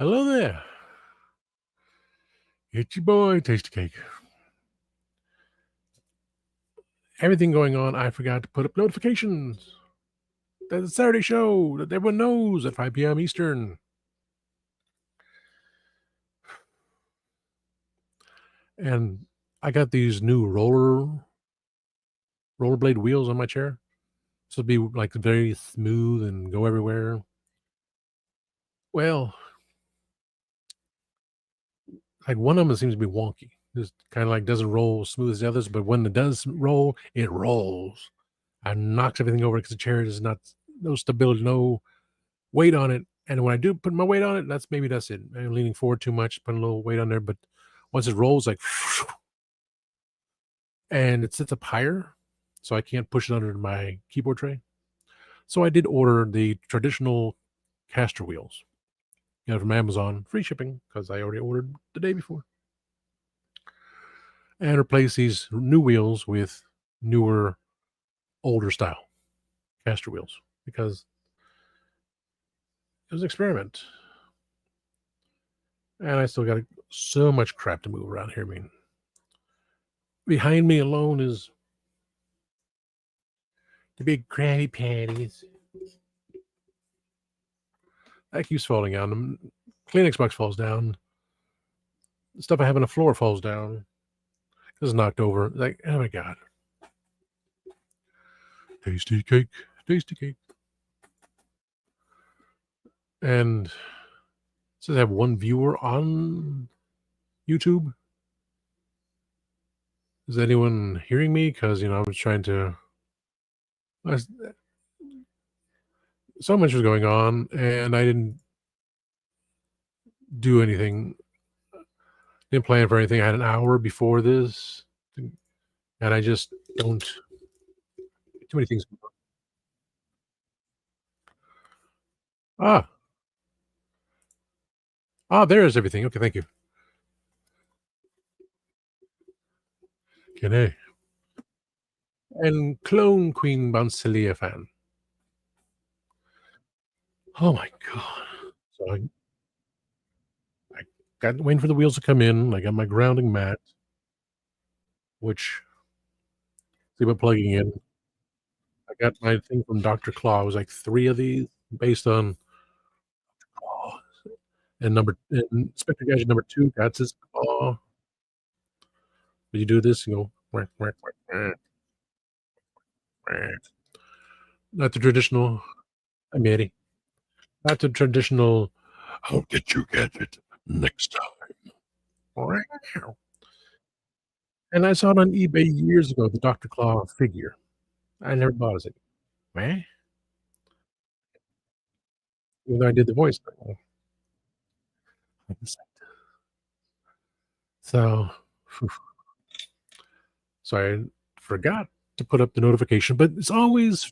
Hello there. It's your boy, Tasty Cake. Everything going on, I forgot to put up notifications. There's a Saturday show that everyone knows at 5 p.m. Eastern. And I got these new rollerblade wheels on my chair. So it'll be like very smooth and go everywhere. Well, like one of them seems to be wonky. Just kind of like doesn't roll as smooth as the others, but when it does roll, it rolls and knocks everything over because the chair is not no stability, no weight on it. And when I do put my weight on it, that's it. I'm leaning forward too much, putting a little weight on there. But once it rolls, like, and it sits up higher, so I can't push it under my keyboard tray. So I did order the traditional caster wheels. Got it from Amazon, free shipping because I already ordered the day before, and replace these new wheels with newer, older style caster wheels because it was an experiment. And I still got so much crap to move around here. I mean, behind me alone is the big Krabby Patties. That keeps falling out. The Kleenex box falls down. The stuff I have on the floor falls down. It's knocked over. Like, oh my God. Tasty cake. Tasty cake. And it says I have one viewer on YouTube. Is anyone hearing me? Because, I was trying to. So much was going on, and I didn't do anything. Didn't plan for anything. I had an hour before this, and I just don't. Too many things. Ah, there is everything. Okay, thank you. Kenny. And Clone Queen Bouncilia fan. Oh my God. So I got waiting for the wheels to come in. I got my grounding mat, which see about plugging in. I got my thing from Dr. Claw. It was like 3 of these based on Claw. And Inspector Gadget number 2, that's his claw. You do this, you go whack, whack, whack, whack, whack. Not the traditional I'm Eddie. Not the traditional I'll get you gadget next time. And I saw it on eBay years ago, the Dr. Claw figure. I never bought it. "Meh?" Even though I did the voice. So, phew. So I forgot to put up the notification, but it's always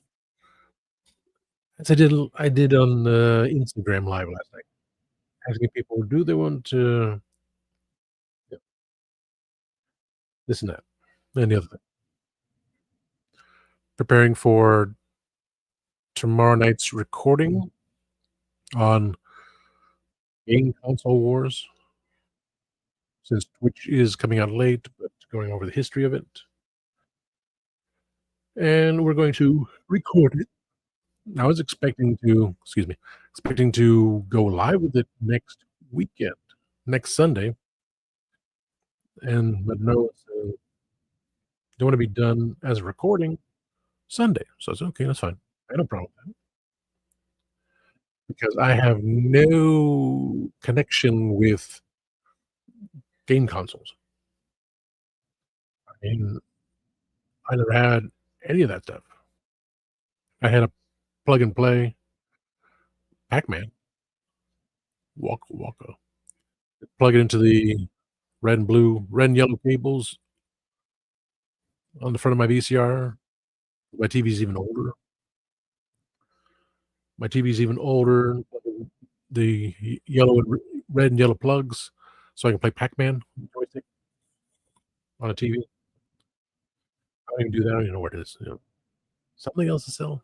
as I did on, Instagram Live last night, asking people, do they want to yeah, this and that, and the other thing. Preparing for tomorrow night's recording on Game Console Wars, since Twitch is coming out late, but going over the history of it. And we're going to record it. I was expecting to go live with it next weekend, next Sunday, but no, don't want to be done as a recording Sunday. So it's okay, that's fine. I had no problem with that because I have no connection with game consoles. I mean, I never had any of that stuff. I had a plug and play Pac-Man, Waka Waka. Plug it into the red and yellow cables on the front of my VCR. My TV's even older. My TV's even older. The yellow and red and yellow plugs, so I can play Pac-Man joystick on a TV. I don't even do that. I don't even know where it is. Something else to sell.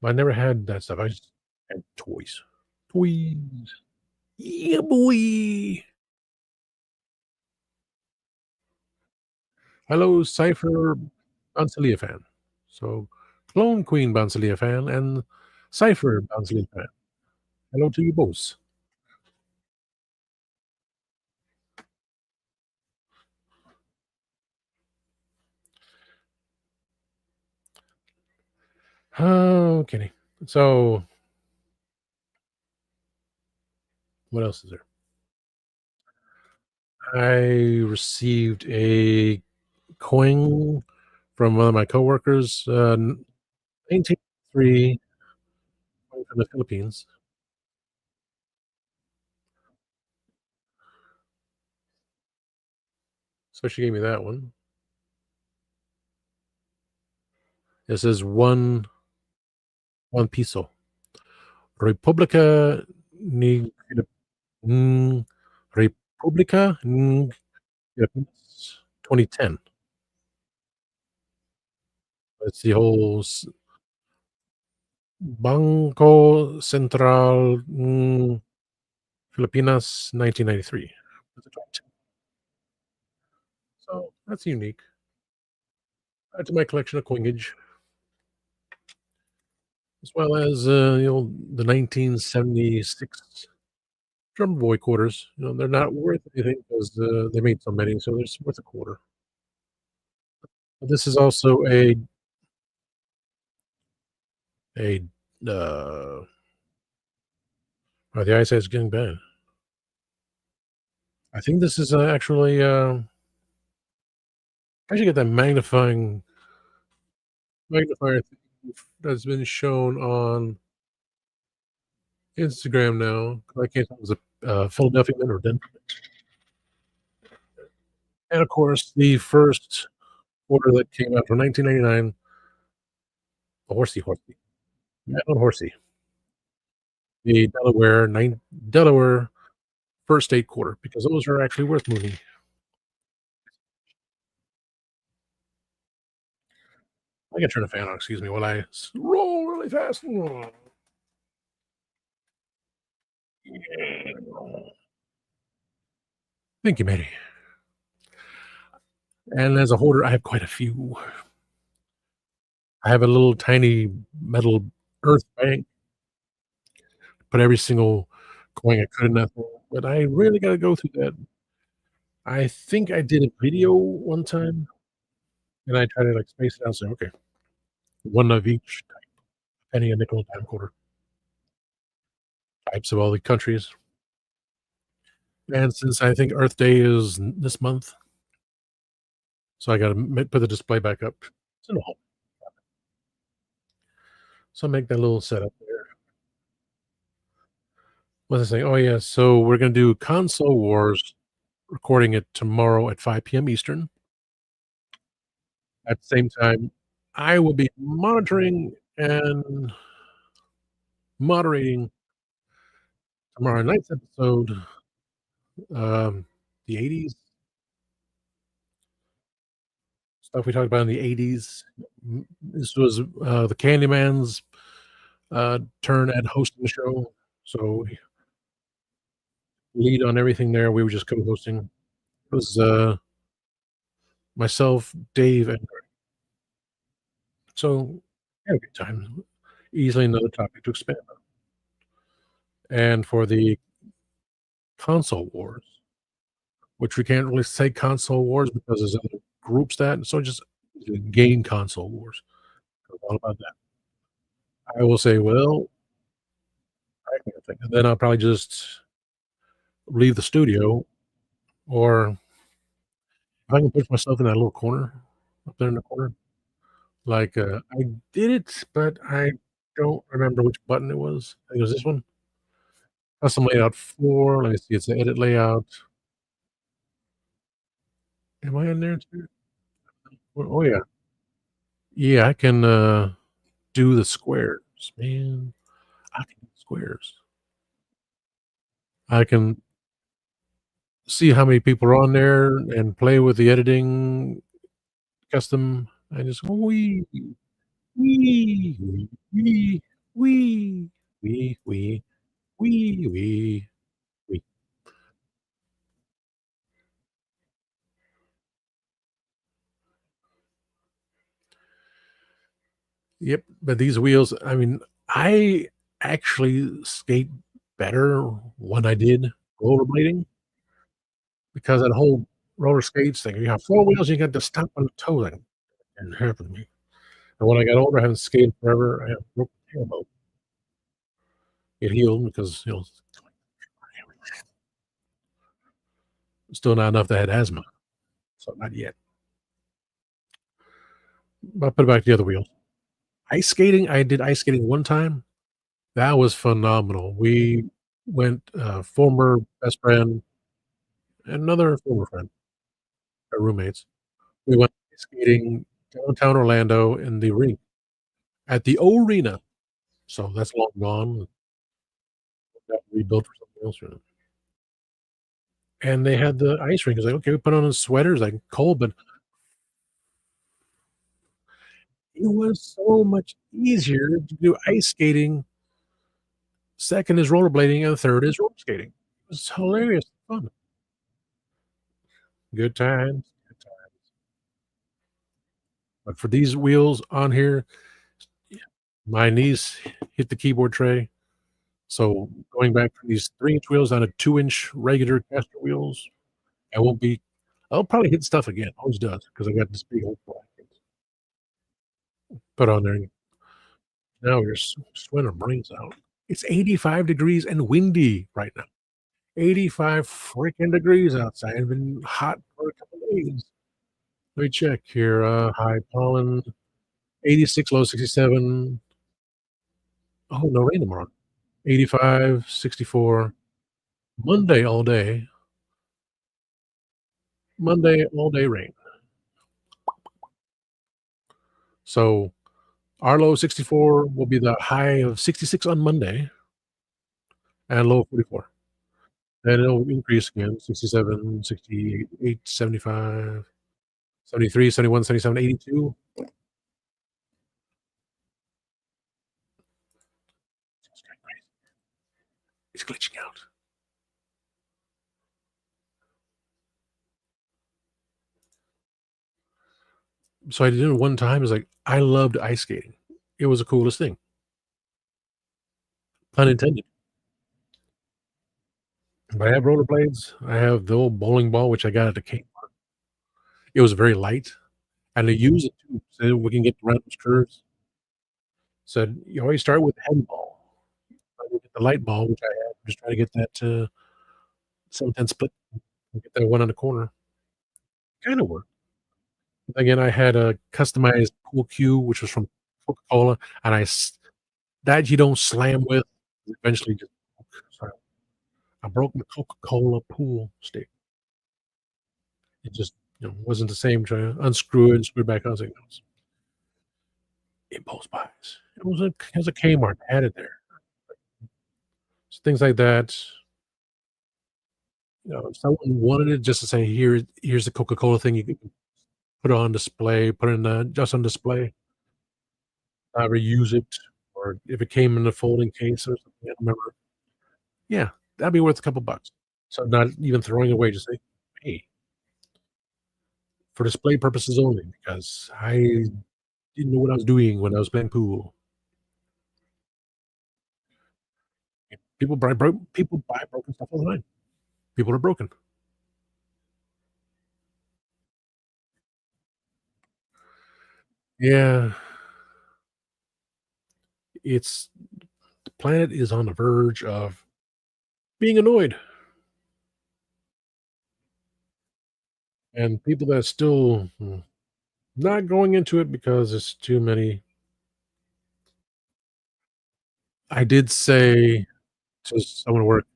But I never had that stuff. I just had toys. Squeeze. Yeah, boy. Hello, Cypher Bouncelia fan. So, Clone Queen Bouncelia fan and Cypher Bouncelia fan. Hello to you both. Okay. So, what else is there? I received a coin from one of my coworkers, 1903 from the Philippines. So she gave me that one. It says one peso. Republica ni mm, Republica ng Philippines 2010. It's the whole Bangko Sentral Filipinas 1993. So that's unique. Add to my collection of coinage, as well as the 1976 drum boy quarters. They're not worth anything because they made so many, so they're worth a quarter. But this is also a oh, the eyesight's getting bad. I think this is actually I should get that magnifier thing that's been shown on Instagram now. I can't tell if it was a Philadelphia mint or Denver. And of course, the first order that came out from 1999, the horsey, yeah, not horsey, the Delaware first state quarter because those are actually worth moving. I can turn a fan on. Excuse me while I roll really fast. Thank you, Mary. And as a holder, I have quite a few. I have a little tiny metal earth bank. Put every single coin I could in that thing, but I really got to go through that. I think I did a video one time, and I tried to like space it out. So okay, one of each penny, a nickel, dime, quarter types of all the countries. And since I think Earth Day is this month, so I got to put the display back up. It's in a home. So make that little setup there. What was I saying? Oh yeah, so we're gonna do Console Wars, recording it tomorrow at 5 p.m. Eastern. At the same time, I will be monitoring and moderating tomorrow night's episode, um, the '80s stuff we talked about in the '80s. This was the Candyman's turn at hosting the show, so lead on everything there. We were just co-hosting. It was myself, Dave, and so had a good time. Easily another topic to expand on. And for the console wars, which we can't really say console wars because there's other groups that, so just game console wars. All about that. I will say, well, I can't think. And then I'll probably just leave the studio, or if I can push myself in that little corner up there in the corner, like I did it, but I don't remember which button it was. I think it was this one. Custom layout 4. Let me see. It's the edit layout. Am I in there too? Oh yeah, yeah. I can do the squares, man. I can do squares. I can see how many people are on there and play with the editing custom. I just wee wee wee wee wee wee. Wee, wee, wee. Yep, but these wheels, I mean, I actually skate better when I did rollerblading because that whole roller skates thing, you have 4 wheels, you got to stop on the toe thing, didn't happen to me. And when I got older, I haven't skated forever, I had a broken tailbone. It healed because, still not enough that I had asthma, so not yet. But I put it back the other wheel. Ice skating, I did ice skating one time. That was phenomenal. We went, former best friend, and another former friend, our roommates. We went ice skating downtown Orlando in the rink at the O-Arena. So that's long gone, got rebuilt for something else, and they had the ice rink. It's like, "Okay, we put on the sweaters, like, cold," but it was so much easier to do ice skating. Second is rollerblading, and the third is roller skating. It was hilarious fun. Good times, good times. But for these wheels on here, yeah, my niece hit the keyboard tray, so going back from these 3-inch wheels down to 2-inch regular caster wheels, I won't be I'll probably hit stuff again, always does, because I got this big old bracket put on there, and now we're sweating our brains out. It's 85 degrees and windy right now. 85 freaking degrees outside. It's been hot for a couple days. Let me check here, high pollen, 86, low 67. Oh, no rain tomorrow. 85, 64. Monday all day. Monday all day rain. So our low 64 will be the high of 66 on Monday and low of 44. Then it'll increase again, 67, 68, 75, 73, 71, 77, 82. It's glitching out. So I did it one time, it's like, I loved ice skating. It was the coolest thing, pun intended. But I have rollerblades, I have the old bowling ball, which I got at the Kmart. It was very light, and I use it too, so we can get around those curves. So you always start with the heavy ball. I get the light ball, which I have, just try to get that, 7/10 split, get that one on the corner. Kinda worked. Again, I had a customized pool cue, which was from Coca-Cola, and that you don't slam with, eventually just broke. So I broke the Coca-Cola pool stick. It just, wasn't the same, trying to unscrew it and screw it back on. I was like, "No, it's impulse buys." It was a Kmart, had it there. So things like that, if someone wanted it just to say, "Here's the Coca-Cola thing, you can put it on display, put it in just on display, not reuse it," or if it came in a folding case or something, I don't remember. Yeah, that'd be worth a couple bucks. So not even throwing away, just say, "Hey, for display purposes only," because I didn't know what I was doing when I was playing pool. People buy broken stuff all the time. People are broken. Yeah, it's the planet is on the verge of being annoyed, and people that still, not going into it because it's too many. I did say to someone at work,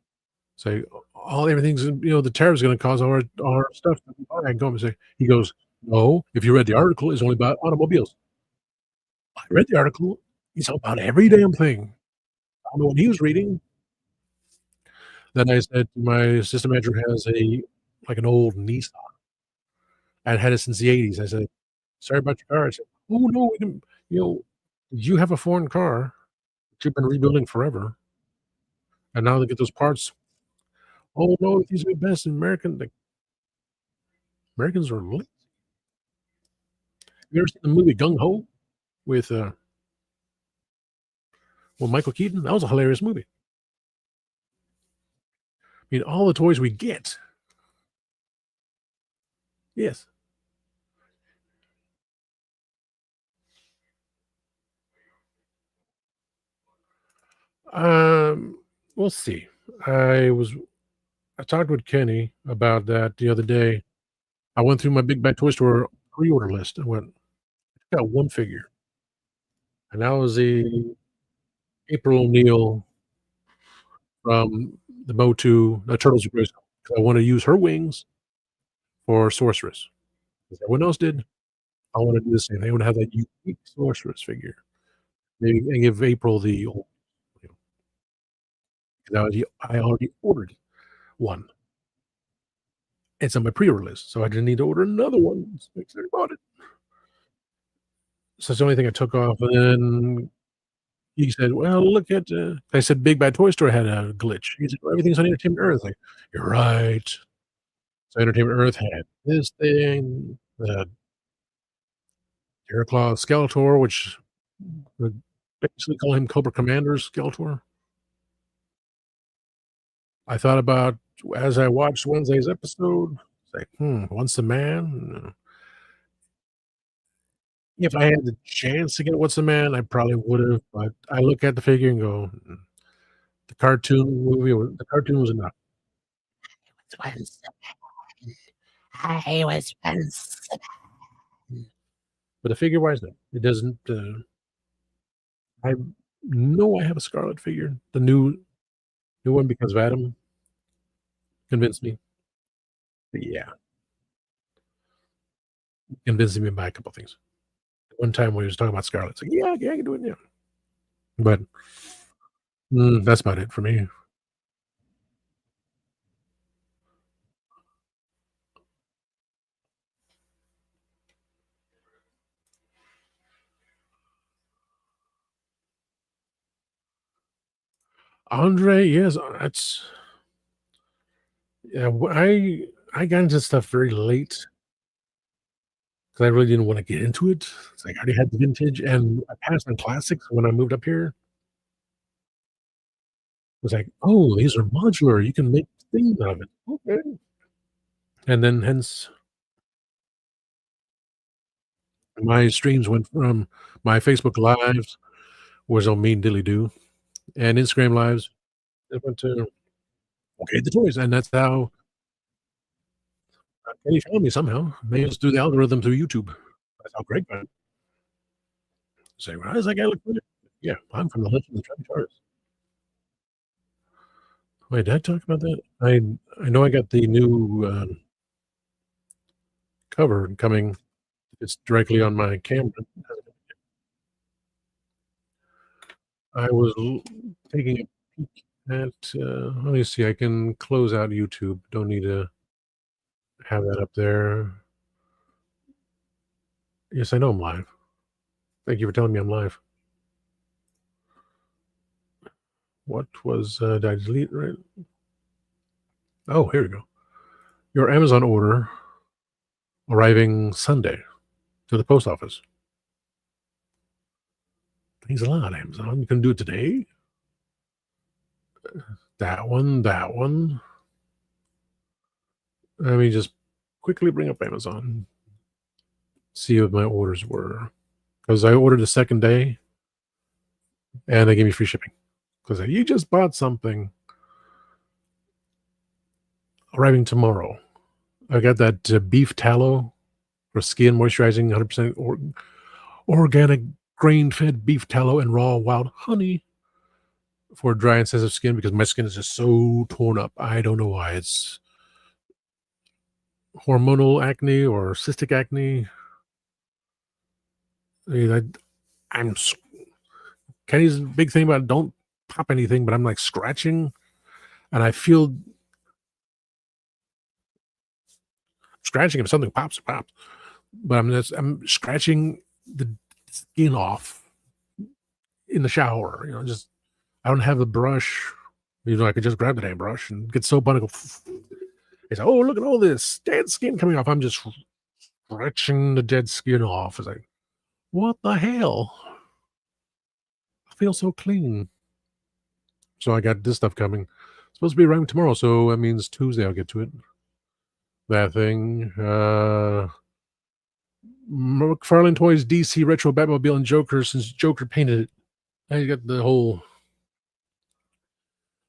say, "All everything's, the tariff's gonna cause all our stuff to be high." I go and say he goes, "No, if you read the article, it's only about automobiles." I read the article, it's about every damn thing. I don't know what he was reading. Then I said to my assistant manager who has like an old Nissan and had it since the '80s. I said, "Sorry about your car." I said, "Oh, no, we didn't, you know, you have a foreign car that you've been rebuilding forever. and now they get those parts. "Oh, no, these are the best in American." Like, Americans are li You ever seen the movie Gung Ho with, well, Michael Keaton? That was a hilarious movie. I mean, all the toys we get. Yes. Um, we'll see. I was I talked with Kenny about that the other day. I went through my Big Bad Toy Store pre-order list and went, "I got 1 figure," and that was the April O'Neil from the Motu, Turtles in Grayskull, 'cause I wanna use her wings for Sorceress, 'cause everyone else did. I wanna do the same. I wanna have that unique Sorceress figure. Maybe and give April the old, you know, 'cause I already ordered one. It's on my pre-order list, so I didn't need to order another one, so I excited about it. So that's the only thing I took off, and then he said, "Well, look at," I said, "Big Bad Toy Store had a glitch." He said, "Well, everything's on Entertainment Earth." Like, "You're right." So Entertainment Earth had this thing, the Terraclaw Skeletor, which would basically call him Cobra Commander Skeletor. I thought about as I watched Wednesday's episode, it's like, Once a Man? If I had the chance to get Once a Man, I probably would've, but I look at the figure and go, the cartoon was enough." Once I was once But the figure-wise, no. It doesn't, I know I have a Scarlet figure, the new one because of Adam convinced me. But yeah, convinced me to buy a couple things. One time when he was talking about Scarlet, it's like, "Yeah, yeah, I can do it, yeah." But, that's about it for me. Andre, yes, that's yeah, I got into stuff very late because I really didn't wanna get into it. It's like I already had the vintage, and I passed on classics when I moved up here. It was like, "Oh, these are modular, you can make things out of it. Okay." And then hence my streams went from my Facebook Lives was on Mean Dilly Doo, and Instagram Lives, it went to Okay the Toys, and that's how Kenny found me somehow. Maybe it's through the algorithm through YouTube. That's how Greg found it. Say, "Why does that guy look familiar?" Yeah, I'm from the Legend of the Trapping Charts. Wait, did I talk about that? I know I got the new, cover coming. It's directly on my camera. I was l taking a peek at, let me see, I can close out YouTube. Don't need to have that up there. Yes, I know I'm live. Thank you for telling me I'm live. What was, did I delete right? Oh, here we go. Your Amazon order arriving Sunday to the post office. Thanks a lot, Amazon. You can do it today? That one, that one. Let me just quickly bring up Amazon, see what my orders were. Because I ordered the second day and they gave me free shipping. Because you just bought something arriving tomorrow. I got that beef tallow for skin moisturizing, 100% organic grain fed beef tallow and raw wild honey for dry and sensitive skin because my skin is just so torn up. I don't know why. It's hormonal acne or cystic acne. I mean, I'm Kenny's big thing about don't pop anything, but I'm like scratching and I feel scratching if something pops, it pops. But I'm scratching the skin off in the shower, just I don't have a brush I could just grab the damn brush and get soap on it. Go, it's like, oh, look at all this dead skin coming off. I'm just stretching the dead skin off. It's like, what the hell? I feel so clean. So I got this stuff coming. It's supposed to be around tomorrow, so that means Tuesday I'll get to it. That thing. McFarlane Toys DC Retro Batmobile and Joker since Joker painted it. I got the whole.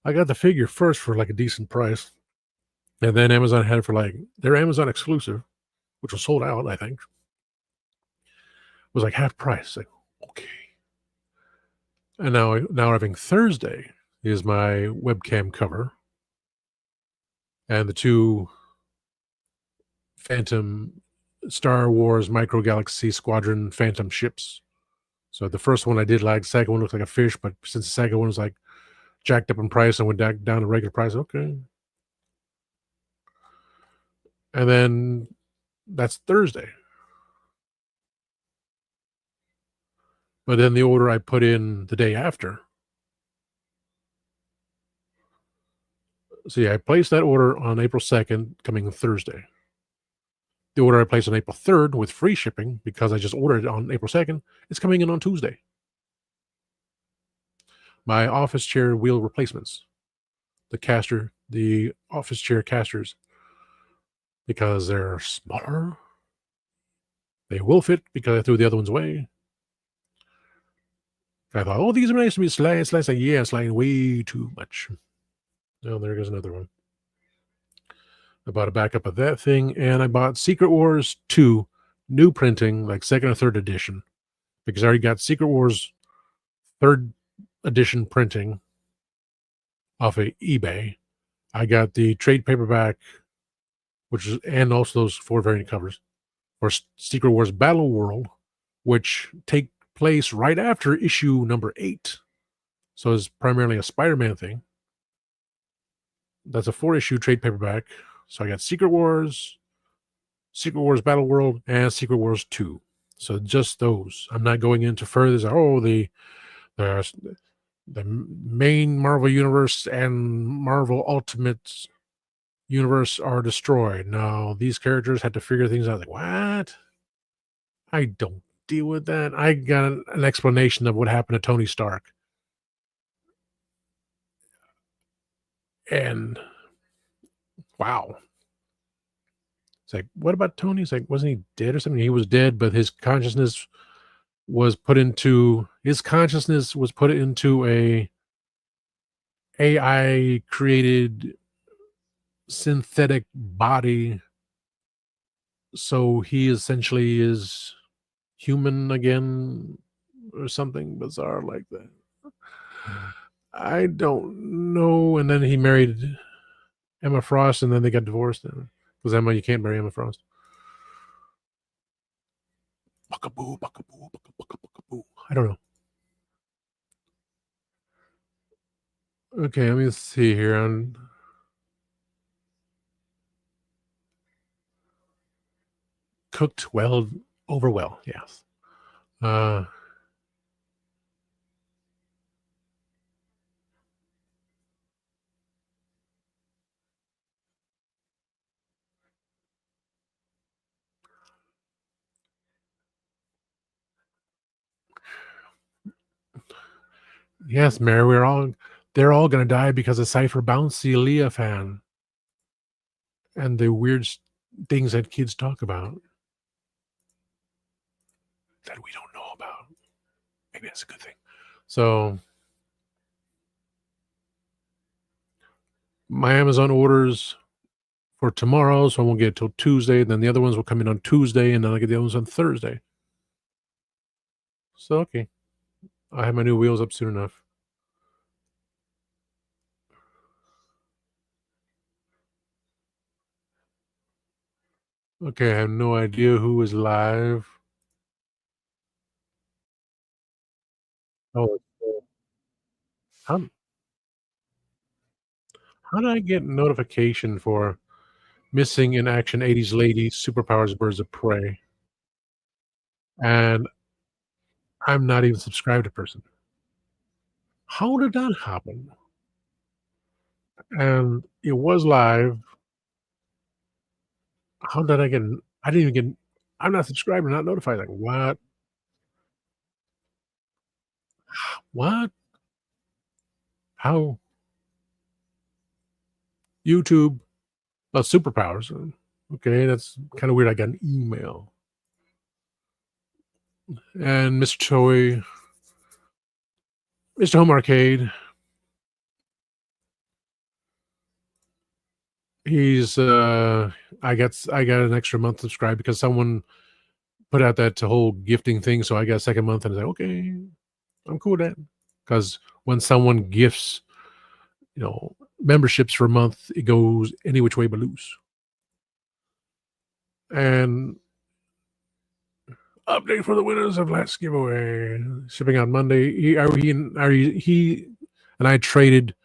I got the figure first for like a decent price. And then Amazon had it for like their Amazon exclusive, which was sold out, I think. Was like half price. Like, okay. And now having Thursday is my webcam cover. And the two Phantom Star Wars Micro Galaxy Squadron Phantom ships. So the first one I did like, the second one looked like a fish, but since the second one was like jacked up in price and went down to regular price, okay. And then that's Thursday. But then the order I put in the day after. See, I placed that order on April 2nd, coming Thursday. The order I placed on April 3rd with free shipping, because I just ordered it on April 2nd, it's coming in on Tuesday. My office chair wheel replacements. The office chair casters, because they're smaller. They will fit because I threw the other ones away. I thought, oh, these are nice to be sliced. Like, yeah, sliding way too much. Oh, there goes another one. I bought a backup of that thing, and I bought Secret Wars 2 new printing, like second or third edition, because I already got Secret Wars third edition printing off of eBay. I got the trade paperback, and also those 4 variant covers for Secret Wars Battle World, which take place right after issue number 8. So it's primarily a Spider-Man thing. That's a 4-issue trade paperback. So I got Secret Wars Battle World, and Secret Wars 2. So just those. I'm not going into further. Oh, the main Marvel Universe and Marvel Ultimate Universe are destroyed. No, these characters had to figure things out. Like, what? I don't deal with that. I got an explanation of what happened to Tony Stark. And wow. It's like, what about Tony? It's like, wasn't he dead or something? He was dead, but his consciousness was put into a AI created synthetic body. So he essentially is human again, or something bizarre like that. I don't know. And then he married Emma Frost, and then they got divorced. Because Emma, you can't marry Emma Frost. Buckaboo, buckaboo, buckaboo. I don't know. Okay, let me see here. Cooked well, over well, yes. Yes, Mary, they're all gonna die because of Cypher Bouncy Leah fan and the weird things that kids talk about that we don't know about. Maybe that's a good thing. So my Amazon orders for tomorrow, so I won't get it till Tuesday. Then the other ones will come in on Tuesday, and then I'll get the other ones on Thursday. So okay, I have my new wheels up soon enough. Okay, I have no idea who is live. Oh, how how did I get notification for missing in action 80s lady superpowers birds of prey? And I'm not even subscribed to person. How did that happen? and it was live. How did I get I didn't even get I'm not subscribed or not notified, like, what? What? How? YouTube, superpowers, okay, that's kinda weird, I got an email, and Mr. Home Arcade, he's, I got an extra month subscribed because someone put out that whole gifting thing, so I got a second month, and I was like, "Okay, I'm cool with that." Because when someone gifts, memberships for a month, it goes any which way but loose. And update for the winners of last giveaway, shipping on Monday. He and I traded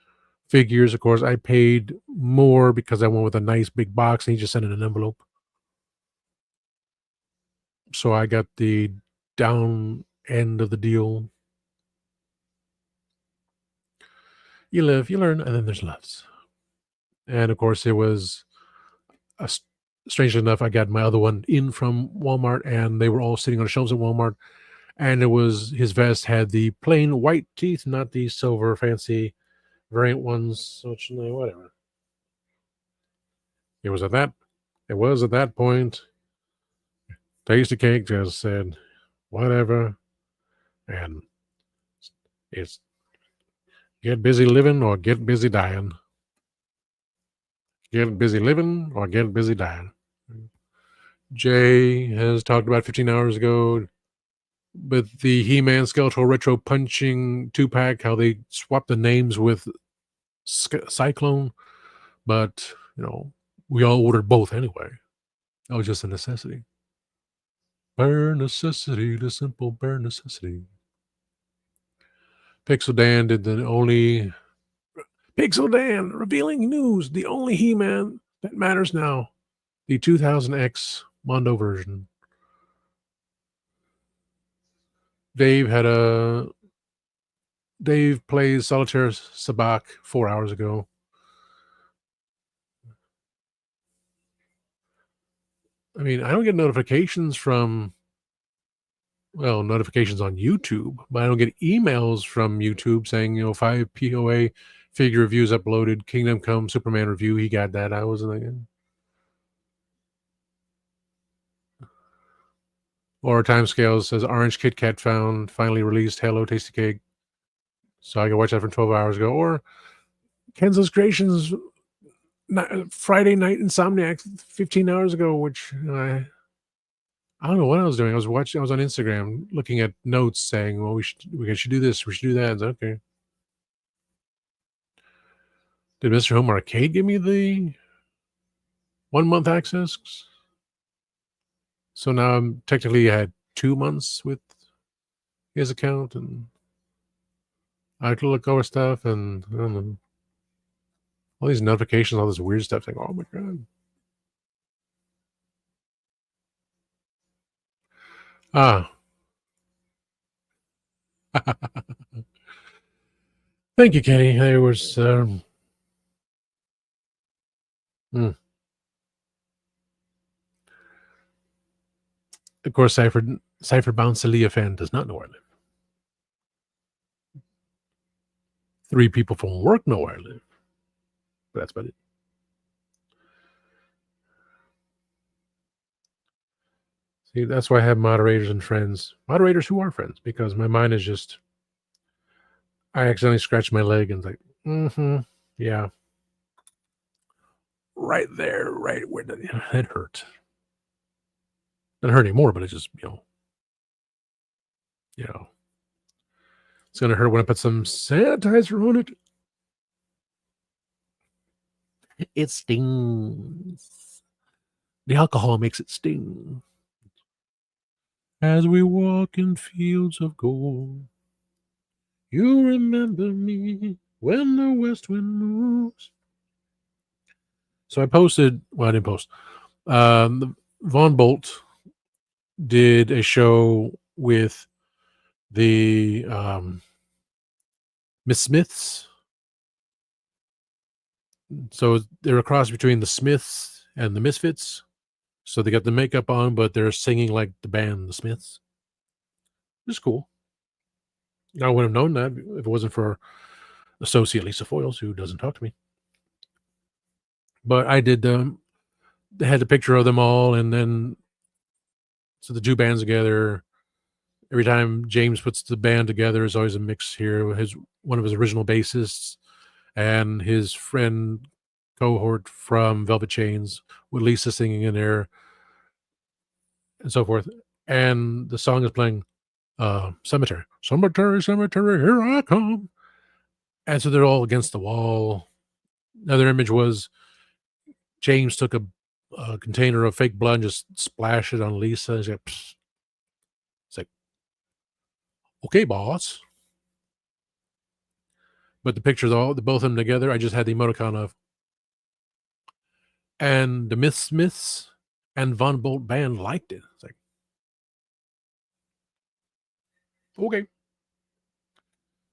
figures. Of course, I paid more because I went with a nice big box, and he just sent in an envelope. So I got the down end of the deal. You live, you learn, and then there's loves. And of course, it was a, strangely enough, I got my other one in from Walmart, and they were all sitting on the shelves at Walmart. And it was his vest had the plain white teeth, not the silver fancy variant ones. Which whatever. It was at that. It was at that point. Tasty Cake just said, "Whatever," and it's get busy living or get busy dying. Get busy living or get busy dying. Jay has talked about 15 hours ago with the He-Man Skeletor Retro Punching 2-pack, how they swapped the names with Cyclone, but, we all ordered both anyway. That was just a necessity. Bare necessity, the simple bare necessity. Pixel Dan did the only... Pixel Dan, revealing news, the only He-Man that matters now. The 2000X Mondo version. Dave plays Solitaire Sabacc 4 hours ago. I mean, I don't get notifications notifications on YouTube, but I don't get emails from YouTube saying, 5 POA figure reviews uploaded, Kingdom Come Superman review. He got that. I was like, or timescales says Orange Kit Kat found, finally released, Hello Tasty Cake. So I can watch that from 12 hours ago. Or Kenzo's Creations Friday Night Insomniac 15 hours ago, which I don't know what I was doing. I was on Instagram looking at notes saying, well, we should do this, we should do that. It's okay. Did Mr. Home Arcade give me the 1 month access? So now I'm technically had 2 months with his account, and I could look over stuff, and I don't know. All these notifications, all this weird stuff. Like, oh my god. Thank you, Kenny. There was of course, Cypher Bound Celia fan does not know where I live. 3 people from work know where I live. But that's about it. See, that's why I have moderators and friends. Moderators who are friends, because my mind is just... I accidentally scratched my leg and it's like, yeah. Right there, right where it hurt. Doesn't hurt anymore, but it just, it's going to hurt when I put some sanitizer on it. It stings. The alcohol makes it sting. As we walk in fields of gold, you remember me when the west wind moves. So I posted, well, I didn't post. Von Bolt did a show with the Miss Smiths. So they're a cross between the Smiths and the Misfits. So they got the makeup on, but they're singing like the band, the Smiths. It's cool. I would have known that if it wasn't for associate Lisa Foyles, who doesn't talk to me. But I did they had a picture of them all, and then so the two bands together. Every time James puts the band together, there's always a mix here. His one of his original bassists and his friend cohort from Velvet Chains with Lisa singing in there and so forth. And the song is playing Cemetery. Cemetery, cemetery, here I come. And so they're all against the wall. Another image was James took a container of fake blood and just splashed it on Lisa. He's like, "Psst." It's like, okay, boss. But the pictures, all the both of them together, I just had the emoticon of. And the Smiths and Von Bolt band liked it. It's like, okay.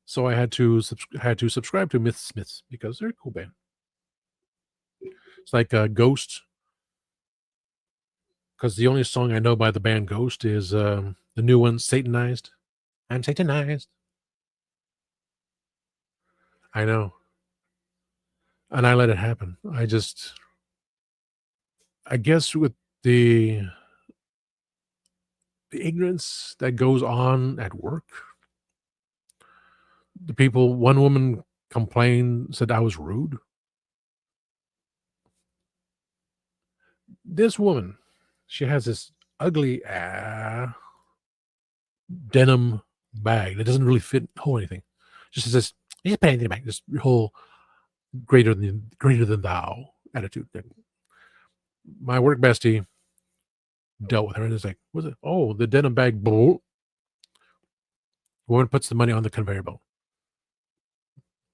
So I had to subscribe to Myth Smiths because they're a cool band. It's like Ghost, because the only song I know by the band Ghost is the new one, Satanized. I'm Satanized. I know. And I let it happen. I guess with the ignorance that goes on at work, one woman complained, said I was rude. This woman, she has this ugly denim bag that doesn't really hold anything. Just says, "You put anything back." This whole greater than thou attitude. My work bestie dealt with her, and it's like, "What's it? Oh, the denim bag." Woman puts the money on the conveyor belt.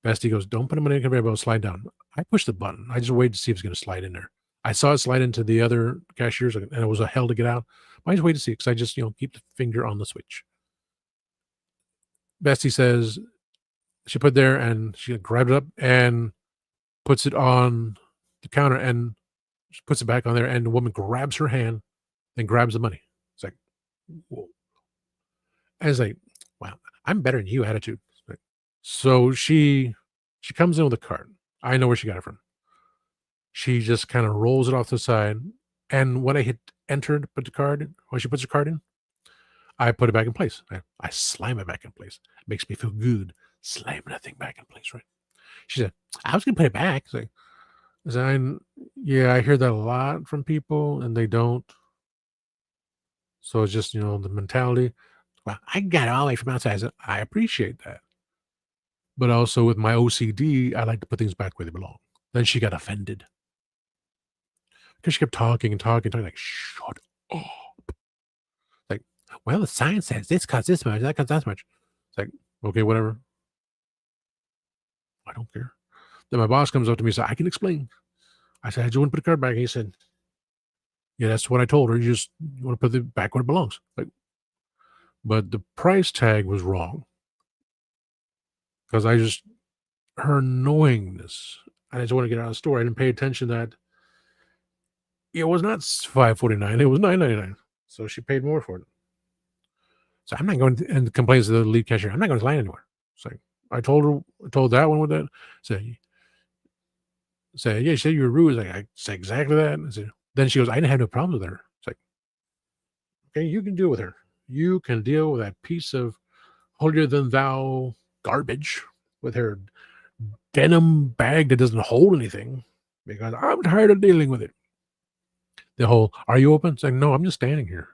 Bestie goes, "Don't put the money on the conveyor belt. Slide down." I pushed the button. I just waited to see if it's going to slide in there. I saw it slide into the other cashiers, and it was a hell to get out. I just wait to see because I just keep the finger on the switch. Bestie says she put there and she grabbed it up and puts it on the counter and she puts it back on there. And the woman grabs her hand and grabs the money. It's like, whoa. And it's like, wow, I'm better than you attitude. So she comes in with a card. I know where she got it from. She just kind of rolls it off to the side. And when I hit enter to put the card in, when she puts her card in, I put it back in place. I slam it back in place. It makes me feel good slamming that thing back in place, right? She said, I was going to put it back. It's like, yeah, I hear that a lot from people and they don't. So it's just, the mentality. Well, I got it all the way from outside. I appreciate that. But also with my OCD, I like to put things back where they belong. Then she got offended. Because she kept talking and talking, like, shut up. Like, well, the science says this costs this much, that costs that much. It's like, okay, whatever. I don't care. Then my boss comes up to me and says, I can explain. I said, I just want to put a card back. And he said, yeah, that's what I told her. You just want to put it back where it belongs. Like, but the price tag was wrong. Because her knowingness. I just want to get out of the store. I didn't pay attention that it was not $5.49. It was $9.99. So she paid more for it. So I'm not going to, and complains to the lead cashier, I'm not going to line anywhere. It's like, I told that one with that. Say, yeah, she said you were rude. I said exactly that. Then she goes, I didn't have no problems with her. It's like, okay, you can deal with her. You can deal with that piece of holier than thou garbage with her denim bag that doesn't hold anything because I'm tired of dealing with it. The whole, are you open? It's like, no, I'm just standing here.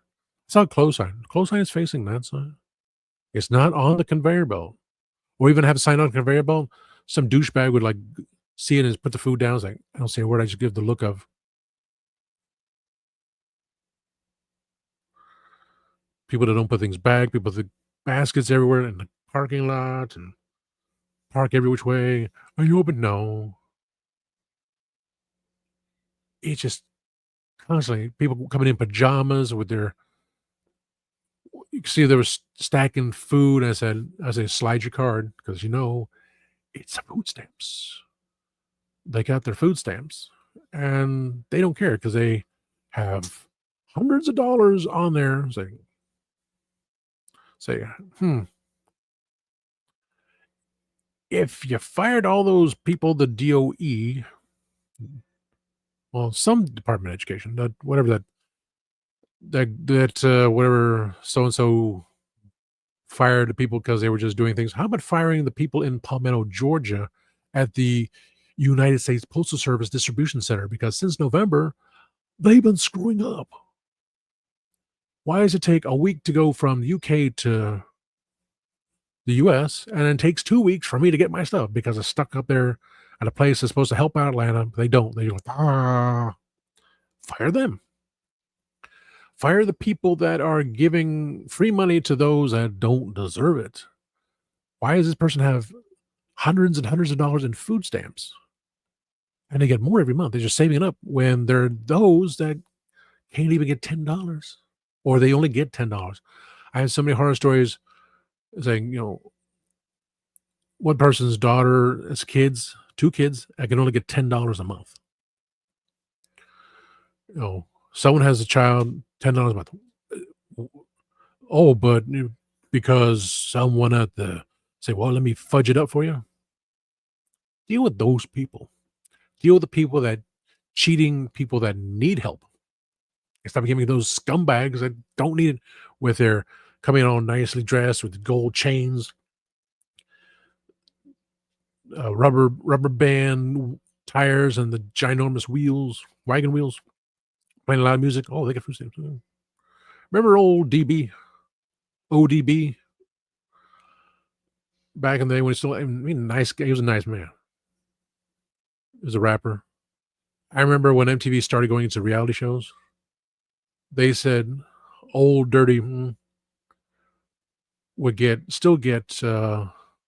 It's not close sign. Close sign is facing that side. It's not on the conveyor belt. Or even have a sign on the conveyor belt. Some douchebag would like see it and put the food down. It's like, I don't say a word. I just give the look of. People that don't put things back. People with baskets everywhere in the parking lot and park every which way. Are you open? No. It's just constantly people coming in pajamas with their. You can see they were stacking food. I said, slide your card because it's food stamps. they got their food stamps, and they don't care because they have hundreds of dollars on there. Say, hmm, if you fired all those people, the DOE, well, some Department of Education, that whatever whatever so and so fired the people because they were just doing things. How about firing the people in Palmetto, Georgia, at the United States Postal Service distribution center? Because since November, they've been screwing up. Why does it take a week to go from the UK to the US, and it takes 2 weeks for me to get my stuff because it's stuck up there at a place that's supposed to help out Atlanta? They don't. They're like, fire them. Fire the people that are giving free money to those that don't deserve it. Why does this person have hundreds and hundreds of dollars in food stamps? And they get more every month. They're just saving it up when there are those that can't even get $10, or they only get $10. I have so many horror stories saying, one person's daughter has kids, 2 kids, I can only get $10 a month. Someone has a child, $10 a month. Oh, but because someone at the say, well, let me fudge it up for you. Deal with those people. Deal with the people that cheating people that need help. Stop giving those scumbags that don't need it with their coming all nicely dressed with gold chains, rubber band tires, and the ginormous wagon wheels, playing loud music. Oh, they get food stamps. Remember old ODB? Back in the day when nice guy. He was a nice man. He was a rapper. I remember when MTV started going into reality shows, they said Old Dirty would still get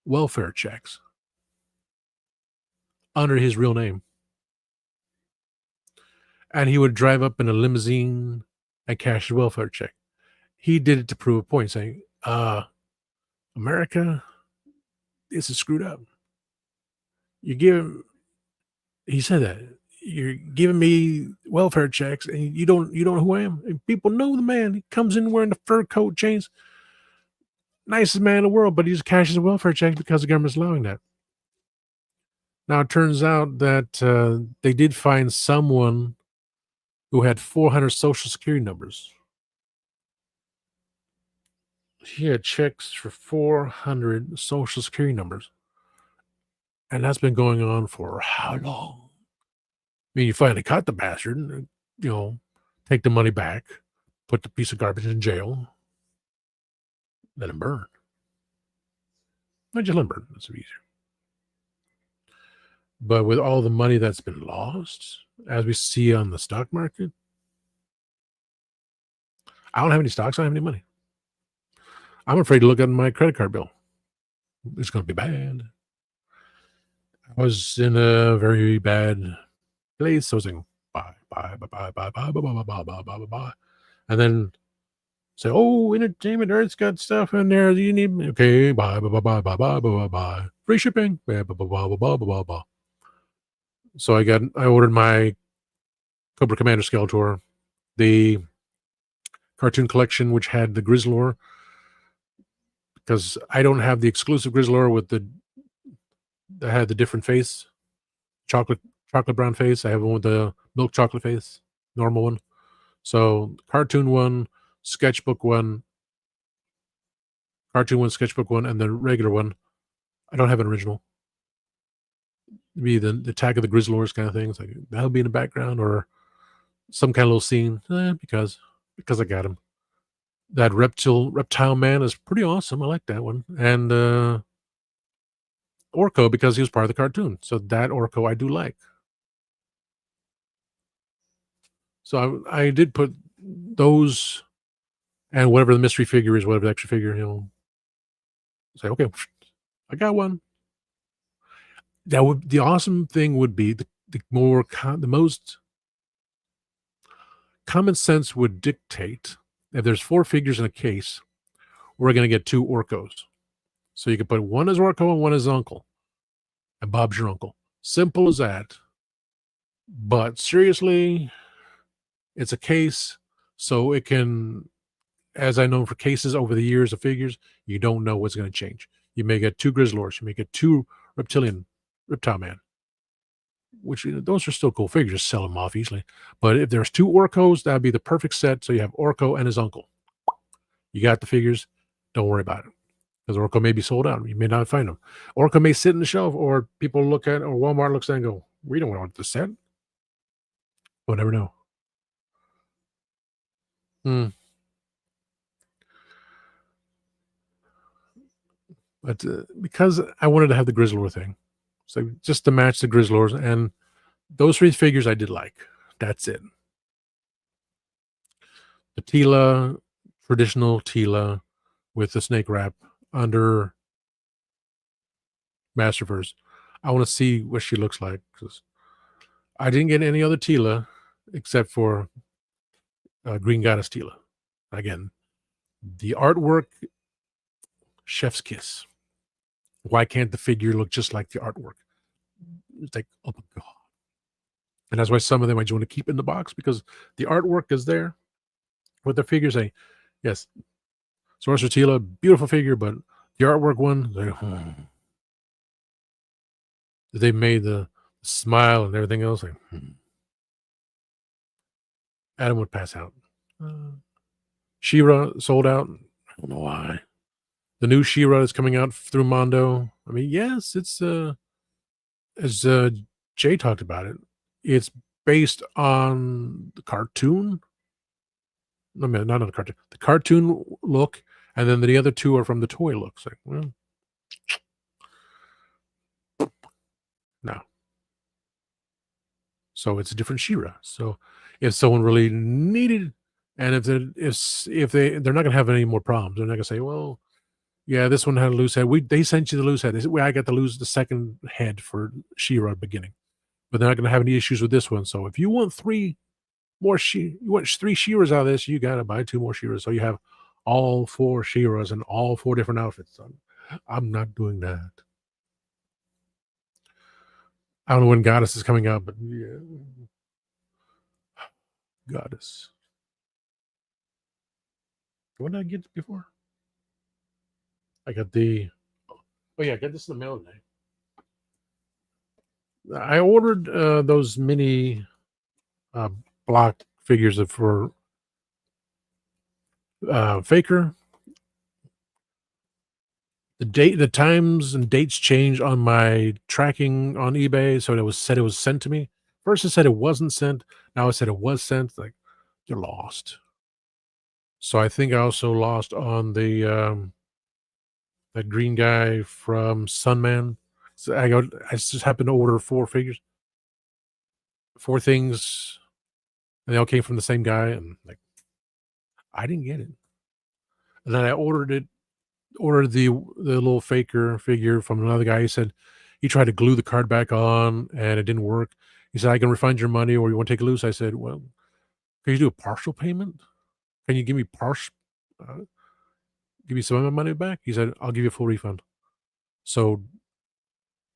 welfare checks under his real name. And he would drive up in a limousine and cash his welfare check. He did it to prove a point, saying, America, this is screwed up. He said that, you're giving me welfare checks and you don't know who I am. And people know the man. He comes in wearing the fur coat, chains. Nicest man in the world, but he just cashes a welfare check because the government's allowing that. Now, it turns out that they did find someone who had 400 social security numbers. He had checks for 400 social security numbers. And that's been going on for how long? I mean, you finally caught the bastard, and, take the money back, put the piece of garbage in jail, let him burn. Not just let him burn. That's easier. But with all the money that's been lost, as we see on the stock market, I don't have any stocks. I don't have any money. I'm afraid to look at my credit card bill. It's going to be bad. I was in a very bad place. So I was saying, bye. And then say, oh, Entertainment Earth's got stuff in there that you need. Okay, bye. Free shipping. Blah. So I ordered my Cobra Commander Skeletor, the cartoon collection, which had the Grizzlor, because I don't have the exclusive Grizzlor with that had the different face, chocolate brown face. I have one with the milk chocolate face, normal one. So cartoon one, sketchbook one, and the regular one. I don't have an original. Be the Attack of the Grizzlors kind of things. Like that'll be in the background or some kind of little scene. Because I got him. That reptile man is pretty awesome. I like that one. And Orko, because he was part of the cartoon. So that Orko I do like. So I did put those and whatever the mystery figure is, whatever the extra figure, say, okay, I got one. The awesome thing would be the most common sense would dictate if there's 4 figures in a case, we're going to get 2 Orkos. So you can put one as Orko and one as uncle. And Bob's your uncle. Simple as that. But seriously, it's a case, so it can, as I know for cases over the years of figures, you don't know what's going to change. You may get two Grizzlors, you may get two Reptile Man, which those are still cool figures. Just sell them off easily. But if there's two Orcos, that'd be the perfect set. So you have Orco and his uncle. You got the figures. Don't worry about it. Because Orco may be sold out. You may not find them. Orco may sit in the shelf, or people look at, or Walmart looks at it and go, we don't want the set. We'll never know. Hmm. But because I wanted to have the Grizzlor thing, so just to match the Grizzlors, and those three figures I did like. That's it. The Tila, traditional Tila with the snake wrap under Masterverse. I want to see what she looks like, because I didn't get any other Tila except for Green Goddess Tila. Again, the artwork, chef's kiss. Why can't the figure look just like the artwork? It's like, oh my God. And that's why some of them I just want to keep in the box, because the artwork is there. What the figures say, yes, Sorcerer Tila, beautiful figure, but the artwork one, like, they made the smile and everything else. Like, Adam would pass out. She-Ra sold out. I don't know why. The new She-Ra is coming out through Mondo. I mean, yes, it's as Jay talked about it. It's based on the cartoon. No, man, not on the cartoon. The cartoon look, and then the other two are from the toy looks. Like, well, no. So it's a different She-Ra. So if someone really needed, and if they're not going to have any more problems, they're not going to say, well, yeah, this one had a loose head. They sent you the loose head. They said, well, I got to lose the second head for She-Ra beginning, but they're not going to have any issues with this one. So if you want three She-Ras out of this, you got to buy two more She-Ras. So you have all four She-Ras and all four different outfits. So I'm not doing that. I don't know when Goddess is coming out, but yeah. Goddess. What did I get before? I got the. Oh yeah, I got this in the mail today. I ordered those mini block figures for Faker. The times and dates changed on my tracking on eBay, so it was sent to me. First it said it wasn't sent. Now it said it was sent. Like, you're lost. So I think I also lost on the that green guy from Sunman. So I just happened to order four things, and they all came from the same guy, and like, I didn't get it. And then I ordered the little Faker figure from another guy. He said he tried to glue the card back on and it didn't work. He said, I can refund your money, or you want to take it loose? I said, well, can you do a partial payment? Can you give me give me some of my money back? He said, I'll give you a full refund. So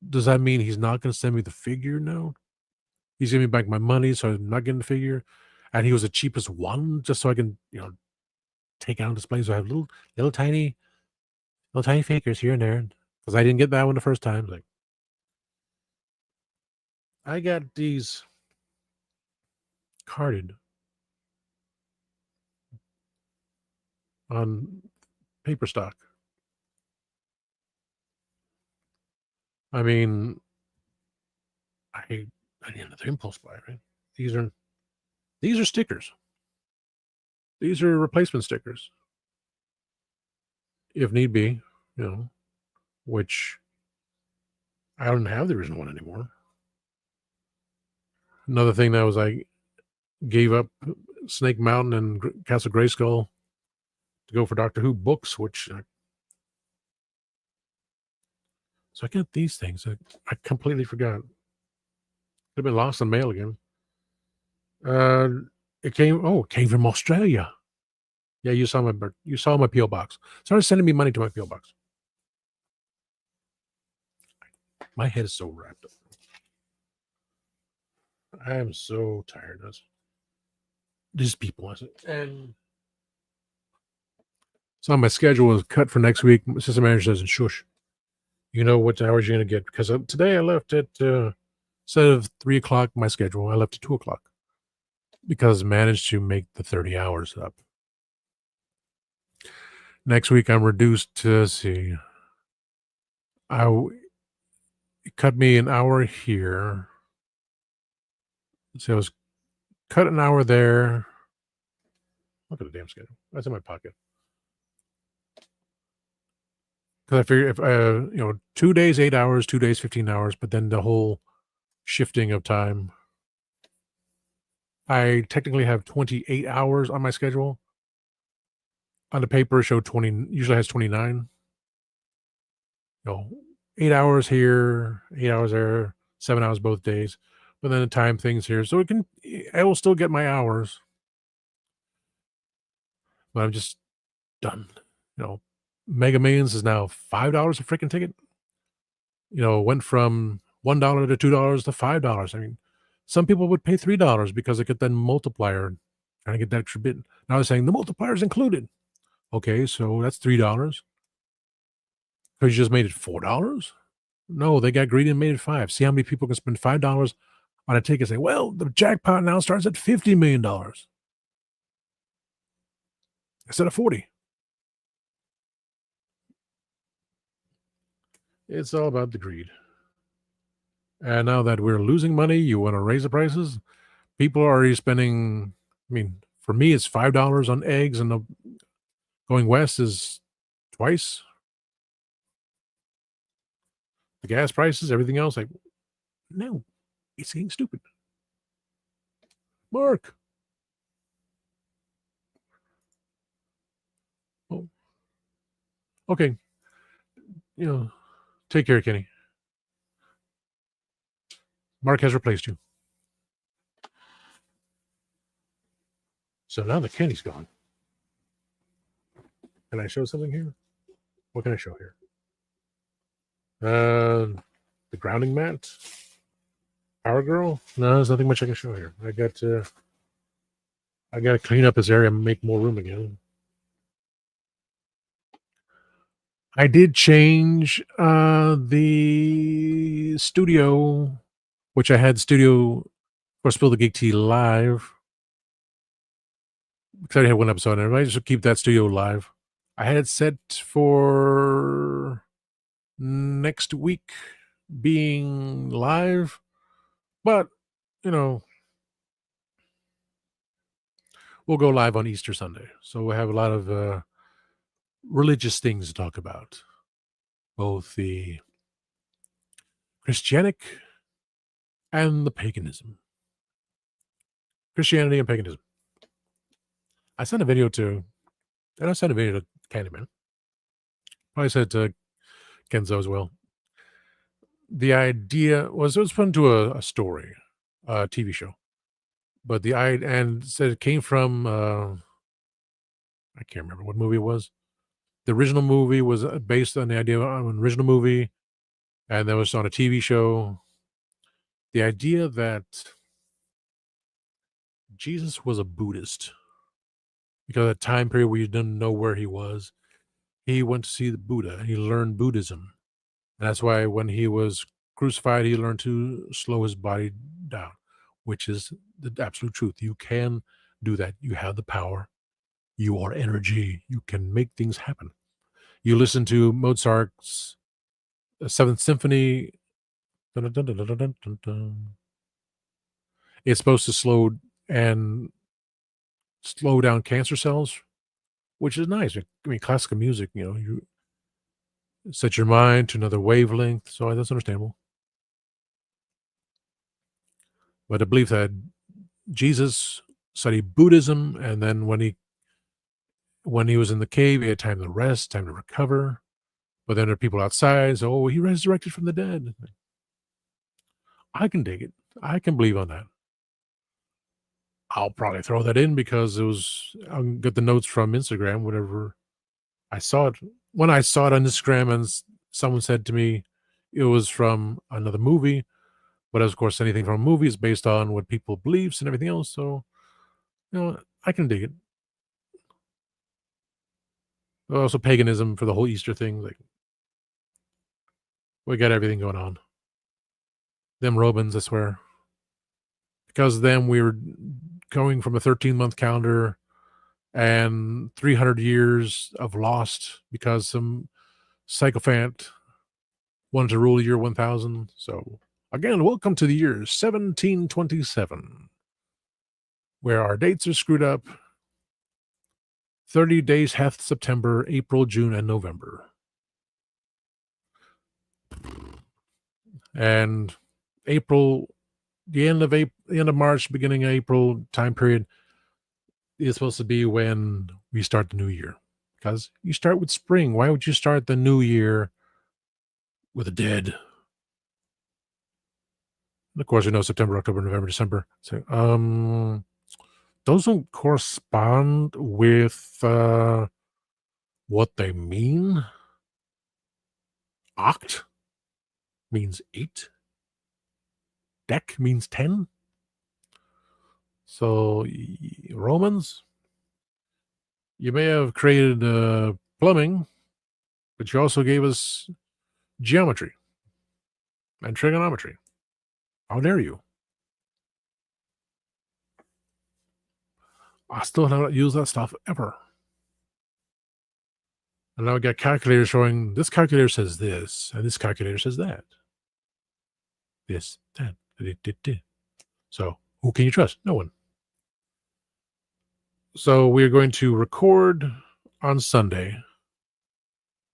does that mean he's not going to send me the figure now? He's giving me back my money, so I'm not getting the figure. And he was the cheapest one, just so I can, take it on display. So I have little tiny figures here and there, because I didn't get that one the first time. Like, I got these carded on paper stock. I mean, I need another impulse buy, right? These are stickers. These are replacement stickers, if need be, which I don't have the original one anymore. Another thing that was, I gave up Snake Mountain and Castle Grayskull to go for Doctor Who books, which so I got these things. I completely forgot. They've been lost in mail again. It came from Australia. Yeah, you saw my PO box. Started sending me money to my PO box. My head is so wrapped up. I am so tired of this. These people. And so my schedule is cut for next week. My assistant manager says, shush, you know what hours you're going to get. Because today I left at, instead of 3 o'clock, my schedule, I left at 2 o'clock because I managed to make the 30 hours up. Next week, I'm reduced to, let's see, it cut me an hour here. So I was cut an hour there. Look at the damn schedule. That's in my pocket. Because I figure if 2 days 8 hours, 2 days 15 hours, but then the whole shifting of time. I technically have 28 hours on my schedule. On the paper, it showed 20. Usually has 29. 8 hours here, 8 hours there, 7 hours both days. But then the time things here, so I will still get my hours. But I'm just done. Mega Millions is now $5 a freaking ticket. Went from $1 to $2 to $5. I mean, some people would pay $3 because they get that multiplier, trying to get that extra bit. Now they're saying the multiplier is included. Okay, so that's $3 because you just made it $4. No, they got greedy and made it $5. See how many people can spend $5 on a ticket and say, well, the jackpot now starts at $50 million instead of 40. It's all about the greed. And now that we're losing money, you want to raise the prices? People are already spending, I mean, for me, it's $5 on eggs, and going west is twice. The gas prices, everything else, like, no, it's getting stupid. Mark. Oh. Okay. Take care, Kenny. Mark has replaced you. So now that Kenny's gone, can I show something here? What can I show here? The grounding mat. Power Girl. No, there's nothing much I can show here. I got to clean up this area and make more room again. I did change the studio, which I had studio for Spill the Geek Tea live. Because I already had one episode, and I just keep that studio live. I had it set for next week being live, but we'll go live on Easter Sunday, so we'll have a lot of religious things to talk about, both the Christianic and the paganism. Christianity and paganism. I sent a video to Candyman. Probably said to Kenzo as well. The idea was, it was put into a story, a TV show, but and said it came from I can't remember what movie it was. The original movie was based on the idea of an original movie, and that was on a TV show. The idea that Jesus was a Buddhist, because at a time period where you didn't know where he was, he went to see the Buddha and he learned Buddhism. And that's why when he was crucified, he learned to slow his body down, which is the absolute truth. You can do that. You have the power. You are energy. You can make things happen. You listen to Mozart's Seventh Symphony. Dun, dun, dun, dun, dun, dun, dun. It's supposed to slow down cancer cells, which is nice. I mean, classical music, you set your mind to another wavelength, so that's understandable. But I believe that Jesus studied Buddhism, and then when he was in the cave, he had time to rest, time to recover. But then there are people outside, so he resurrected from the dead. I can dig it. I can believe on that. I'll probably throw that in because I'll get the notes from Instagram, whenever I saw it. When I saw it on Instagram and someone said to me it was from another movie, But of course, anything from a movie is based on what people believes and everything else. So I can dig it. Also, paganism for the whole Easter thing. Like we got everything going on. Them Romans, I swear. Because of them we were going from a 13-month calendar and 300 years of lost because some sycophant wanted to rule the year 1000. So, again, welcome to the year 1727, where our dates are screwed up. 30 days hath September, April, June, and November. And April, the end of March, beginning of April time period is supposed to be when we start the new year. Because you start with spring. Why would you start the new year with the dead? And of course, we know September, October, November, December. So, those don't correspond with what they mean. Oct means 8. Dec means 10. So, Romans, you may have created plumbing, but you also gave us geometry and trigonometry. How dare you? I still haven't used that stuff ever. And now we got calculators showing this calculator says this, and this calculator says that. This, that. So, who can you trust? No one. So, we're going to record on Sunday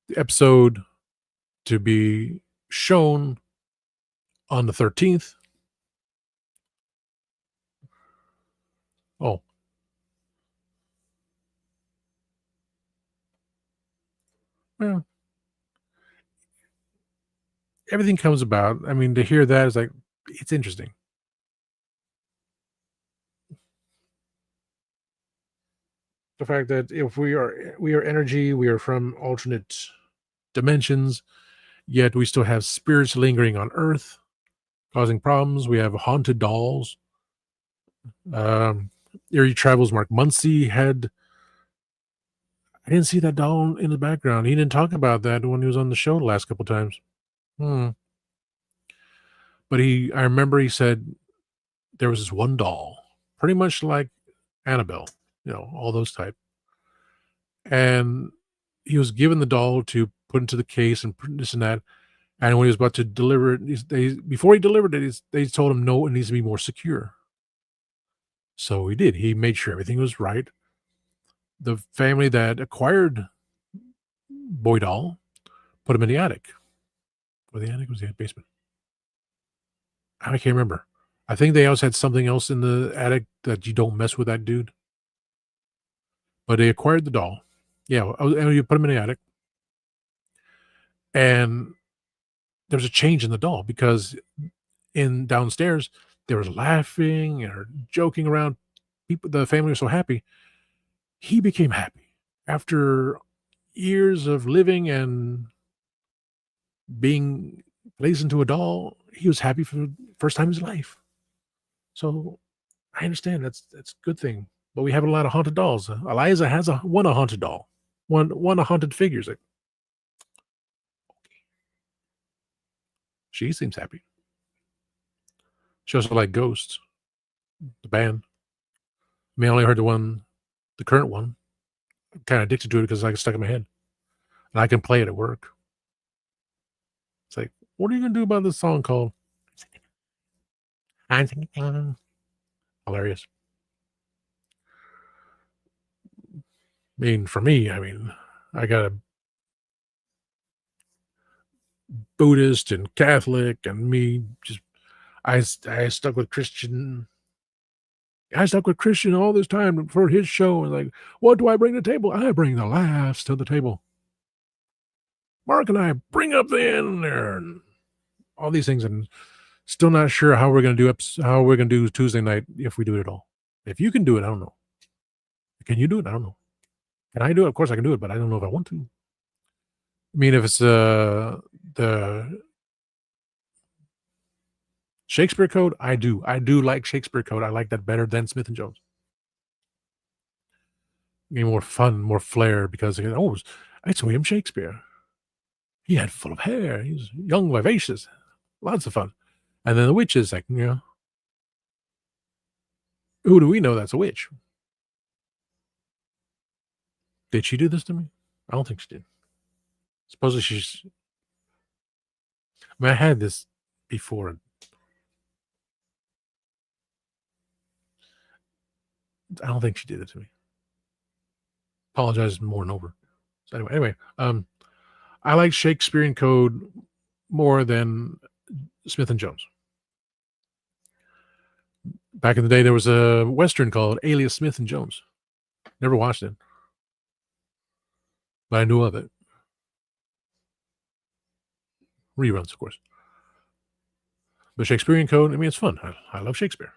the episode to be shown on the 13th. Oh. Well, everything comes about. I mean, to hear that is like, it's interesting. The fact that if we are energy, we are from alternate dimensions, yet we still have spirits lingering on Earth, causing problems. We have haunted dolls. Eerie Travels Mark Muncy had. I didn't see that doll in the background. He didn't talk about that when he was on the show the last couple times. But I remember he said there was this one doll, pretty much like Annabelle, all those type. And he was given the doll to put into the case and this and that. And when he was about to deliver it, before he delivered it, they told him, no, it needs to be more secure. So he did. He made sure everything was right. The family that acquired Boy Doll put him in the attic. Or the attic was the basement. I can't remember. I think they also had something else in the attic that you don't mess with that dude. But they acquired the doll. Yeah, and you put him in the attic. And there was a change in the doll because in downstairs they were laughing or joking around. People, the family was so happy. He became happy after years of living and being placed into a doll. He was happy for the first time in his life. So I understand that's a good thing. But we have a lot of haunted dolls. Eliza has a haunted doll, one haunted figures. Like, she seems happy. She also like Ghosts, the band. I mean, I only heard the current one. I'm kind of addicted to it because I get stuck in my head, and I can play it at work. It's like, what are you gonna do about this song called? I'm thinking. Hilarious. I mean, for me, I got a Buddhist and Catholic, and me just I stuck with Christian. I stuck with Christian all this time for his show. And like, what do I bring to the table? I bring the laughs to the table. Mark and I bring up the end there, and all these things, and still not sure how we're gonna do Tuesday night if we do it at all. If you can do it, I don't know. Can you do it? I don't know. Can I do it? Of course I can do it, but I don't know if I want to. I mean, if it's the Shakespeare Code, I do. I do like Shakespeare Code. I like that better than Smith and Jones. Give me more fun, more flair because it's William Shakespeare. He had full of hair. He was young, vivacious, lots of fun. And then the witch is like, who do we know that's a witch? Did she do this to me? I don't think she did. Supposedly I had this before. I don't think she did it to me. Apologize more and over. So anyway, I like Shakespearean Code more than Smith and Jones. Back in the day, there was a Western called Alias Smith and Jones. Never watched it, but I knew of it. Reruns, of course. But Shakespearean Code, it's fun. I love Shakespeare.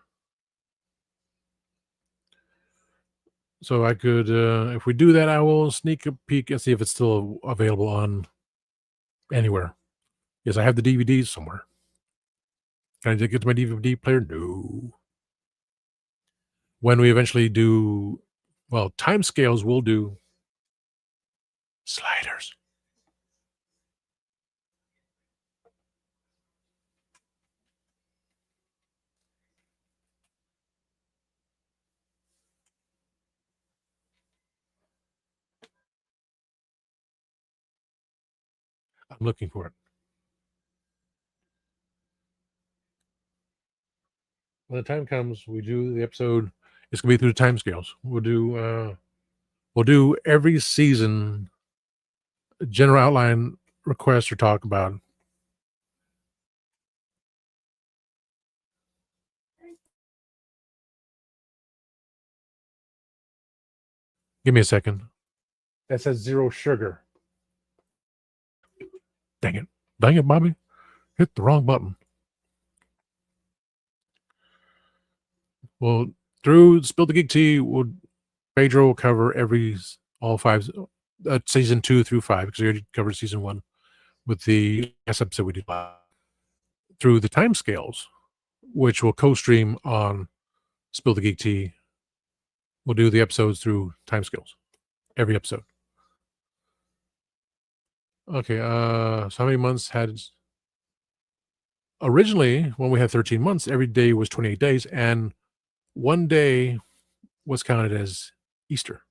So I could, if we do that, I will sneak a peek and see if it's still available on anywhere. Yes, I have the DVDs somewhere. Can I get to my DVD player? No. When we eventually do, timescales, we'll do sliders. I'm looking for it. When the time comes, we do the episode. It's gonna be through the timescales. We'll do every season general outline, request, or talk about. Give me a second. That says 0 sugar. Dang it, Bobby! Hit the wrong button. Well, through Spill the Geek Tea, Pedro will cover all 5, season 2 through 5, because we already covered season 1 with the last episode we did through the timescales, which will co-stream on Spill the Geek Tea. We'll do the episodes through timescales, every episode. Okay, so how many months had originally? When we had 13 months, every day was 28 days, and one day was counted as Easter,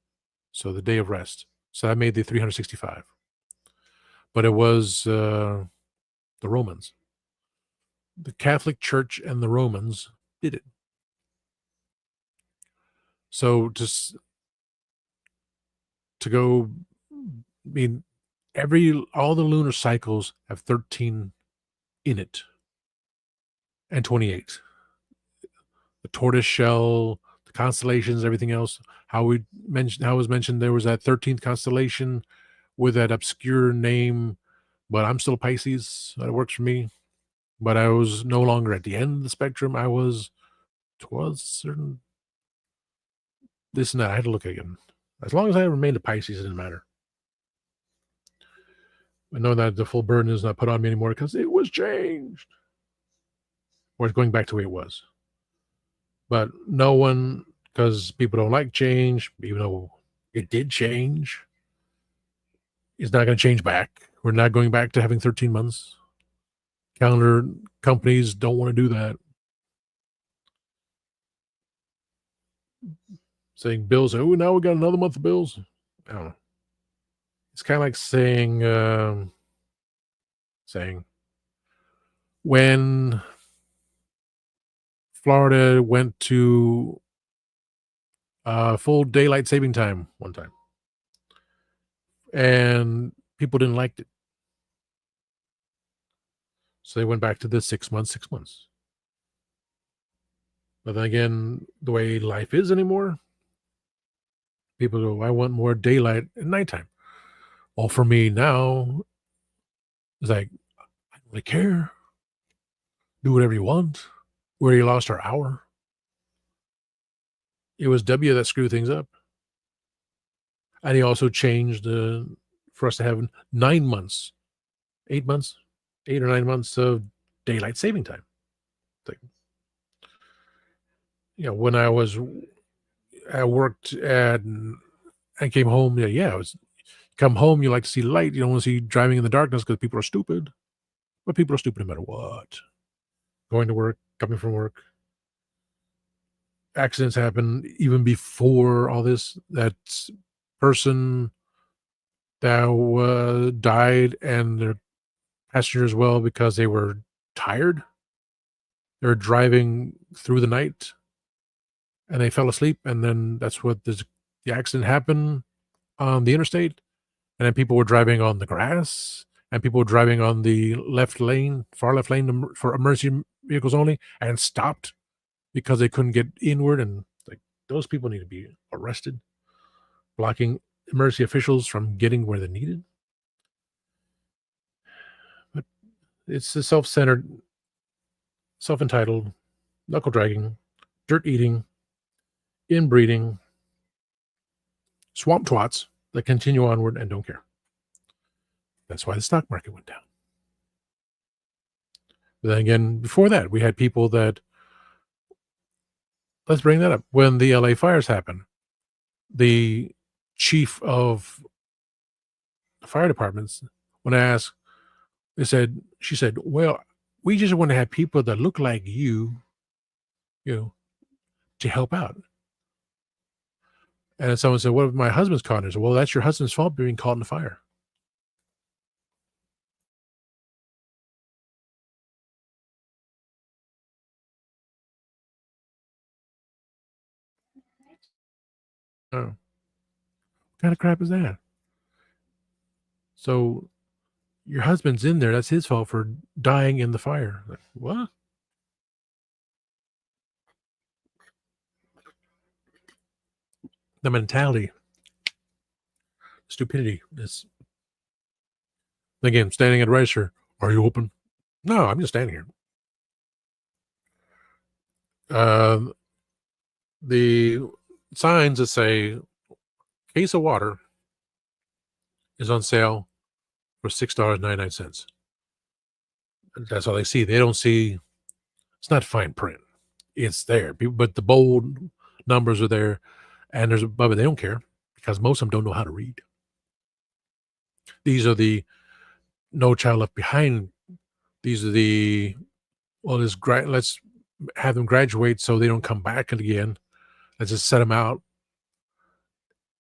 so the day of rest. So that made the 365. But it was the Romans, the Catholic Church, and the Romans did it. So to go, all the lunar cycles have 13 in it, and 28. The tortoise shell, the constellations, everything else. How it was mentioned, there was that 13th constellation with that obscure name, but I'm still Pisces. That works for me. But I was no longer at the end of the spectrum. I was towards certain this and that. I had to look again. As long as I remained a Pisces, it didn't matter. I know that the full burden is not put on me anymore because it was changed. Or it's going back to the way it was. But no one, because people don't like change, even though it did change, it's not going to change back. We're not going back to having 13 months. Calendar companies don't want to do that. Saying bills, now we got another month of bills. I don't know. It's kind of like saying when Florida went to full daylight saving time one time, and people didn't like it, so they went back to the 6 months. But then again, the way life is anymore, people go, I want more daylight at nighttime. Well, for me now, it's like, I don't really care. Do whatever you want. We already lost our hour. It was W that screwed things up. And he also changed for us to have 8 or 9 months of daylight saving time. Like, when I worked at, I came home. Yeah, it was come home. You like to see light. You don't want to see driving in the darkness because people are stupid. But people are stupid no matter what. Going to work, coming from work, accidents happen even before all this. That person that died and their passenger as well because they were tired. They were driving through the night and they fell asleep, and then that's what the accident happened on the interstate. And then people were driving on the grass, and people were driving on the left lane, far left lane for emergency vehicles only, and stopped because they couldn't get inward. And like those people need to be arrested, blocking emergency officials from getting where they're needed. But it's the self-centered, self-entitled, knuckle dragging, dirt eating, inbreeding, swamp twats that continue onward and don't care. That's why the stock market went down. But then again, before that, we had people that, let's bring that up. When the LA fires happened, the chief of the fire departments, when I asked, she said, well, we just want to have people that look like you to help out. And someone said, what if my husband's caught? I said, well, that's your husband's fault being caught in the fire. Oh, what kind of crap is that? So your husband's in there. That's his fault for dying in the fire. Like, what? The mentality, stupidity is, again, standing at the register. Are you open? No, I'm just standing here. The signs that say case of water is on sale for $6.99. That's all they see. They don't see, it's not fine print. It's there. But the bold numbers are there, and there's above it. They don't care because most of them don't know how to read. These are the No Child Left Behind. These are the, well, let's have them graduate so they don't come back again. Let's just set them out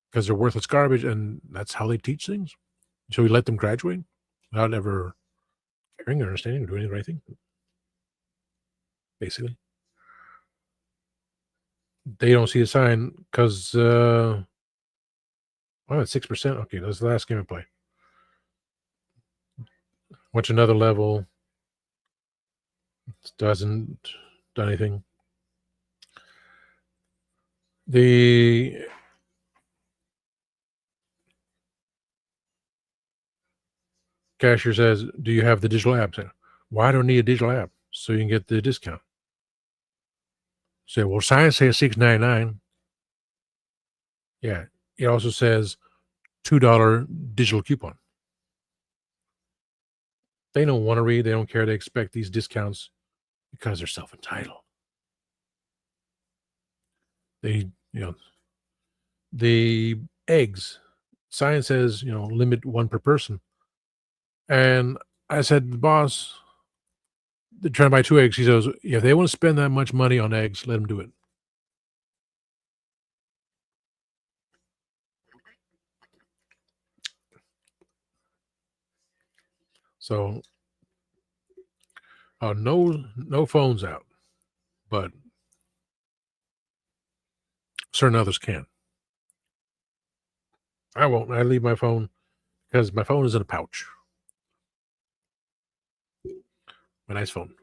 because they're worthless garbage, and that's how they teach things. So we let them graduate without ever caring or understanding or doing the right thing. Basically, they don't see a sign because wow, it's 6%. Okay, that's the last game I play. Watch another level. It doesn't do anything. The cashier says, do you have the digital app? Why do I need a digital app? So you can get the discount. Say, well, sign says $6.99. Yeah. It also says $2 digital coupon. They don't want to read. They don't care. They expect these discounts because they're self-entitled. They, the eggs, sign says, limit one per person. And I said, the boss, they're trying to buy 2 eggs. He says, if they want to spend that much money on eggs, let them do it. So, no phones out, but certain others can. I won't. I leave my phone because my phone is in a pouch. My nice phone.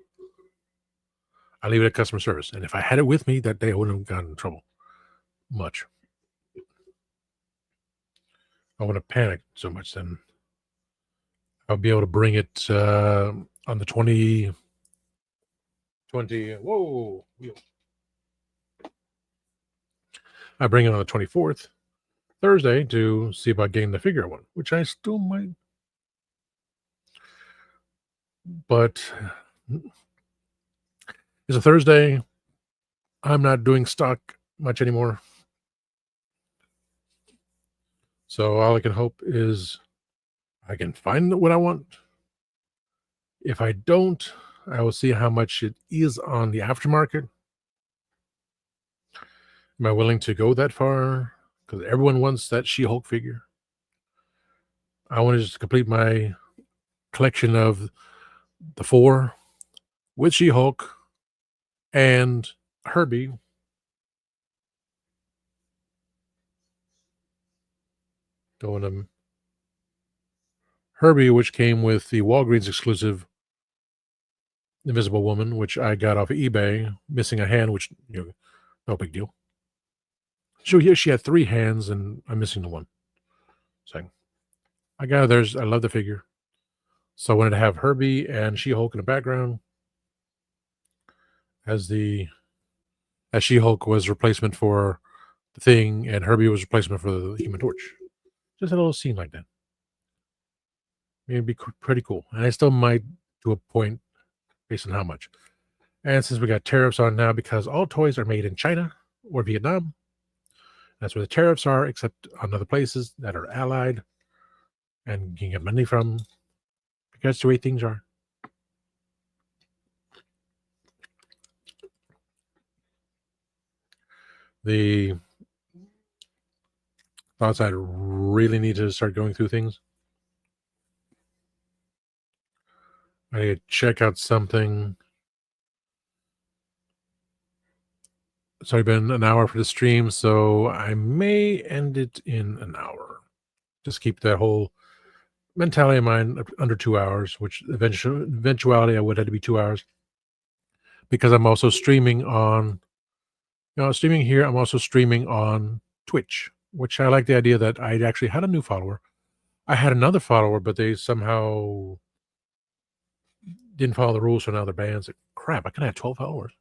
I leave it at customer service. And if I had it with me that day, I wouldn't have gotten in trouble much. I wouldn't have panicked so much then. I'll be able to bring it on the 20. Whoa. I bring it on the 24th, Thursday, to see about getting the figure one, which I still might. But It's a Thursday. I'm not doing stock much anymore. So all I can hope is I can find what I want. If I don't, I will see how much it is on the aftermarket. Am I willing to go that far? Because everyone wants that She-Hulk figure. I want to just complete my collection of the 4 with She-Hulk and Herbie. Going to Herbie, which came with the Walgreens exclusive Invisible Woman, which I got off of eBay, missing a hand, which, no big deal. So here she had 3 hands, and I'm missing the one. So I got theirs. I love the figure. So I wanted to have Herbie and She-Hulk in the background as She-Hulk was replacement for the Thing, and Herbie was replacement for the Human Torch. Just a little scene like that. It'd be pretty cool. And I still might do a point based on how much. And since we got tariffs on now, because all toys are made in China or Vietnam, that's where the tariffs are, except on other places that are allied and you can get money from, because that's the way things are. The thoughts I really need to start going through things. I need to check out something. It's already been an hour for the stream, so I may end it in an hour. Just keep that whole mentality in mind under 2 hours, which eventuality I would have to be 2 hours. Because I'm also streaming on, streaming here. I'm also streaming on Twitch, which I like the idea that I actually had a new follower. I had another follower, but they somehow didn't follow the rules, so now they're banned. It's like, crap, I can have 12 followers.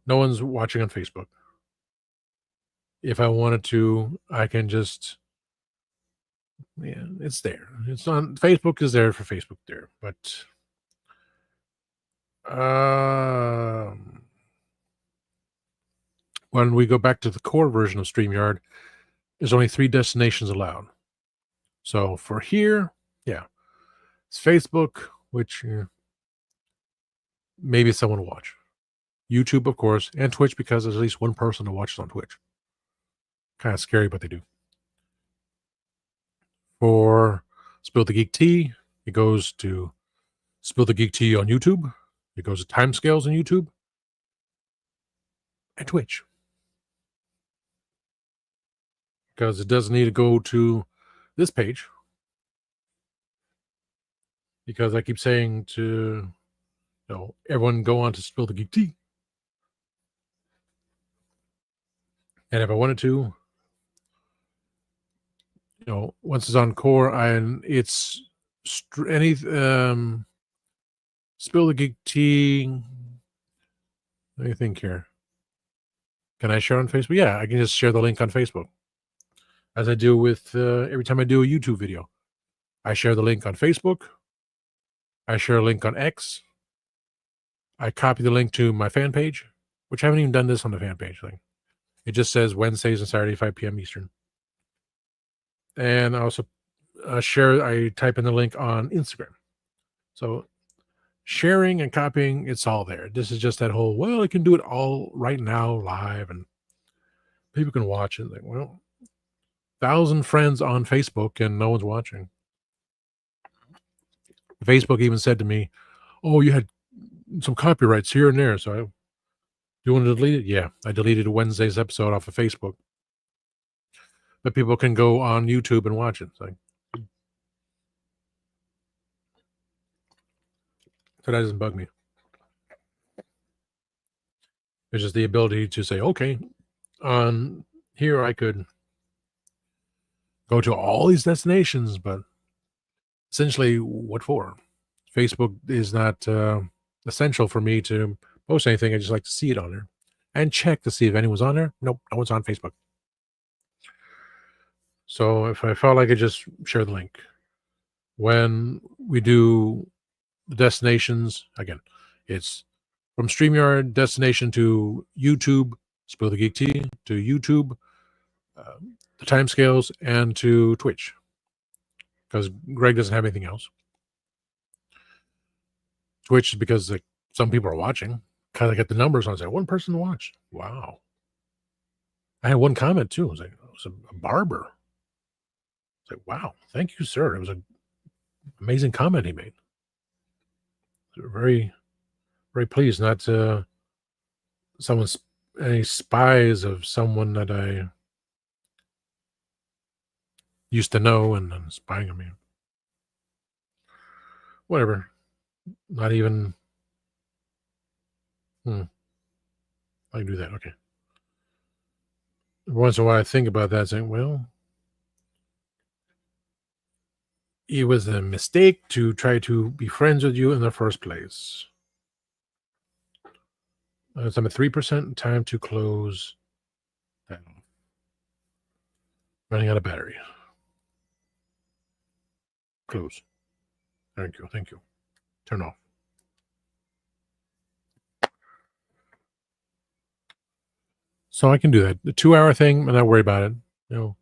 No one's watching on Facebook. If I wanted to, I can just, it's there. It's on Facebook. Is there for Facebook there, but when we go back to the core version of StreamYard, there's only 3 destinations allowed. So for here, it's Facebook, which maybe someone will watch. YouTube, of course, and Twitch, because there's at least one person to watch it on Twitch. Kind of scary, but they do. For Spill the Geek Tea, it goes to Spill the Geek Tea on YouTube. It goes to Timescales on YouTube and Twitch. Because it doesn't need to go to this page. Because I keep saying to everyone go on to Spill the Geek Tea. And if I wanted to, once it's on core and it's any Spill the Geek Tea. Let me think here. Can I share on Facebook? Yeah, I can just share the link on Facebook, as I do with every time I do a YouTube video. I share the link on Facebook. I share a link on X. I copy the link to my fan page, which I haven't even done this on the fan page thing. It just says Wednesdays and Saturday, 5 p.m. Eastern. And I also I type in the link on Instagram. So sharing and copying, it's all there. This is just that whole, I can do it all right now live and people can watch it. Like, 1,000 friends on Facebook and no one's watching. Facebook even said to me, "Oh, you had some copyrights here and there." So you want to delete it? Yeah, I deleted Wednesday's episode off of Facebook. But people can go on YouTube and watch it. So that doesn't bug me. It's just the ability to say, okay, on here I could go to all these destinations, but essentially, what for? Facebook is not essential for me to post anything. I just like to see it on there and check to see if anyone's on there. Nope, no one's on Facebook. So if I felt like I just share the link. When we do the destinations, again, it's from StreamYard destination to YouTube, Spill the Geek Tea, to YouTube, the timescales, and to Twitch, because Greg doesn't have anything else. Twitch is because like some people are watching. Kind of get the numbers on. Say one person watched. Wow. I had one comment too. It was like, it was a barber. It's like, wow, thank you, sir. It was an amazing comment he made. Very, very pleased. Not someone's any spies of someone that I used to know and spying on me. Whatever. Not even. I can do that. Okay. Once in a while, I think about that, saying, well, it was a mistake to try to be friends with you in the first place. So I'm at 3%. Time to close that off. Running out of battery. Close. Thank you. Thank you. Turn off. So I can do that. The 2-hour thing, I'm not worried about it. You know,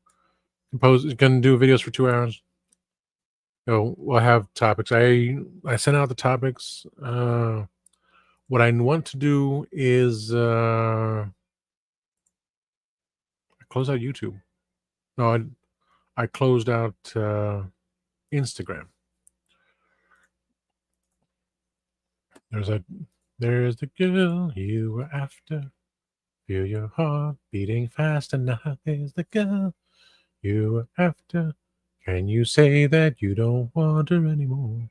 can do videos for 2 hours. You know, we'll have topics. I sent out the topics. What I want to do is close out YouTube. No, I closed out Instagram. There's the girl you were after. Feel your heart beating fast, and now there's the girl you were after. Can you say that you don't want her anymore?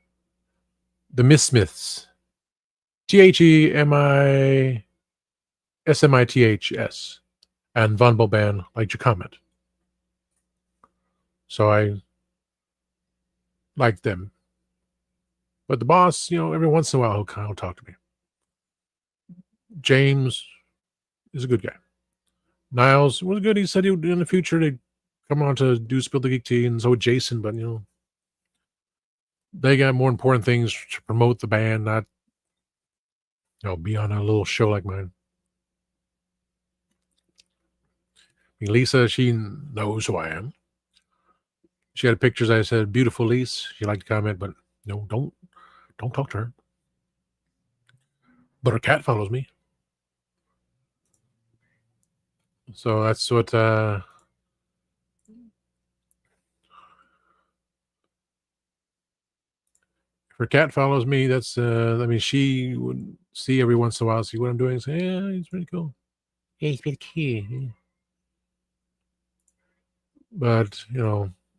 The Miss Smiths. TheMISMITHS. And Von Boban liked your comment. So I like them. But the boss, every once in a while, he'll talk to me. James is a good guy. Niles was good. He said he would, in the future, they'd come on to do Spill the Geek Tea, and so would Jason, but, they got more important things to promote the band, not, be on a little show like mine. I mean, Lisa, she knows who I am. She had pictures. I said, "Beautiful, Lisa." She liked to comment, but no, don't talk to her. But her cat follows me, so that's what. If her cat follows me, that's. She would see every once in a while, see what I'm doing, and say, "Yeah, he's pretty cool. Yeah, he's pretty cute." Yeah. But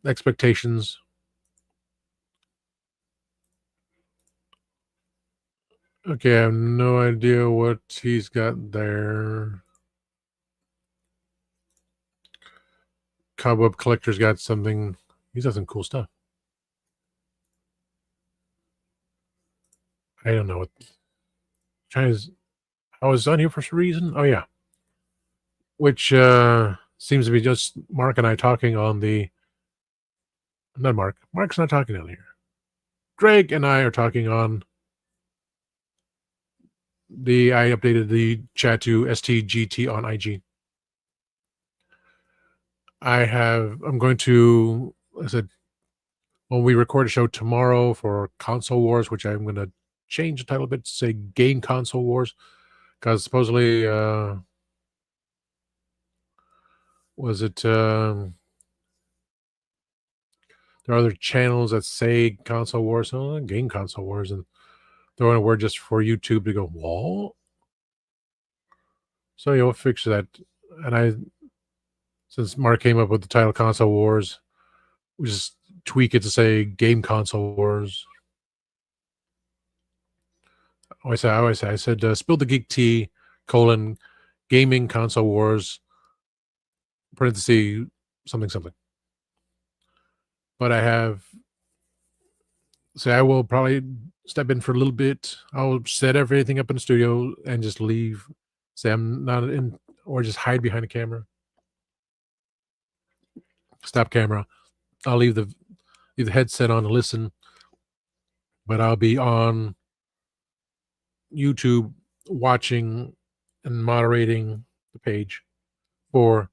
expectations. Okay, I have no idea what he's got there. Cobweb Collector's got something. He's got some cool stuff. I don't know what. Chinese. I was on here for some reason. Oh yeah, which seems to be just Mark and I talking on the. Not Mark. Mark's not talking on here. Greg and I are talking on I updated the chat to STGT on IG. I'm going to, I said, when we record a show tomorrow for Console Wars, which I'm going to change the title a bit to say Game Console Wars, because supposedly, there are other channels that say Console Wars, so Game Console Wars, and throwing a word just for YouTube to go, what? So you'll fix that. And since Mark came up with the title Console Wars, we just tweak it to say Game Console Wars. I said, Spill the Geek Tea, Gaming Console Wars, parenthesis, something. But I will probably step in for a little bit. I'll set everything up in the studio and just leave. Say I'm not in, or just hide behind the camera. Stop camera. I'll leave the headset on to listen, but I'll be on YouTube watching and moderating the page for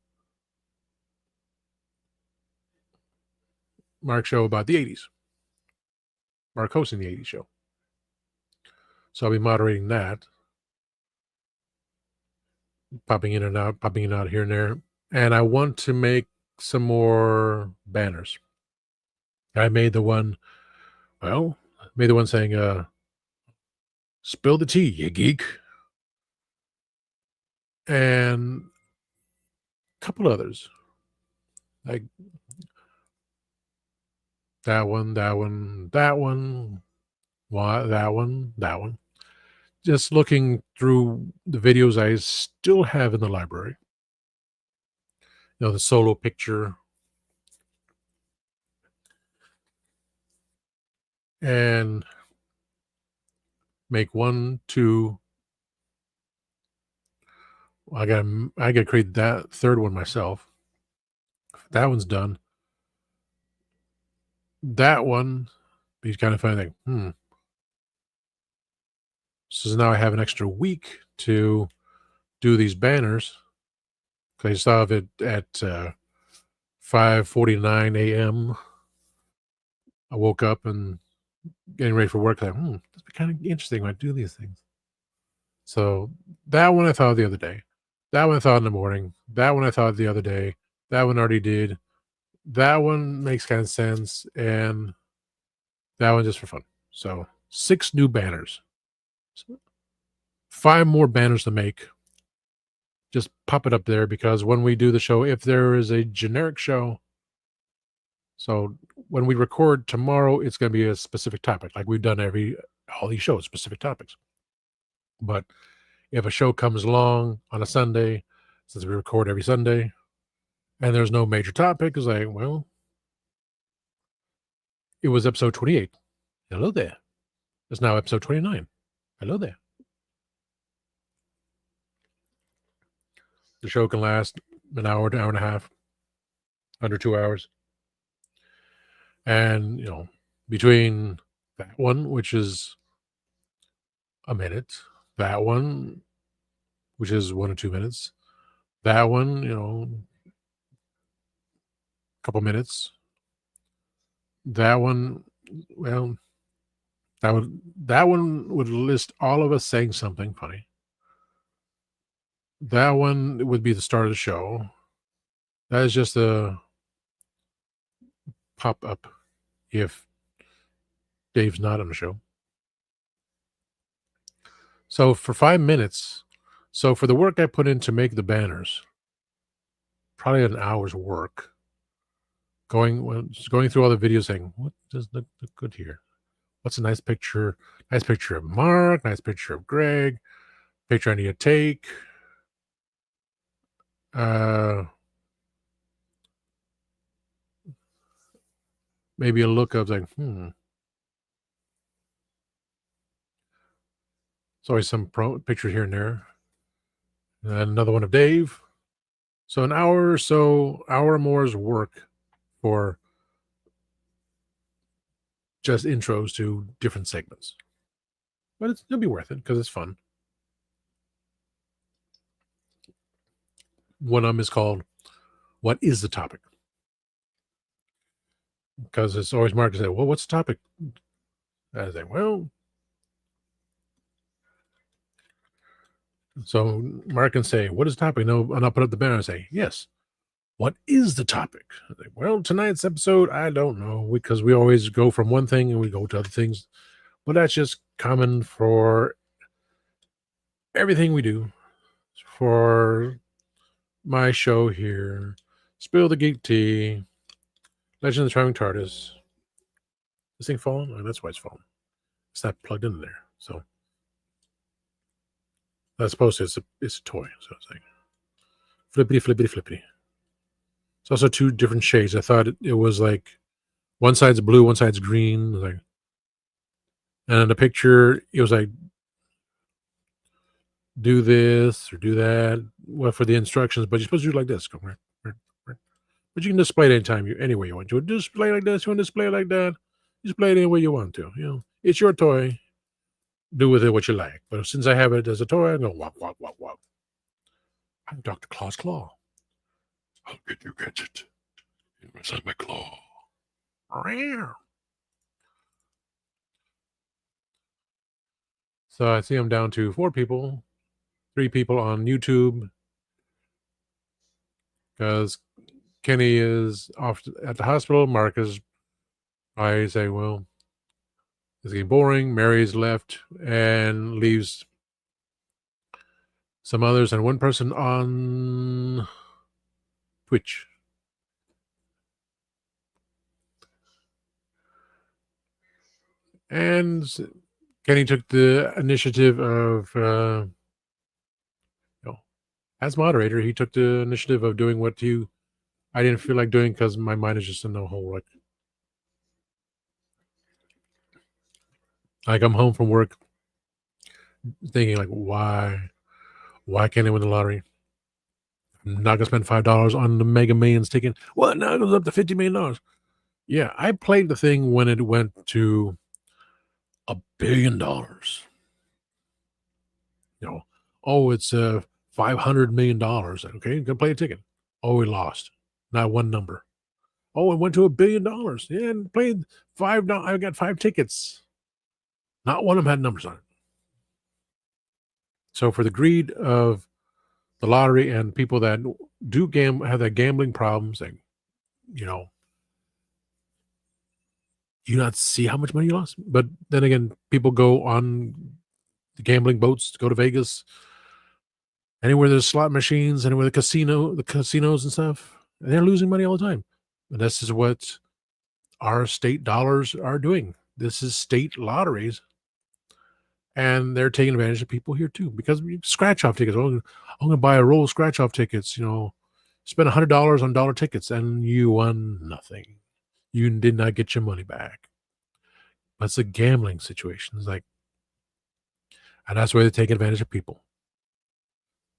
Mark's show about the 80s. Mark hosting the 80s show. So I'll be moderating that, popping in and out here and there. And I want to make some more banners. I made the one saying, spill the tea, you geek. And a couple others. Like that one. Just looking through the videos I still have in the library. The solo picture. And make 1, 2. I gotta create that third one myself. That one's done. That one be kind of funny thing. So now I have an extra week to do these banners. I saw it at 5:49 a.m. I woke up and getting ready for work. This be kind of interesting when I do these things. So that one I thought the other day. That one I thought in the morning. That one I thought the other day. That one already did. That one makes kind of sense. And that one just for fun. So 6 new banners. 5 more banners to make. Just pop it up there because when we do the show, if there is a generic show, so when we record tomorrow, it's going to be a specific topic, like we've done all these shows, specific topics. But if a show comes along on a Sunday, since we record every Sunday, and there's no major topic, it's like, well, it was episode 28. Hello there. It's now episode 29. Hello there. The show can last an hour to hour and a half, under 2 hours. And, between that one, which is a minute, that one, which is 1 or 2 minutes, that one, a couple minutes, that one, well, that one would list all of us saying something funny. That one would be the start of the show. That is just a pop up if Dave's not on the show. So for 5 minutes, so for the work I put in to make the banners, probably an hour's work, going through all the videos saying, what does look good here? What's a nice picture? Nice picture of Mark, nice picture of Greg, picture I need to take. Maybe a look of like, There's always some picture here and there. And another one of Dave. So an hour or more's work for just intros to different segments. But it'll be worth it because it's fun. One of them is called What is the Topic? Because it's always Mark to say, well, what's the topic? I was like, well, so Mark can say, what is the topic? No, and I'll put up the banner and say, yes. What is the topic? I was like, well, tonight's episode, I don't know, because we always go from one thing and we go to other things. But that's just common for everything we do. For my show here, Spill the Geek Tea, Legend of the Traveling TARDIS. This thing falling? Oh, that's why it's falling. It's not plugged in there. So that's supposed to. It's a toy. So it's like flippity, flippity, flippity. It's also 2 different shades. I thought it was like one side's blue, one side's green. Like, and in the picture, it was like, do this or do that. Well, for the instructions, but you're supposed to do it like this. Go right. But you can display it anytime any way you want. You want to display it like this, you want to display it like that. Display it any way you want to. It's your toy. do with it what you like. But since I have it as a toy, I go walk, walk, walk, walk. I'm Dr. Claw's claw. How can you get it inside my claw? So I see I'm down to 4 people, 3 people on YouTube because Kenny is off at the hospital. Mark is, I say, well, it's getting boring. Mary's left and leaves some others and one person on Twitch. And Kenny took the initiative of, as moderator, he took the initiative of doing what I didn't feel like doing because my mind is just in the hole. Like I'm home from work thinking like, why can't I win the lottery? I'm not gonna spend $5 on the Mega Millions ticket. Well, now it goes up to $50 million. Yeah, I played the thing when it went to $1 billion. Oh, it's $500 million. Okay, gonna play a ticket. Oh, we lost. Not one number. Oh, it went to $1 billion. Yeah, and played $5. I got 5 tickets. Not one of them had numbers on it. So for the greed of the lottery and people that do have that gambling problems, and you not see how much money you lost. But then again, people go on the gambling boats, go to Vegas, anywhere there's slot machines, anywhere the casinos and stuff, and they're losing money all the time. And this is what our state dollars are doing. This is state lotteries. And they're taking advantage of people here too, because we scratch off tickets. Oh, I'm going to buy a roll of scratch off tickets. Spend $100 on dollar tickets, and you won nothing. You did not get your money back. But it's a gambling situation. It's like, and that's why they take advantage of people.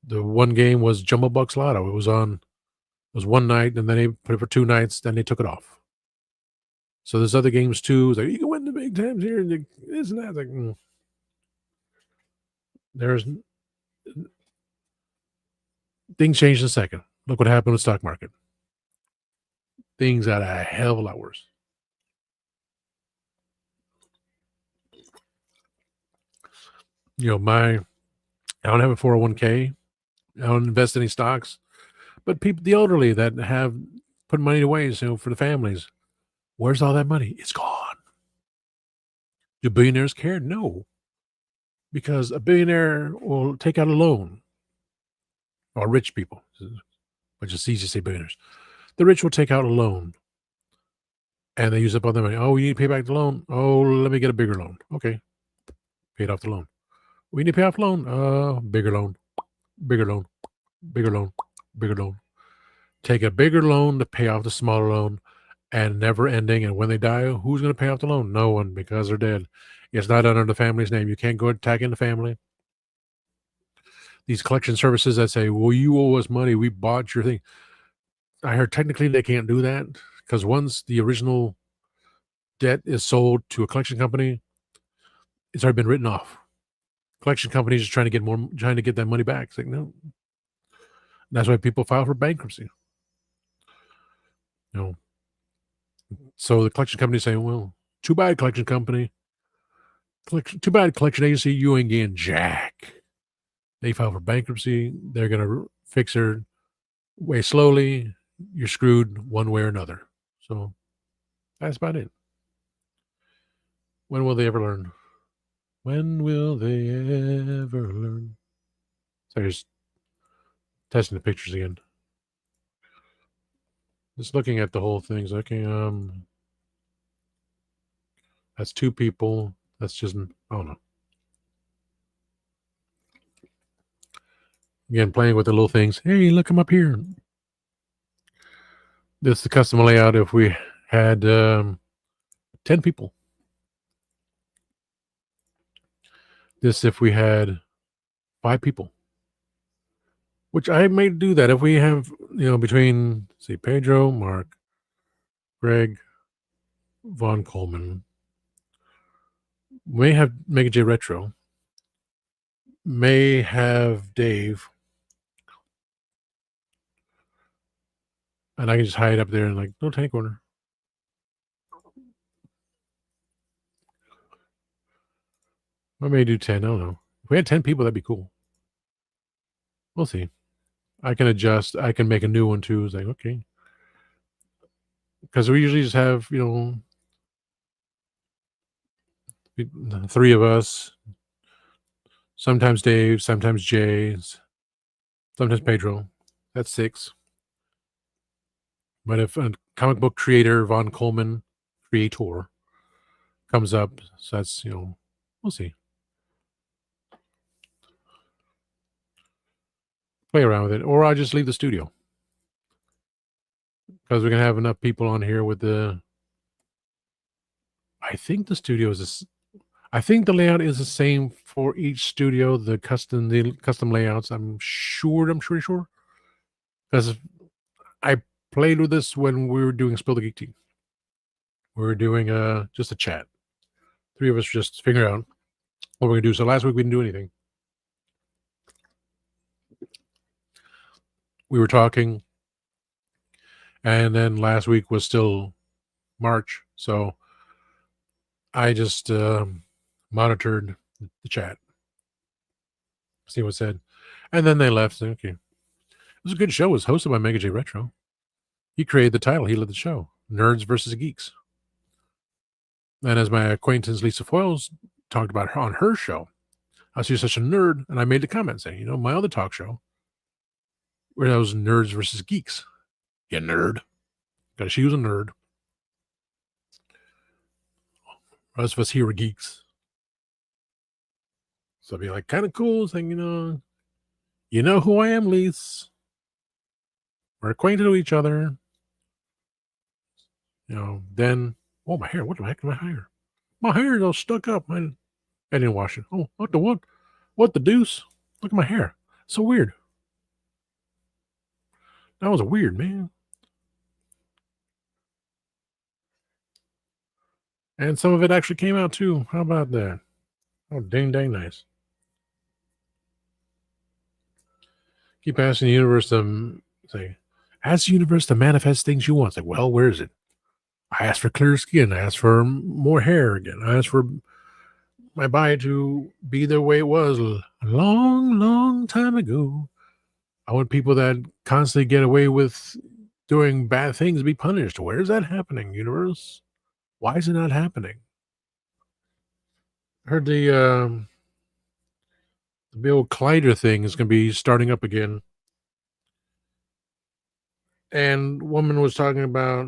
The one game was Jumbo Bucks Lotto. It was one night, and then they put it for 2 nights. Then they took it off. So there's other games too. It's like, you can win the big times here, and this and that. Like, there's things changed in a second. Look what happened with the stock market. Things got a hell of a lot worse. I don't have a 401k. I don't invest in any stocks. But people, the elderly that have put money away, for the families, where's all that money? It's gone. Do billionaires care? No. Because a billionaire will take out a loan, or rich people, which is easy to say billionaires. The rich will take out a loan and they use up all their money. Oh, we need to pay back the loan. Oh, let me get a bigger loan. Okay. Paid off the loan. We need to pay off the loan. Bigger loan, bigger loan, bigger loan, bigger loan. Take a bigger loan to pay off the smaller loan, and never ending. And when they die, who's going to pay off the loan? No one, because they're dead. It's not under the family's name. You can't go and tag in the family. These collection services that say, well, you owe us money. We bought your thing. I heard technically they can't do that, because once the original debt is sold to a collection company, it's already been written off. Collection companies are trying to get that money back. It's like, no. That's why people file for bankruptcy. So the collection company saying, well, too bad, collection company. Too bad, collection agency, you ain't getting jack. They file for bankruptcy. They're going to fix their way slowly. You're screwed one way or another. So that's about it. When will they ever learn? When will they ever learn? So just testing the pictures again. Just looking at the whole thing. Okay, that's 2 people. That's just, I don't know. Again, playing with the little things. Hey, look, I'm up here. This is the custom layout if we had 10 people. This if we had 5 people. Which I may do that if we have, between, say, Pedro, Mark, Greg, Von Coleman. We may have Mega J Retro. may have Dave, and I can just hide up there and like, no tank corner. I may do 10. I don't know. If we had 10 people, that'd be cool. We'll see. I can adjust. I can make a new one too. It's like, okay. Because we usually just have, 3 of us. Sometimes Dave, sometimes Jay, sometimes Pedro. That's 6. But if a comic book creator, Von Coleman, creator, comes up, so that's, we'll see. Play around with it. Or I'll just leave the studio. Because we're going to have enough people on here with the... I think the studio is... I think the layout is the same for each studio, the custom layouts. I'm pretty sure. Because I played with this when we were doing Spill the Geek Team. We were doing just a chat. 3 of us just figure out what we're going to do. So last week we didn't do anything. We were talking. And then last week was still March. So I just monitored the chat. See what said. And then they left. Okay. It was a good show. It was hosted by Mega J Retro. He created the title. He led the show. Nerds versus Geeks. And as my acquaintance Lisa Foyles talked about her on her show, I was such a nerd, and I made the comment saying, my other talk show, where that was Nerds versus Geeks. You nerd. Because she was a nerd. The rest of us here were geeks. So I'd be like, kind of cool, saying, you know who I am, Lisa. We're acquainted with each other. Then, oh, my hair. What the heck is my hair? My hair is all stuck up. I didn't wash it. Oh, what the what? What the deuce? Look at my hair. So weird. That was weird, man. And some of it actually came out too. How about that? Oh, dang nice. Keep asking the universe to say, ask the universe to manifest things you want. It's like, well, where is it? I asked for clear skin. I asked for more hair again. I asked for my body to be the way it was a long, long time ago. I want people that constantly get away with doing bad things to be punished. Where is that happening, universe? Why is it not happening? I heard the Bill Collider thing is going to be starting up again. And woman was talking about,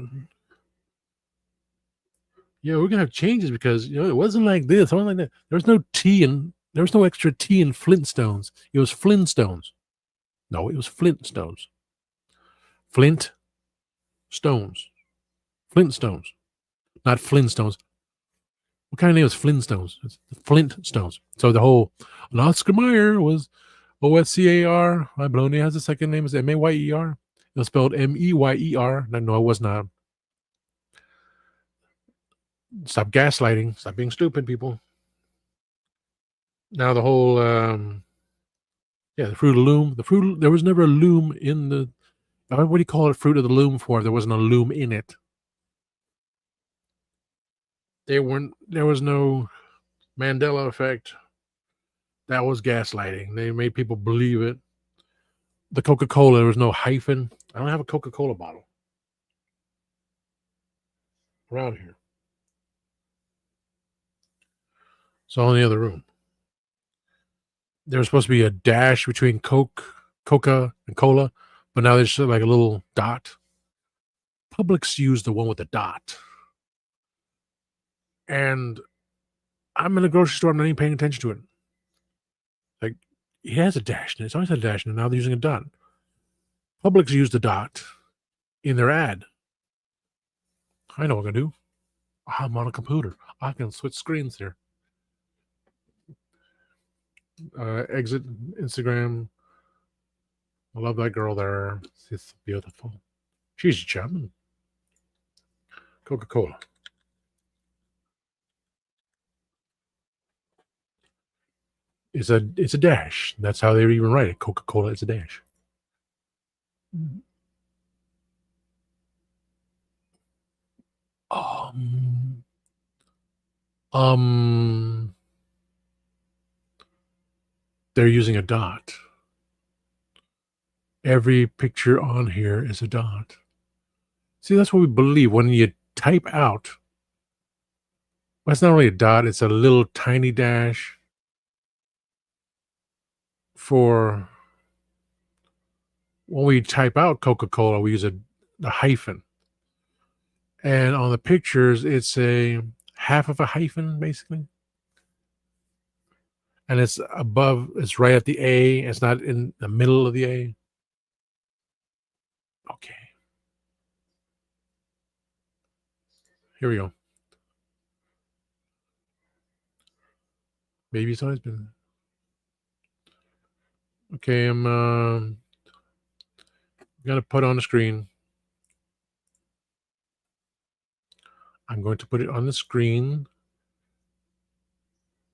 we're going to have changes because, it wasn't like this. It wasn't like that. There was no tea and there was no extra tea in Flintstones. It was Flintstones. No, it was Flintstones. Flint Stones. Flintstones. Not Flintstones. What kind of name is Flintstones? It's Flintstones. So the whole Oscar Mayer was OSCAR. My Bologna has a second name is Mayer. It was spelled Meyer. No, it was not. Stop gaslighting. Stop being stupid, people. Now the whole the Fruit of the Loom. There was never a loom in the what do you call it? Fruit of the Loom for? There wasn't a loom in it. There was no Mandela effect. That was gaslighting. They made people believe it. The Coca-Cola, there was no hyphen. I don't have a Coca-Cola bottle around here. It's all in the other room. There was supposed to be a dash between Coca, and Cola, but now there's like a little dot. Publix used the one with the dot. And I'm in a grocery store. I'm not even paying attention to it. Like, he has a dash in it. It's always had a dash in it. Now they're using a dot. Publix used the dot in their ad. I know what I'm going to do. I'm on a computer. I can switch screens here. Exit Instagram. I love that girl there. She's beautiful. She's German. Coca-Cola. It's a dash. That's how they even write it. Coca-Cola, it's a dash. Um, um, they're using a dot. Every picture on here is a dot. See, that's what we believe. When you type out, well, it's not really a dot, it's a little tiny dash for when we type out Coca-Cola, we use a hyphen. And on the pictures, it's a half of a hyphen, basically. And it's above, it's right at the A. It's not in the middle of the A. Okay. Here we go. Maybe it's always been. Okay, I'm gonna put on the screen. I'm going to put it on the screen.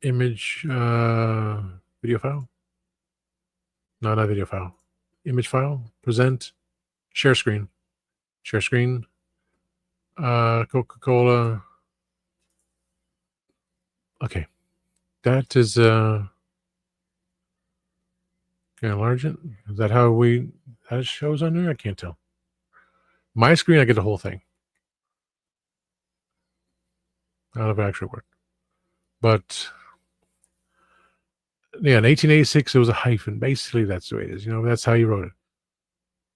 Image video file. No, not video file. Image file. Present. Share screen. Share screen. Coca-Cola. Okay. That is can I enlarge it? Is that how that shows on there? I can't tell. My screen, I get the whole thing. I don't know if it actually worked. But yeah, in 1886 it was a hyphen. Basically, that's the way it is. That's how you wrote it.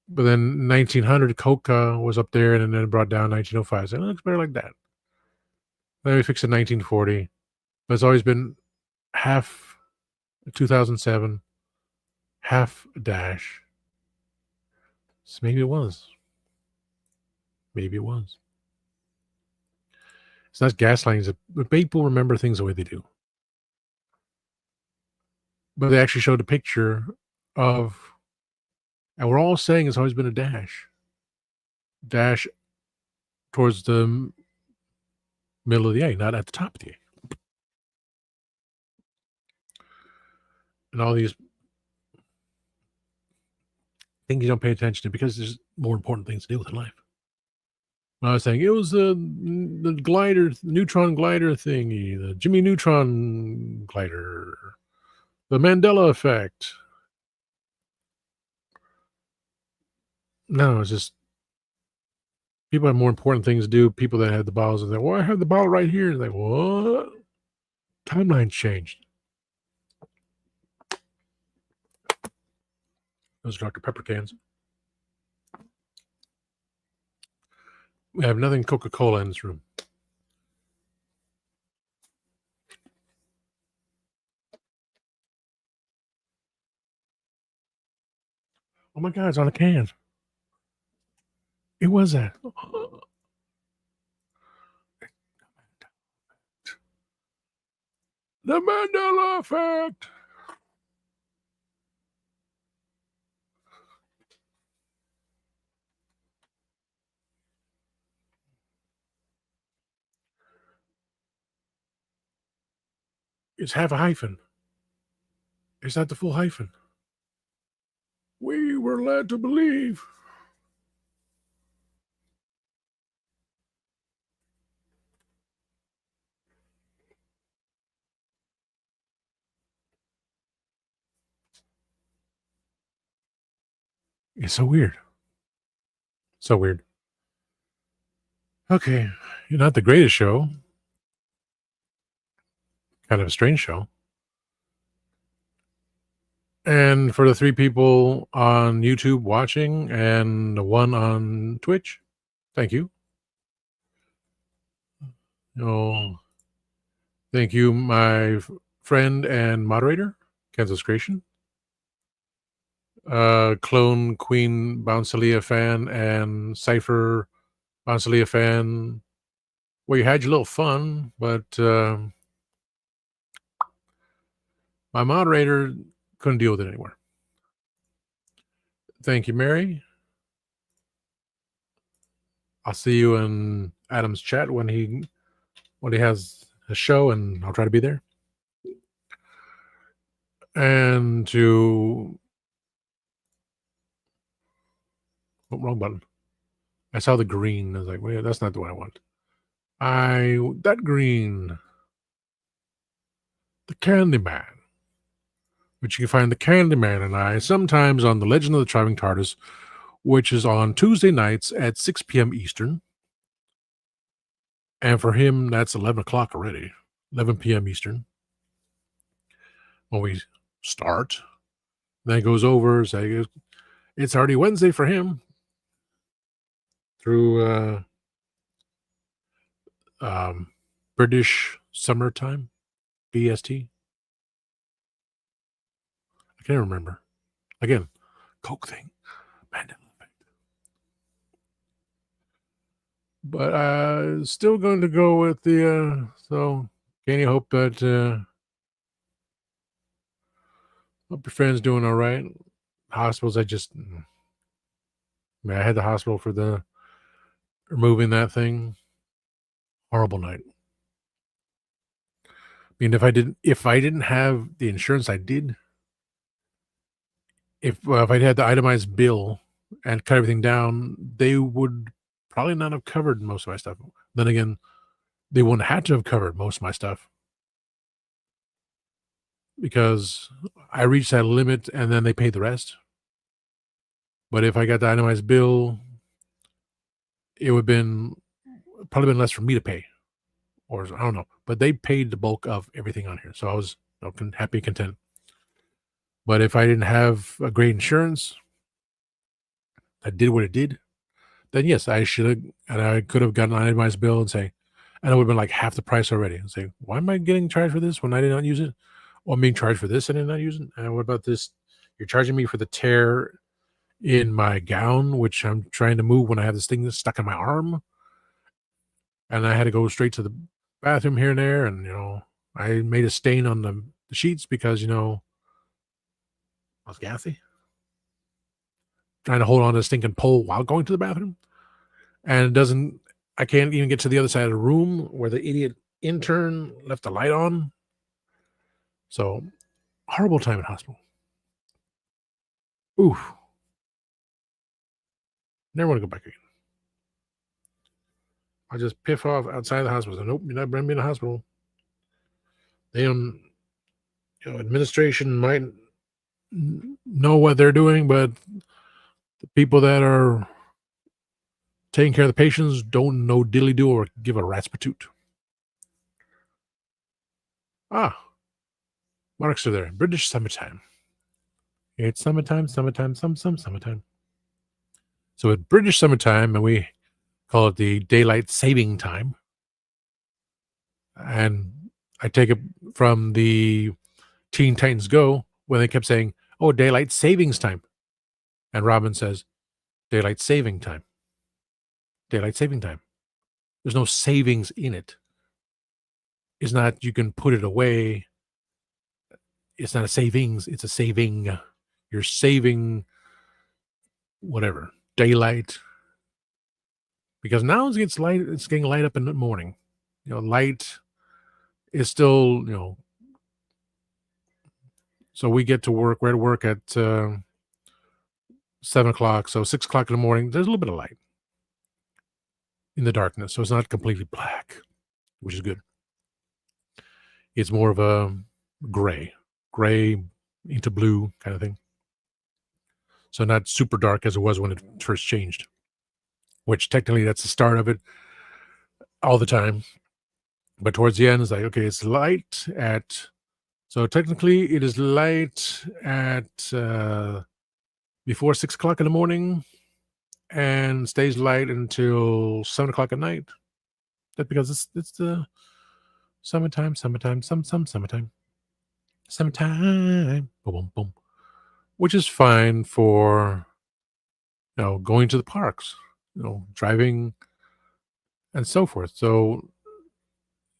But then 1900, Coca was up there, and then it brought down 1905. So it looks better like that. Then we fixed it in 1940. But it's always been half 2007, half a dash. So maybe it was. Maybe it was. It's not gaslighting, but people remember things the way they do. But they actually showed a picture of, and we're all saying it's always been a dash. Dash towards the middle of the A, not at the top of the A. And all these things you don't pay attention to because there's more important things to do with life. I was saying it was the glider, the neutron glider thingy, the Jimmy Neutron glider, the Mandela effect. No, it's just people have more important things to do. People that have the bottles are like, well, I have the bottle right here. Like, what? Timeline changed. Those are Dr. Pepper cans. We have nothing Coca-Cola in this room. Oh my God, it's on a can. It was that. The Mandela effect. It's half a hyphen. It's not the full hyphen. We were led to believe. It's so weird. So weird. Okay. You're not the greatest show. Kind of a strange show. And for the 3 people on YouTube watching and the 1 on Twitch, thank you. Oh, thank you, my friend and moderator, Kansas Creation. Clone Queen Bouncelia fan and Cypher Bouncelia fan. Well, you had your little fun, but my moderator couldn't deal with it anymore. Thank you, Mary. I'll see you in Adam's chat when he has a show, and I'll try to be there. and to oh, wrong button. I saw the green. I was like, wait, that's not the one I want. That green, the Candyman, which you can find the Candyman and I sometimes on the Legend of the Traveling TARDIS, which is on Tuesday nights at 6 p.m. Eastern. And for him, that's 11 o'clock already, 11 p.m. Eastern. When we start, then it goes over, say it's already Wednesday for him through British summertime, BST. I can't remember. Again, Coke thing. Mandela effect. But still going to go with the so can you hope that hope your friend's doing all right. Hospitals, I had the hospital for the removing that thing. Horrible night. I mean, if I didn't have the insurance I did, if I'd had the itemized bill and cut everything down, they would probably not have covered most of my stuff. Then again, they wouldn't have had to have covered most of my stuff because I reached that limit and then they paid the rest. But if I got the itemized bill, it would have been probably been less for me to pay, or I don't know. But they paid the bulk of everything on here, so I was happy, content. But if I didn't have a great insurance that did what it did, then yes, I should have, and I could have gotten an itemized bill and say, and it would have been like half the price already. And say, why am I getting charged for this when I did not use it? Or I'm being charged for this and I did not use it? And what about this? You're charging me for the tear in my gown, which I'm trying to move when I have this thing that's stuck in my arm. And I had to go straight to the bathroom here and there. And, I made a stain on the sheets because, I was gassy. Trying to hold on to the stinking pole while going to the bathroom. And I can't even get to the other side of the room where the idiot intern left the light on. So, horrible time in hospital. Oof. Never want to go back again. I just piff off outside the hospital. So, nope, you're not bringing me in the hospital. They administration might know what they're doing, but the people that are taking care of the patients don't know dilly do or give a rat's patoot. Marks are there. British summertime. It's summertime, summertime. So at British summertime, and we call it the daylight saving time. And I take it from the Teen Titans Go when they kept saying, "Oh, daylight savings time," and Robin says, "Daylight saving time." Daylight saving time. There's no savings in it. It's not you can put it away. It's not a savings. It's a saving. You're saving whatever daylight because now it gets light. It's getting light up in the morning. Light is still So we get to work. We're at work at 7 o'clock. So 6 o'clock in the morning, there's a little bit of light in the darkness. So it's not completely black, which is good. It's more of a gray into blue kind of thing. So not super dark as it was when it first changed, which technically that's the start of it all the time. But towards the end, it's like, okay, it's light at, so technically it is light at before 6 o'clock in the morning and stays light until 7 o'clock at night. That's because it's the summertime, summertime. Boom, boom, boom. Which is fine for, going to the parks, driving and so forth. So,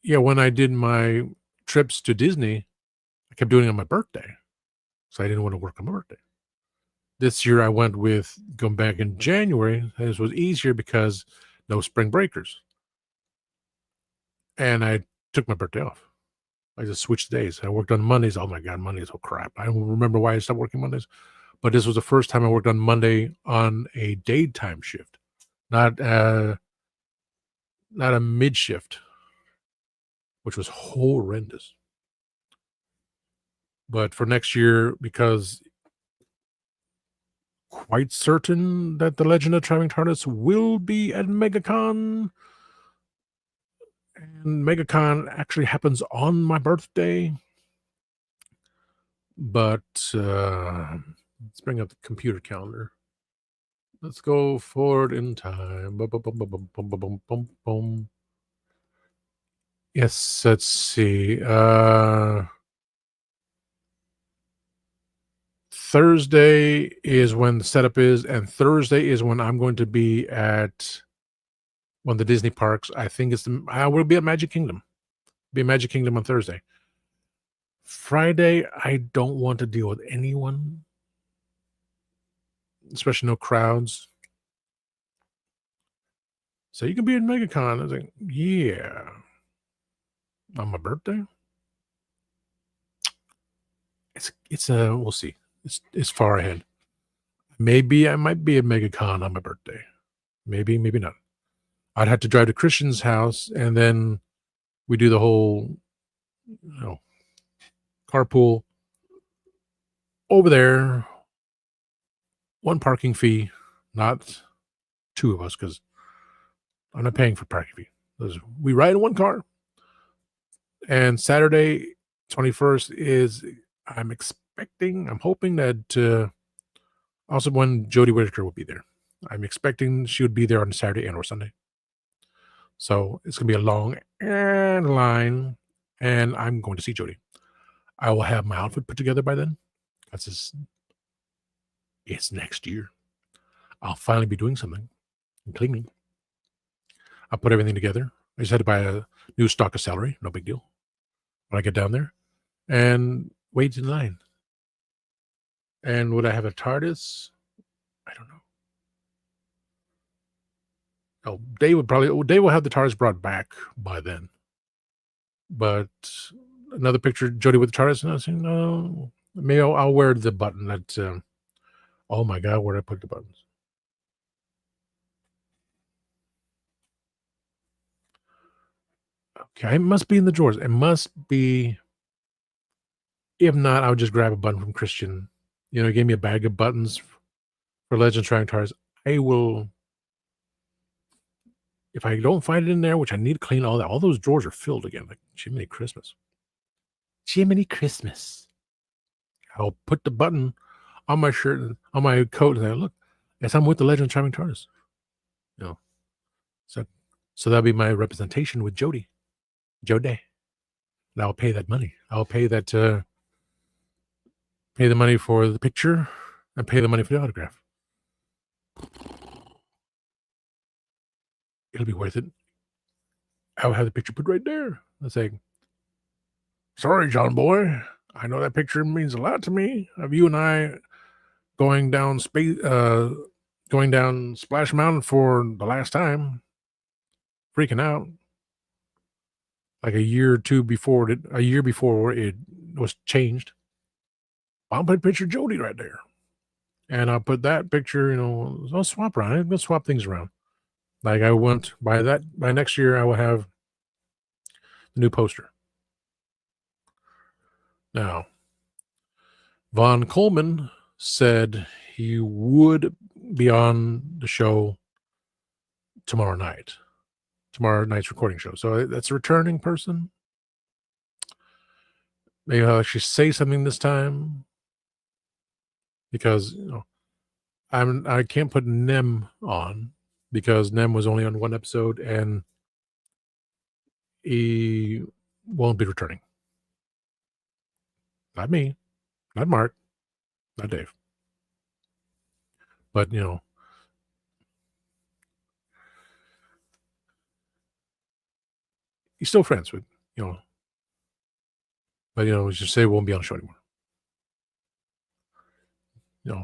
yeah, when I did my trips to Disney, I kept doing it on my birthday. So I didn't want to work on my birthday. This year I went with going back in January. This was easier because no spring breakers. And I took my birthday off. I just switched days. I worked on Mondays. Oh my god, Mondays! Oh crap! I don't remember why I stopped working Mondays, but this was the first time I worked on Monday on a daytime shift, not not a mid shift, which was horrendous. But for next year, because quite certain that the Legend of Traveling TARDIS will be at MegaCon, and MegaCon actually happens on my birthday. But let's bring up the computer calendar. Let's go forward in time. Bum, bum, bum, bum, bum, bum, bum, bum, bum. Yes, let's see. Thursday is when the setup is, and Thursday is when I'm going to be at one of the Disney parks. I think I will be at Magic Kingdom. Be at Magic Kingdom on Thursday. Friday, I don't want to deal with anyone, especially no crowds. So you can be at MegaCon. I was like, yeah. On my birthday? It's we'll see. It's far ahead. Maybe I might be at MegaCon on my birthday. Maybe, maybe not. I'd have to drive to Christian's house, and then we do the whole, carpool over there. One parking fee, not two of us, because I'm not paying for parking fee. We ride in one car. And Saturday, 21st is I'm hoping that also when Jodie Whittaker will be there. I'm expecting she would be there on Saturday and or Sunday. So it's going to be a long line, and I'm going to see Jodie. I will have my outfit put together by then. It's next year. I'll finally be doing something and cleaning. I'll put everything together. I just had to buy a new stock of celery. No big deal. When I get down there and wait in line. And would I have a TARDIS? I don't know. Oh, they will have the TARDIS brought back by then. But another picture, Jodie with the TARDIS, and I was saying, no, maybe I'll wear the button that. Oh my God, where did I put the buttons? Okay, it must be in the drawers. It must be. If not, I'll just grab a button from Christian. He gave me a bag of buttons for Legend Traveling TARDIS. I will. If I don't find it in there, which I need to clean all those drawers are filled again. Like Jiminy Christmas. Jiminy Christmas. I'll put the button on my shirt and on my coat and say, look, yes, I'm with the Legend of Traveling TARDIS. So that'll be my representation with Jodie. And I'll pay that money. I'll pay that pay the money for the picture and pay the money for the autograph. It'll be worth it. I'll have the picture put right there. Let's say, sorry, John Boy. I know that picture means a lot to me of you and I going down Splash Mountain for the last time. Freaking out. Like a year before it was changed. I'll put a picture of Jodie right there. And I'll put that picture, I'll swap around. I'm gonna swap things around. Like I want by next year I will have the new poster. Now, Von Coleman said he would be on the show tomorrow night's recording show. So that's a returning person. Maybe I'll actually say something this time because I can't put Nem on because Nem was only on one episode and he won't be returning. Not me, not Mark, not Dave. But he's still friends with, but we just say won't be on the show anymore.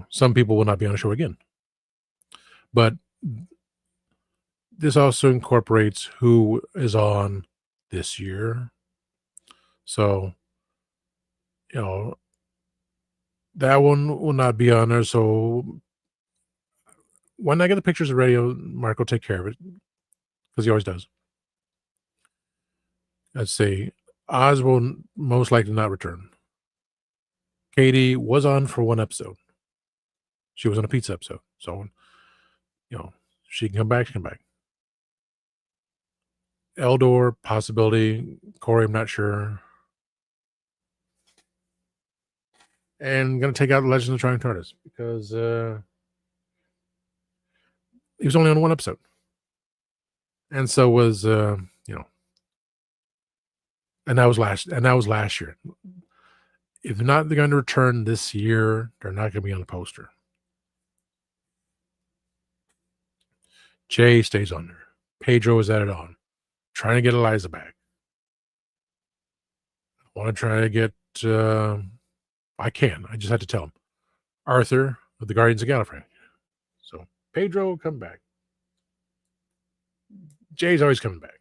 Some people will not be on the show again. But this also incorporates who is on this year. So, that one will not be on there. So when I get the pictures ready, Mark will take care of it because he always does. Let's see. Oz will most likely not return. Katie was on for one episode. She was on a pizza episode. So, she can come back, she can come back. Eldor, possibility. Corey, I'm not sure. And I'm going to take out Legend of the Trying TARDIS because he was only on one episode. And so was, and that was last year. If they're not going to return this year, they're not going to be on the poster. Jay stays on there. Pedro is added on. Trying to get Eliza back. I want to try to get, I can. I just had to tell him. Arthur with the Guardians of Gallifrey. So Pedro will come back. Jay's always coming back.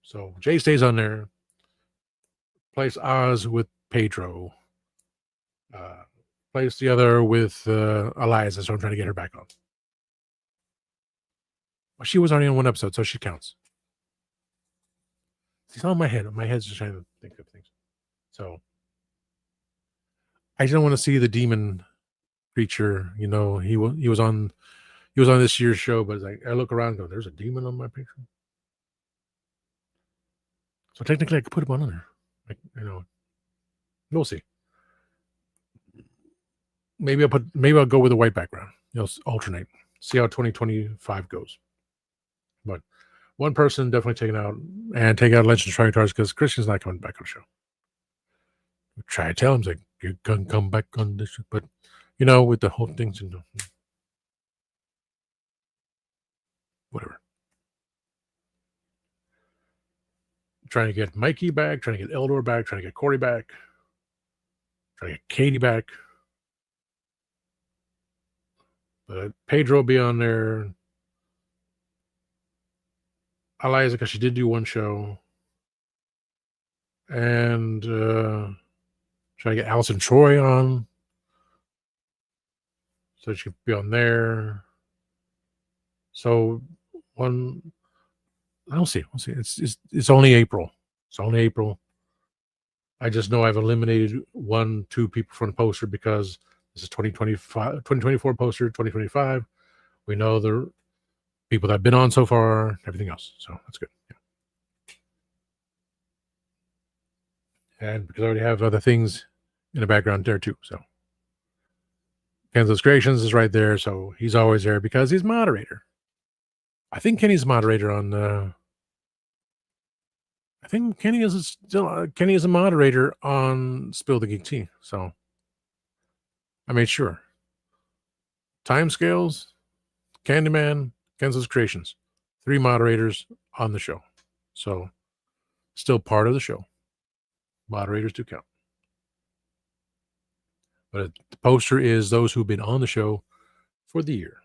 So Jay stays on there. Place Oz with Pedro. Place the other with Eliza. So I'm trying to get her back on. Well, she was only on one episode, so she counts. It's on my head. My head's just trying to think of things. So I just don't want to see the demon creature. He was on this year's show, but it's like I look around and go, there's a demon on my picture. So technically I could put him on there. We'll see. Maybe I'll go with a white background. Alternate. See how 2025 goes. But one person definitely take out Legends of Trying TARDIS because Christian's not coming back on the show. We try to tell him, like, you're gonna come back on this, but with the whole things and whatever. Trying to get Mikey back, trying to get Eldor back, trying to get Corey back, trying to get Katie back. But Pedro will be on there. Eliza, because she did do one show. And try to get Allison Troy on. So she could be on there. So I'll see. It's only April. It's only April. I just know I've eliminated 1-2 people from the poster because this is 2024 poster, 2025. We know the people that have been on so far, everything else. So that's good. Yeah. And because I already have other things in the background there too. So Kansas Creations is right there. So he's always there because he's moderator. I think Kenny's moderator on I think Kenny is a moderator on Spill the Geek Tea. So I made sure. Timescales, Candyman, Kansas Creations. 3 moderators on the show. So still part of the show. Moderators do count. But the poster is those who've been on the show for the year.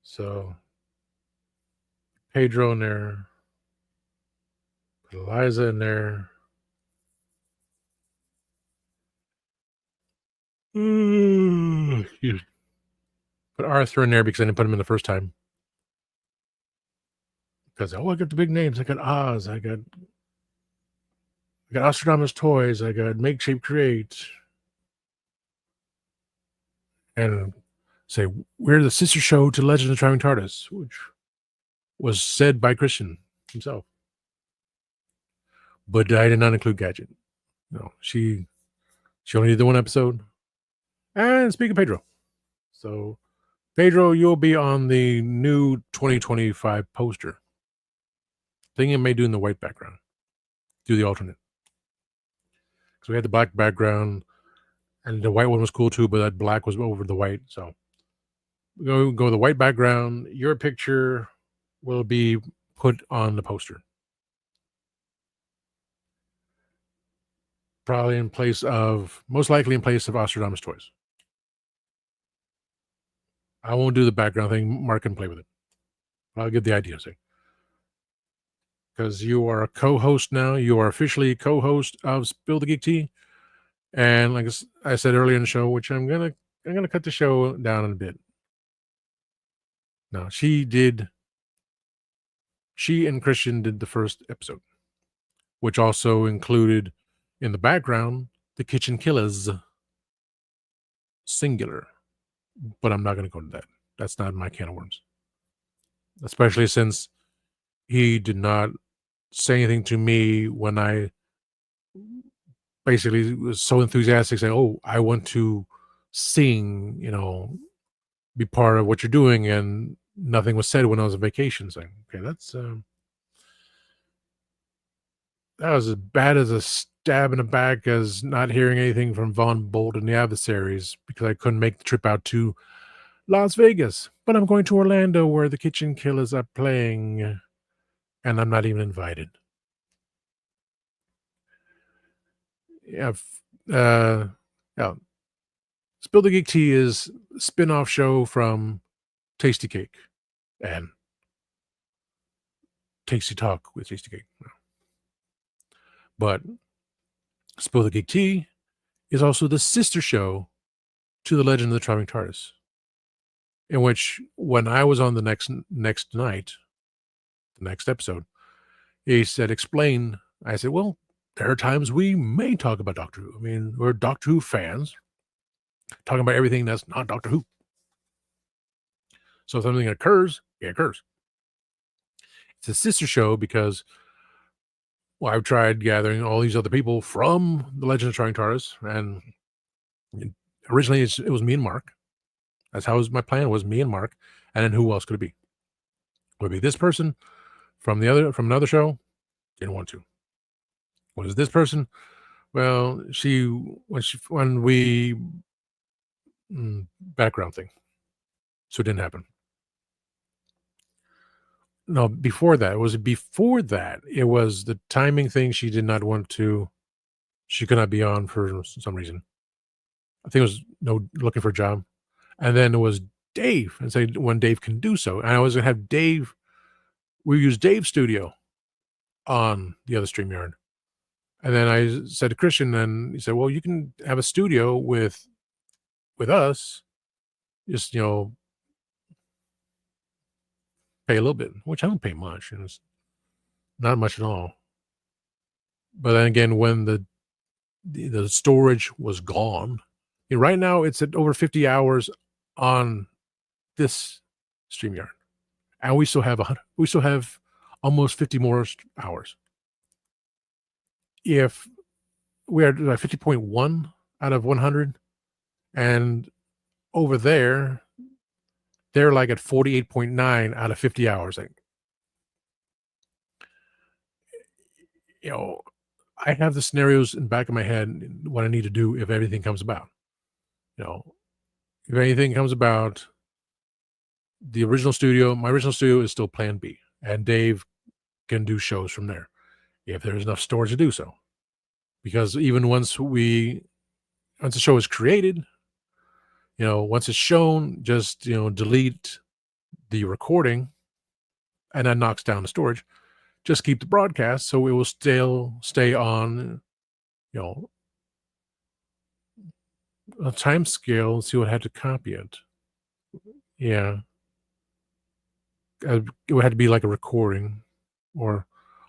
So Pedro in there. Put Eliza in there. Put Arthur in there because I didn't put him in the first time. Because I got the big names. I got Oz. I got Ostradamus Toys. I got Make Shape Create. And say, we're the sister show to Legend of the Trying TARDIS, which was said by Christian himself. But I did not include Gadget. No, she only did the one episode. And speak of Pedro. So, Pedro, you'll be on the new 2025 poster. Thing it may do in the white background. Do the alternate. So we had the black background, and the white one was cool too, but that black was over the white. So go with the white background. Your picture will be put on the poster. Probably most likely in place of Ostradamus Toys. I won't do the background thing. Mark can play with it. I'll give the idea. because you are a co-host now. You are officially co-host of Spill the Geek Tea. And like I said earlier in the show, which I'm gonna cut the show down in a bit. No, she and Christian did the first episode, which also included in the background the Kitchen Killers, singular. But I'm not gonna go to that. That's not my can of worms. Especially since he did not say anything to me when I basically was so enthusiastic saying, "Oh, I want to sing, be part of what you're doing," and nothing was said when I was on vacation. Saying, "Okay, that was as bad as a stab in the back as not hearing anything from Von Bolt and the Adversaries because I couldn't make the trip out to Las Vegas, but I'm going to Orlando where the Kitchen Killers are playing, and I'm not even invited." Yeah, yeah. Spill the Geek Tea is a spin-off show from Tasty Cake and Tasty Talk with Tasty Cake. But Spill the Geek Tea is also the sister show to The Legend of the Traveling TARDIS, in which when I was on the next night, the next episode, he said, "Explain." I said, "Well, there are times we may talk about Doctor Who. I mean, we're Doctor Who fans, talking about everything that's not Doctor Who. So if something occurs, it occurs." It's a sister show because, well, I've tried gathering all these other people from The Legend of Trying TARDIS, and originally it was me and Mark. That's how my plan was, me and Mark, and then who else could it be? Would it be this person from another show? Didn't want to. Was this person? Well, when we background thing, so it didn't happen. No, before that, it was the timing thing. She did not want to. She could not be on for some reason. I think it was looking for a job, and then it was Dave, and say when Dave can do so. And I was gonna have Dave. We use Dave's studio on the other StreamYard, and then I said to Christian, and he said, "Well, you can have a studio with us, just pay a little bit," which I don't pay much, and it's not much at all. But then again, when the storage was gone, right now it's at over 50 hours on this StreamYard, and we still have almost 50 more hours. If we are like 50.1 out of 100, and over there, they're like at 48.9 out of 50 hours. Like, I have the scenarios in the back of my head, what I need to do if everything comes about. If anything comes about, my original studio is still plan B, and Dave can do shows from there if there's enough storage to do so. Because even once the show is created, once it's shown, just, delete the recording, and that knocks down the storage. Just keep the broadcast so it will still stay on, a time scale and see what I had to copy it. Yeah. It would have to be like a recording, or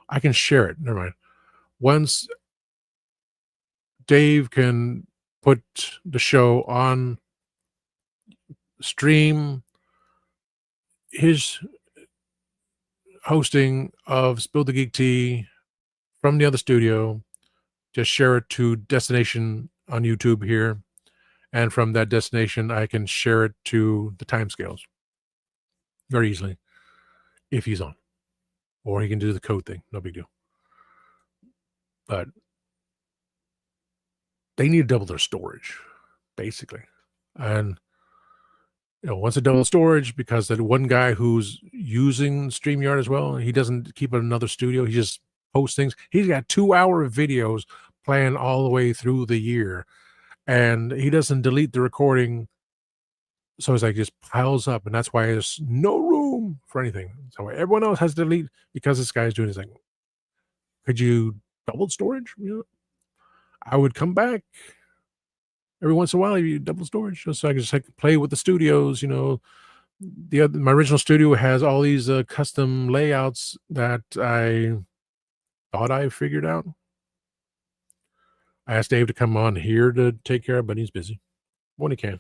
I can share it. Never mind. Once Dave can put the show on stream, his hosting of Spill the Geek Tea from the other studio, just share it to destination on YouTube here. And from that destination, I can share it to the timescales very easily if he's on. Or he can do the code thing. No big deal. But they need to double their storage, basically. And once they double the storage, because that one guy who's using StreamYard as well, he doesn't keep another studio. He just posts things. He's got 2-hour videos planned all the way through the year, and he doesn't delete the recording. So it's like just piles up, and that's why there's no room for anything. So everyone else has to delete because this guy's doing his thing. could you double storage? I would come back every once in a while. You double storage, just so I could just like play with the studios. My original studio has all these custom layouts that I thought I figured out. I asked Dave to come on here to take care of, but he's busy when he can.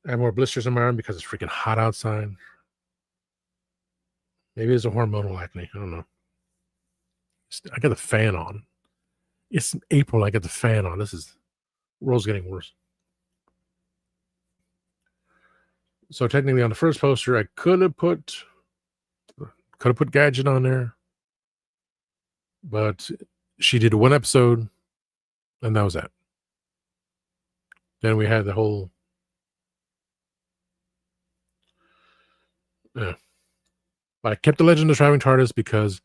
I have more blisters on my arm because it's freaking hot outside. Maybe it's a hormonal acne. I don't know. I got the fan on. It's April. I got the fan on. The world's getting worse. So technically, on the first poster, I could have put Gadget on there, but she did one episode, and that was that. Then we had the whole. Yeah. But I kept the Legend of the Traveling TARDIS because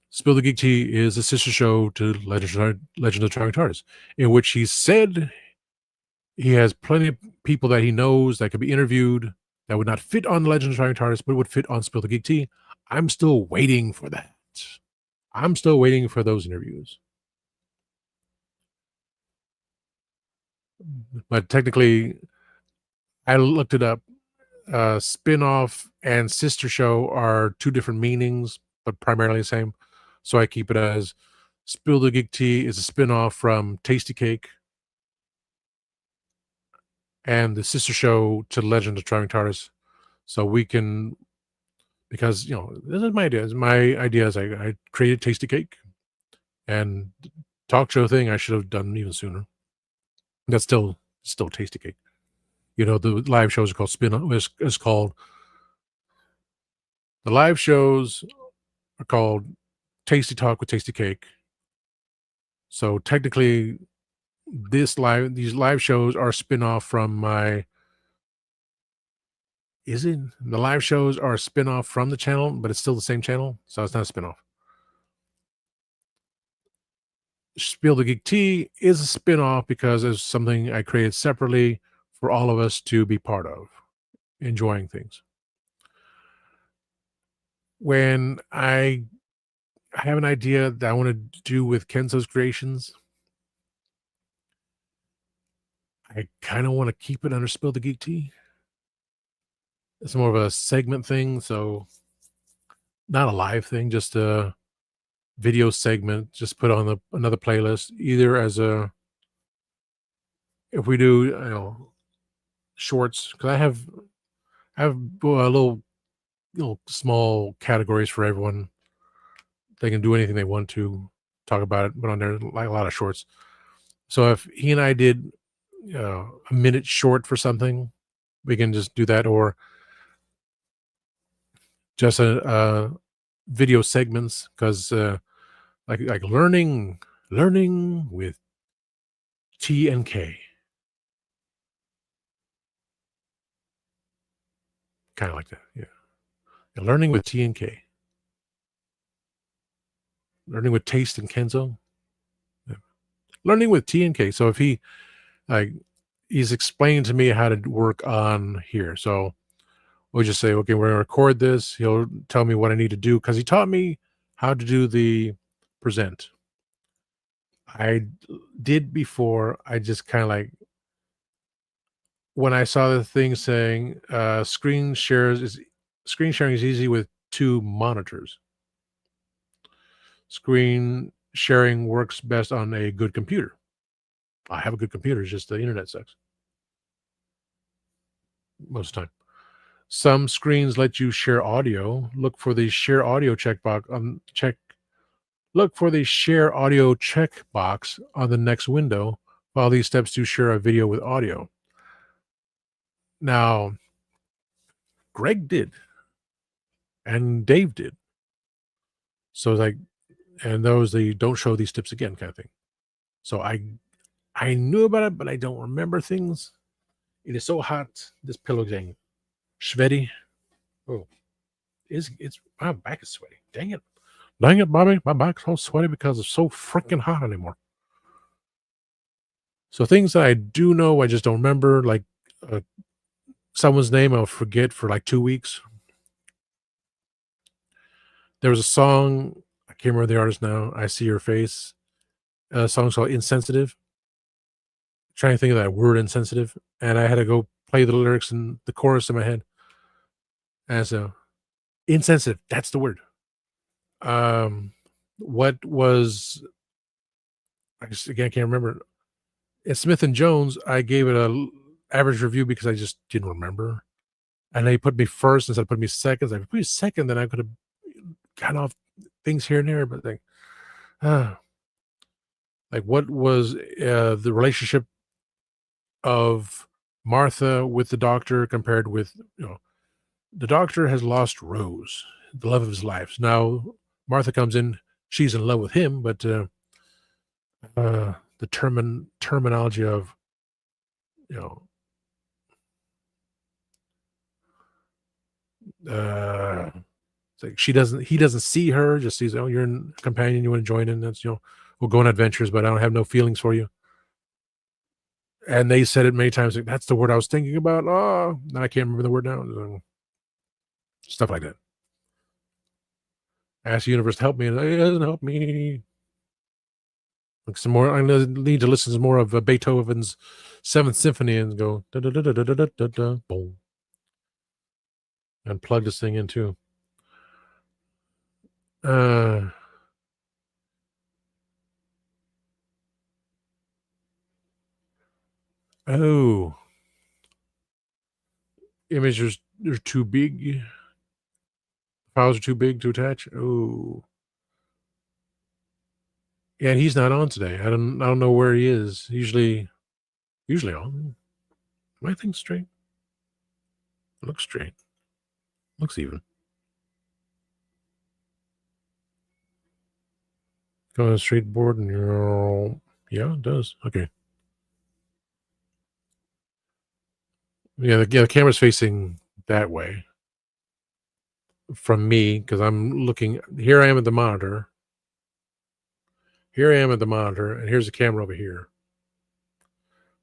Spill the Geek Tea is a sister show to Legend of the Traveling TARDIS, in which he said he has plenty of people that he knows that could be interviewed that would not fit on the Legend of the Traveling TARDIS, but would fit on Spill the Geek Tea. I'm still waiting for that. I'm still waiting for those interviews. But technically, I looked it up. Spin-off and sister show are two different meanings, but primarily the same. So I keep it as Spill the Geek Tea is a spin-off from Tasty Cake, and the sister show to Legend of Traveling TARDIS. So we can, because this is my idea. My idea is I created Tasty Cake, and talk show thing I should have done even sooner. That's still Tasty Cake. The live shows are called spin-off. It's called the live shows are called Tasty Talk with Tasty Cake. So technically, these live shows are a spin-off from my. Is it the live shows are a spin-off from the channel, but it's still the same channel, so it's not a spin-off. Spill the Geek Tea is a spin-off because it's something I created separately for all of us to be part of, enjoying things. When I have an idea that I want to do with Kenzo's creations, I kind of want to keep it under Spill the Geek Tea. It's more of a segment thing, so not a live thing, just a video segment. Just put on another playlist, either as if we do shorts, because I have little small categories for everyone. They can do anything they want to talk about it, but on there like a lot of shorts. So if he and I did a minute short for something, we can just do that, or just a video segments, because like learning with T and K, kind of like that. Yeah, learning with T and K, learning with Taste and Kenzo, learning with T and K. So if he's explained to me how to work on here, so we'll just say, okay, we're going to record this. He'll tell me what I need to do, because he taught me how to do the present. I did before. I just kind of when I saw the thing saying screen sharing is easy with 2 monitors. Screen sharing works best on a good computer. I have a good computer, it's just the internet sucks most of the time. Some screens let you share audio. Look for the share audio checkbox Look for the share audio checkbox on the next window. Follow these steps to share a video with audio. Now, Greg did, and Dave did. So and those the don't show these tips again kind of thing. So I knew about it, but I don't remember things. It is so hot. This pillow thing. Sweaty. Oh, it's my back is sweaty. Dang it, Bobby, my back's all sweaty because it's so freaking hot anymore. So things that I do know, I just don't remember. Like someone's name, I'll forget for like 2 weeks. There was a song, I can't remember the artist now. I See Your Face. A song called Insensitive. Trying to think of that word insensitive. And I had to go play the lyrics and the chorus in my head. And so insensitive, that's the word. What was I just again can't remember. At Smith and Jones, I gave it a average review because I just didn't remember. And they put me first instead of putting me second. If I put me second, then I could have gotten off things here and there. But like what was the relationship of Martha with the doctor compared with the doctor has lost Rose, the love of his life. Now Martha comes in, she's in love with him, but the terminology of you know it's like he doesn't see her, just sees, oh, you're a companion, you want to join in, that's we'll go on adventures, but I don't have no feelings for you. And they said it many times, like, that's the word I was thinking about. Oh, and I can't remember the word now. Stuff like that. Ask the universe to help me, and it doesn't help me. Like some more, I need to listen to more of Beethoven's Seventh Symphony and go da da da da da da da da boom, and plug this thing in too. Oh, images are too big. Files are too big to attach. Oh, yeah, and he's not on today. I don't know where he is. Usually on. My thing's straight. Looks straight. Looks even. Go on a straight board and yeah, it does. Okay. Yeah, the camera's facing that way from me because I'm looking. Here I am at the monitor. And here's the camera over here.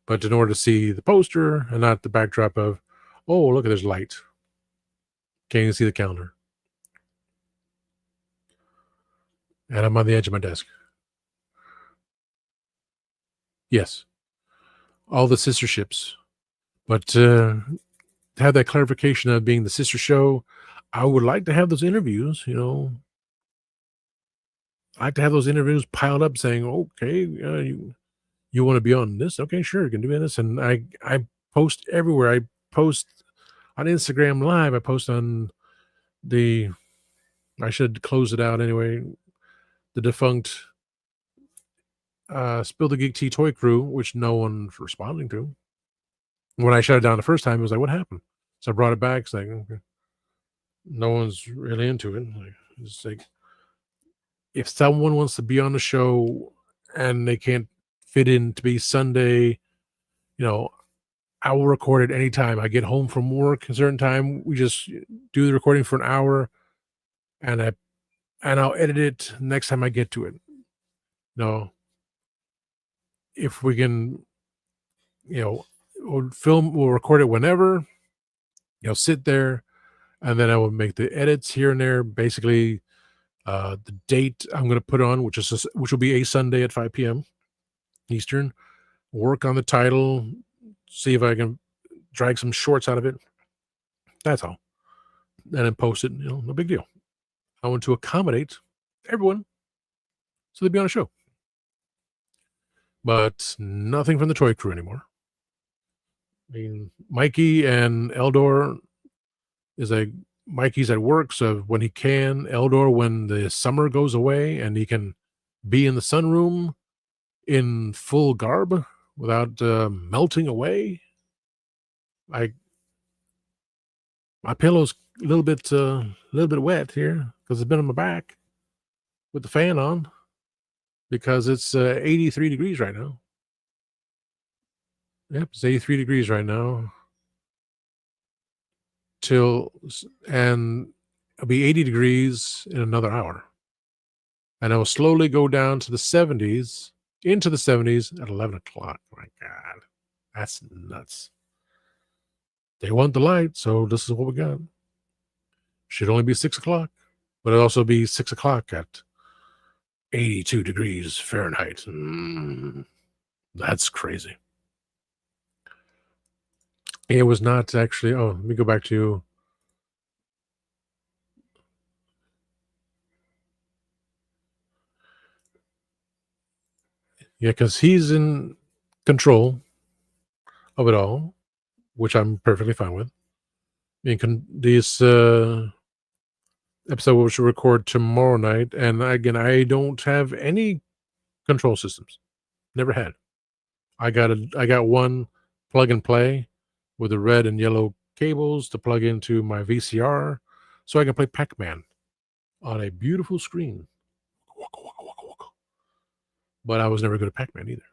But in order to see the poster and not the backdrop of, oh, look at there's light. Can't even see the calendar. And I'm on the edge of my desk. Yes. All the sister ships. But to have that clarification of being the sister show, I would like to have those interviews, I like to have those interviews piled up saying, okay, you want to be on this? Okay, sure, you can do this. And I post everywhere. I post on Instagram Live. I post on I should close it out anyway. The defunct Spill the Geek Tea Toy Crew, which no one's responding to. When I shut it down the first time, it was like, what happened? So I brought it back. It's like, okay, no one's really into it. It's like, if someone wants to be on the show and they can't fit in to be Sunday, I will record it anytime. I get home from work a certain time. We just do the recording for an hour, and I'll edit it next time I get to it. If we can, we'll record it whenever. Sit there, and then I will make the edits here and there. Basically, the date I'm going to put on, which will be a Sunday at 5 p.m. Eastern. Work on the title, see if I can drag some shorts out of it. That's all. And then post it, no big deal. I want to accommodate everyone so they'd be on a show. But nothing from the Toy Crew anymore. I mean, Mikey and Eldor is Mikey's at work, so when he can, Eldor when the summer goes away and he can be in the sunroom in full garb without melting away. My pillow's a little bit wet here because it's been on my back with the fan on because it's 83 degrees right now. Yep, it's 83 degrees right now. And it'll be 80 degrees in another hour. And it will slowly go down to the 70s, into the 70s at 11 o'clock. My God, that's nuts. They want the light, so this is what we got. Should only be 6 o'clock. but it'll also be 6 o'clock at 82 degrees Fahrenheit. That's crazy. It was not actually. Oh, let me go back to. Yeah, because he's in control of it all, which I'm perfectly fine with. I mean, this episode we should record tomorrow night, and again, I don't have any control systems. Never had. I got one plug and play with the red and yellow cables to plug into my VCR, so I can play Pac-Man on a beautiful screen. But I was never good at Pac-Man either.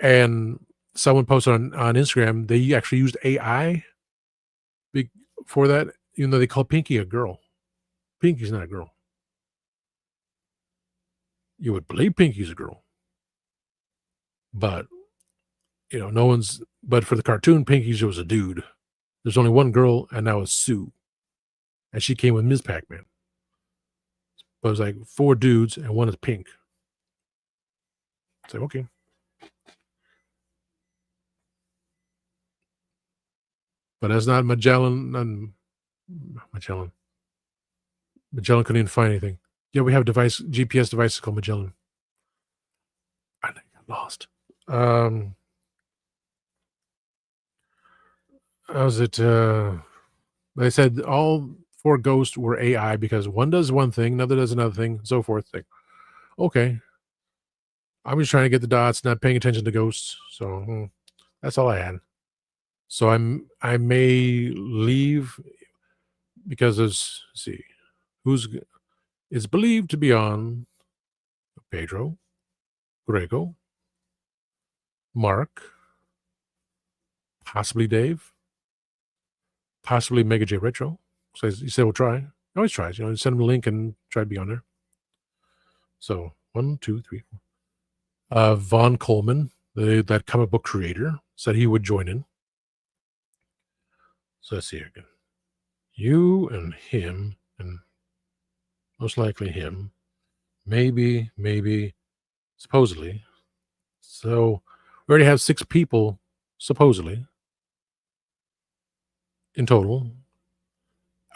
And someone posted on Instagram they actually used AI for that, even though they call Pinky a girl. Pinky's not a girl. You would believe Pinky's a girl, but no one's. But for the cartoon, Pinky's was a dude. There's only one girl, and that was Sue, and she came with Ms. Pac-Man. But it was like 4 dudes, and one is pink. It's like, okay. But that's not Magellan. Magellan. Magellan couldn't even find anything. Yeah, we have GPS devices called Magellan. I think I lost. How's it? They said all 4 ghosts were AI because one does one thing, another does another thing, so forth. Like, okay, I'm just trying to get the dots, not paying attention to ghosts. So that's all I had. So I may leave because let's see who's is believed to be on Pedro, Grego, Mark, possibly Dave, possibly Mega J Retro. So he said we'll try. He always tries, send him a link and try to be on there. So 1, 2, 3, 4. Von Coleman, that comic book creator, said he would join in. So let's see here again. You and him, and most likely him, maybe, supposedly. So we already have 6 people, supposedly, in total.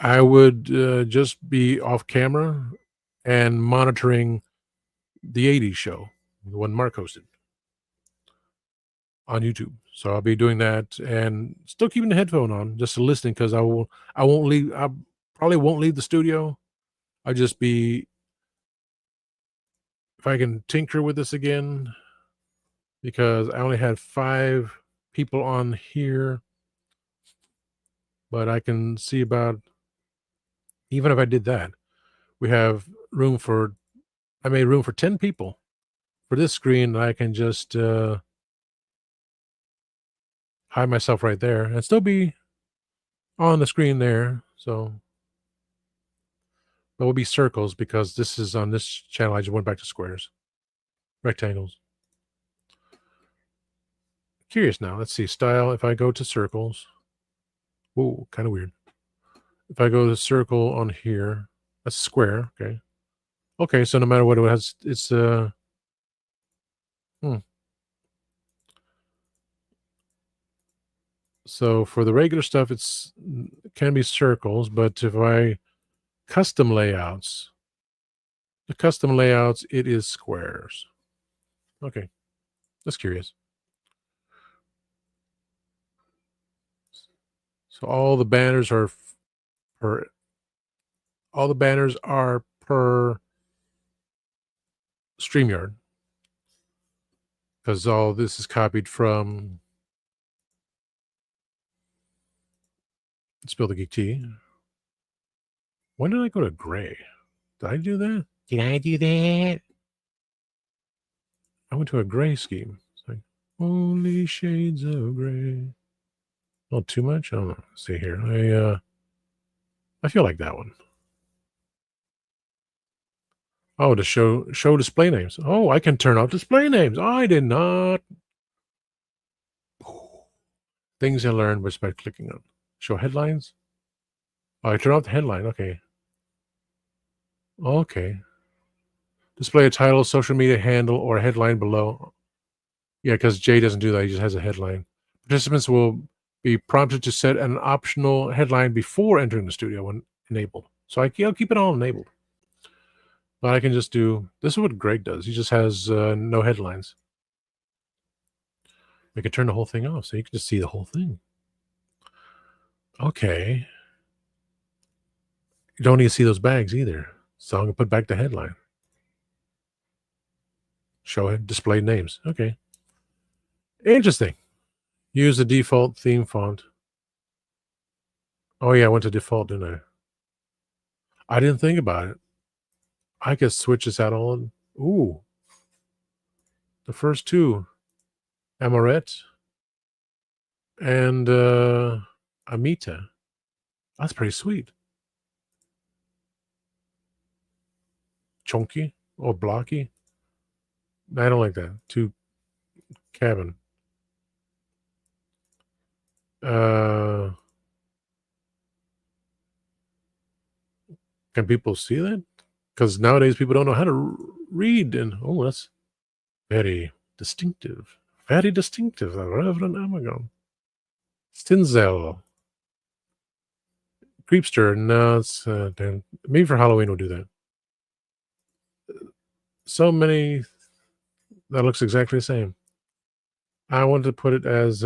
I would just be off camera and monitoring the 80s show, the one Mark hosted on YouTube. So I'll be doing that and still keeping the headphone on, just to listen, because I won't leave. I probably won't leave the studio. I'll just be, if I can tinker with this again, because I only had 5 people on here, but I can see about, even if I did that, we have room for, I made room for 10 people for this screen. I can just hide myself right there and still be on the screen there. So there will be circles because this is on this channel. I just went back to squares, rectangles. Curious now. Let's see. Style. If I go to circles. Whoa, kind of weird. If I go to circle on here, that's square. Okay. Okay. So no matter what it has, it's So for the regular stuff, it can be circles, but if I custom layouts, it is squares. Okay, that's curious. So all the banners are per. All the banners are per StreamYard, because all this is copied from Spill the Geek Tea. When did I go to gray? Did I do that? Did I do that? I went to a gray scheme. It's like only shades of gray. Not too much. I don't know. Let's see here. I feel like that one. Oh, to show display names. Oh, I can turn off display names. I did not. Things I learned was by clicking on show headlines. Oh, I turn off the headline. Okay. Okay. Display a title, social media handle, or a headline below. Yeah, because Jay doesn't do that. He just has a headline. Participants will be prompted to set an optional headline before entering the studio when enabled. So I'll keep it all enabled. But I can just do, this is what Greg does. He just has no headlines. We could turn the whole thing off so you can just see the whole thing. Okay. You don't need to see those bags either. So I'm going to put back the headline. Show it, display names. Okay. Interesting. Use the default theme font. Oh, yeah, I went to default, didn't I? I didn't think about it. I could switch this out on. Ooh. The first two. Amaret and Amita. That's pretty sweet. Chunky or blocky. I don't like that. Too cabin. Can people see that? Because nowadays people don't know how to read. And oh, that's very distinctive. Very distinctive. The Reverend Amagon. Stinzel. Creepster. No, it's maybe for Halloween we'll do that. So many that looks exactly the same. I wanted to put it as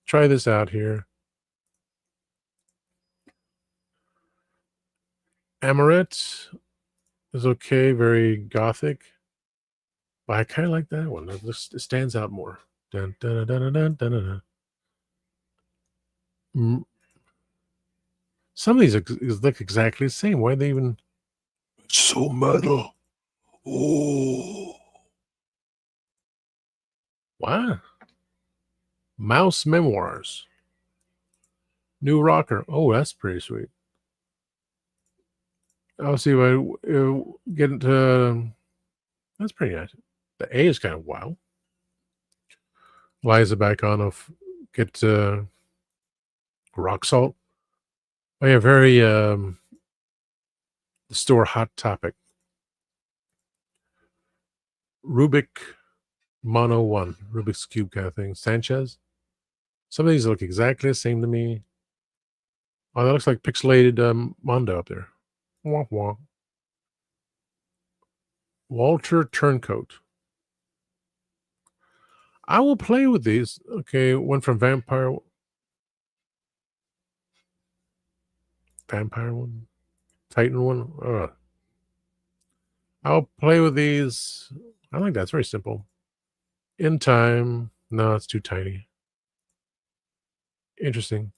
try this out here. Amaret is okay, very gothic. But I kind of like that one. It stands out more. Dun, dun, dun, dun, dun, dun, dun. Some of these look exactly the same. Why are they even? It's so metal. Oh. Wow. Mouse Memoirs. New rocker. Oh, that's pretty sweet. I'll see if I get into. That's pretty nice. The A is kind of wow. Liza back on of get rock salt. Oh yeah, very the store hot topic. Rubik Mono 1, Rubik's Cube kind of thing. Sanchez. Some of these look exactly the same to me. Oh, that looks like pixelated Mondo up there. Wah, wah. Walter Turncoat. I will play with these. Okay, one from Vampire one, Titan one. I'll play with these. I like that. It's very simple. In time. No, it's too tiny. Interesting.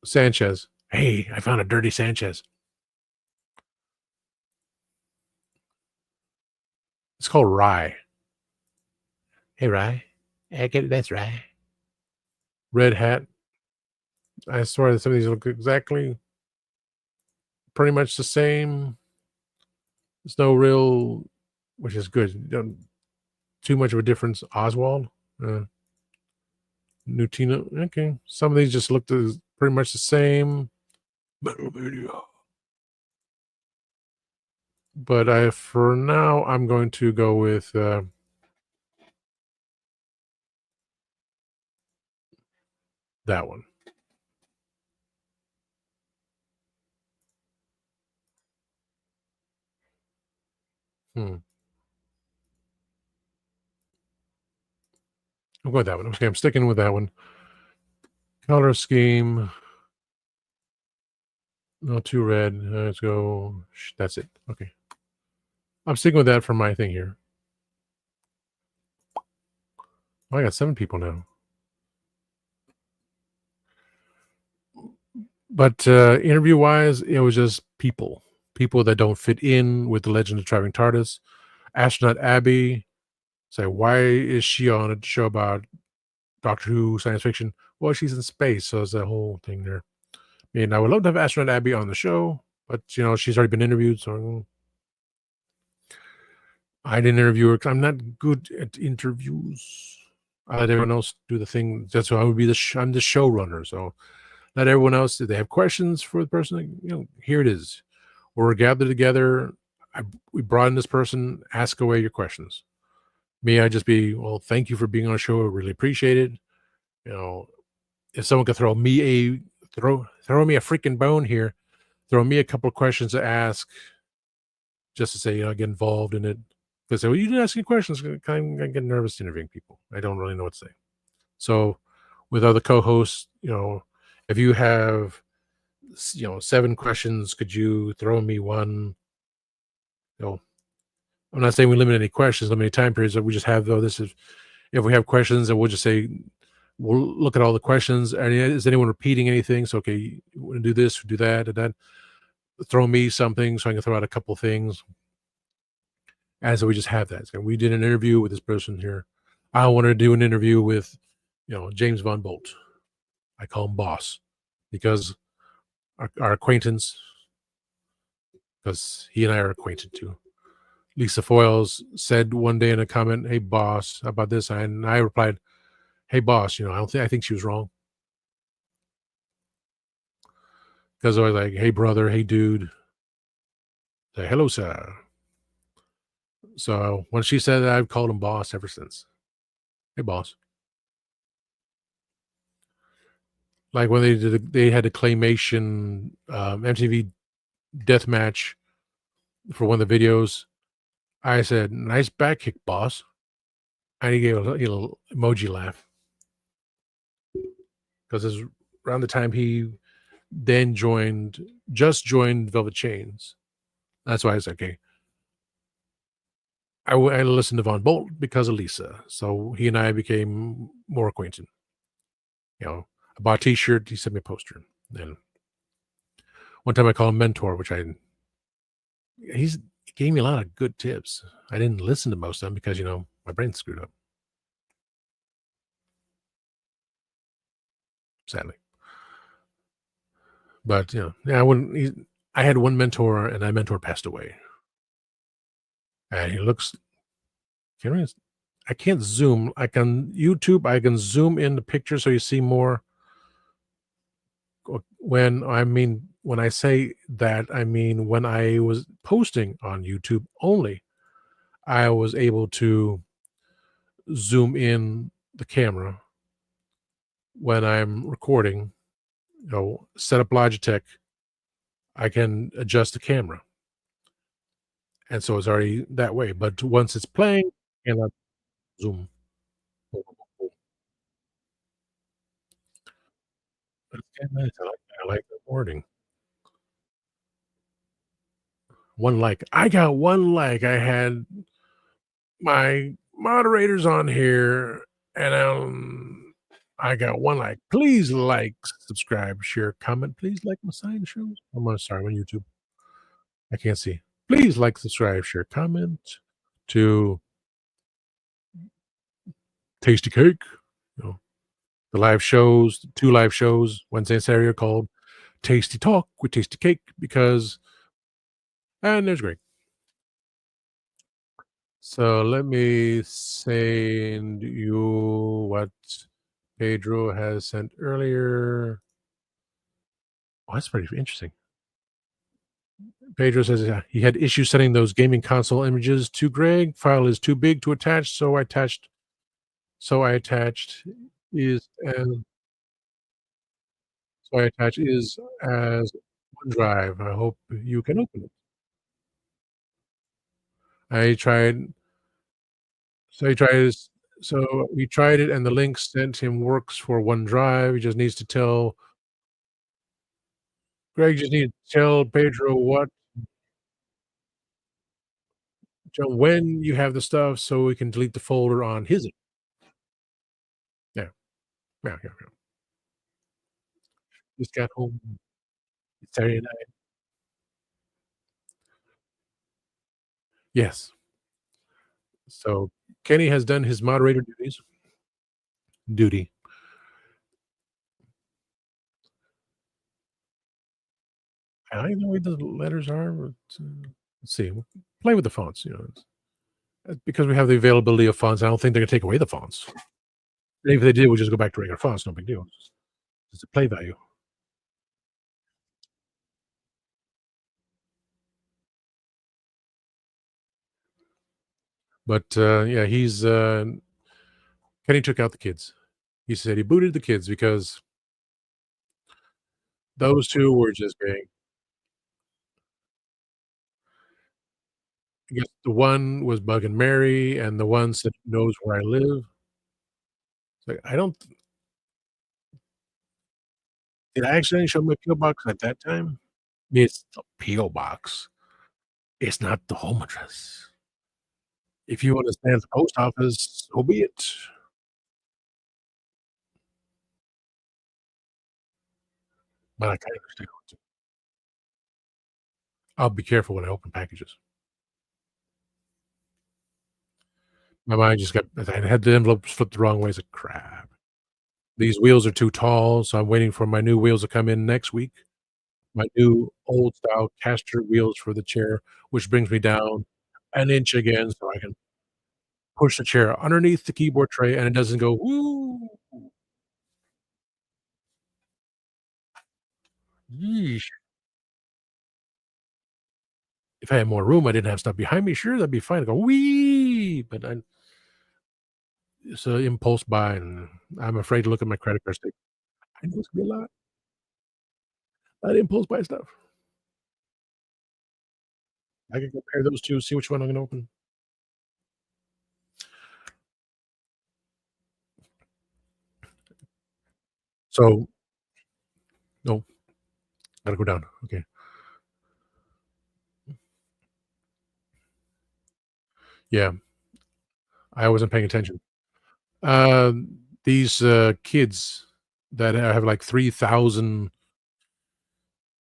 Sanchez. Hey, I found a dirty Sanchez. It's called Rye. Hey, Rye. I get it. That's Rye. Red Hat. I swear that some of these look exactly pretty much the same. There's no real, which is good. Too much of a difference. Oswald. Nutina. Okay. Some of these just look pretty much the same. Metal Mania. But for now, I'm going to go with that one. I'm going with that one. Okay, I'm sticking with that one. Color scheme. No, too red. Let's go. That's it. Okay. I'm sticking with that for my thing here. Oh, I got 7 people now. But interview-wise, it was just people that don't fit in with the Legend of Driving TARDIS. Astronaut Abby. Say, why is she on a show about Doctor Who science fiction? Well, she's in space, so it's that whole thing there. I mean, I would love to have Astronaut Abby on the show, but she's already been interviewed, so I didn't interview her because I'm not good at interviews. I let everyone else do the thing. That's why I would be I'm the showrunner, so let everyone else. If they have questions for the person, here it is. We're gathered together. I, we brought in this person. Ask away your questions. Me, I just be, well, thank you for being on the show. I really appreciate it. You know, if someone could throw me a freaking bone here, throw me a couple of questions to ask, just to say, get involved in it. Because well, you didn't ask any questions. I get nervous interviewing people. I don't really know what to say. So, with other co-hosts, if you have, 7 questions, could you throw me one? You know, I'm not saying we limit any questions, limit any time periods. That we just have though. This is if we have questions, and we'll just say we'll look at all the questions. And is anyone repeating anything? So okay, you want to do this, do that, and then throw me something so I can throw out a couple things. And so we just have that. So we did an interview with this person here. I wanted to do an interview with, James Von Bolt. I call him boss because our acquaintance, because he and I are acquainted too. Lisa Foyles said one day in a comment, "Hey boss, how about this?" And I replied, "Hey boss, I think she was wrong." Because I was like, "Hey brother, hey dude." Say, "Hello, sir." So when she said that, I've called him boss ever since. Hey boss. Like when they had a claymation MTV death match for one of the videos. I said, "Nice back kick, boss." And he gave a little emoji laugh because it's around the time he then just joined Velvet Chains. That's why I said, okay. I listened to Von Bolt because of Lisa. So he and I became more acquainted. I bought a t-shirt. He sent me a poster. And one time I called him mentor, he gave me a lot of good tips. I didn't listen to most of them because, my brain screwed up, sadly. But, yeah, I had one mentor and that mentor passed away. And he looks, I can't zoom. I can YouTube, I can zoom in the picture so you see more. When I say that, I mean when I was posting on YouTube only, I was able to zoom in the camera when I'm recording, set up Logitech, I can adjust the camera. And so it's already that way. But once it's playing, and I zoom. But it's kinda nice. I like the wording. One like. I got one like. I had my moderators on here, and I got one like. Please like, subscribe, share, comment. Please like my sign shows. I'm on YouTube. I can't see. Please like, subscribe, share, comment to Tasty Cake. You know, the live shows, 2 live shows, Wednesday and Saturday are called Tasty Talk with Tasty Cake because and there's Greg. So let me send you what Pedro has sent earlier. Oh, that's pretty interesting. Pedro says he had issues sending those gaming console images to Greg. File is too big to attach, so I attached. Is as so I attach is as OneDrive. I hope you can open it. I tried. So he tries. So we tried it, and the link sent him works for OneDrive. He just needs to tell Greg. Just need to tell Pedro when you have the stuff, so we can delete the folder on his. Yeah, yeah. Just got home Saturday night. Yes. So Kenny has done his moderator duty. I don't even know what the letters are. But, let's see. We'll play with the fonts. Because we have the availability of fonts. I don't think they're gonna take away the fonts. If they did, we'll just go back to regular fonts. No big deal. Just a play value. But, yeah, Kenny took out the kids. He said he booted the kids because those 2 were just being I guess the one was bugging Mary, and the one said he knows where I live. It's like, I don't did I accidentally show my PO box at that time? It's the PO box. It's not the home address. If you understand the post office, so be it. But I kinda understand what to I'll be careful when I open packages. My mind just got I had the envelopes flipped the wrong way, it's like, "Crap. These wheels are too tall, so I'm waiting for my new wheels to come in next week." My new old style caster wheels for the chair, which brings me down an inch again so I can push the chair underneath the keyboard tray and it doesn't go, "Woo." Yeesh. If I had more room, I didn't have stuff behind me, sure, that'd be fine. I go, "Wee," but I it's a impulse buy, and I'm afraid to look at my credit card statement. I know it's gonna be a lot of impulse buy stuff. I can compare those 2, see which one I'm gonna open. So no, gotta go down. Okay. Yeah, I wasn't paying attention. These, kids that have, like, 3,000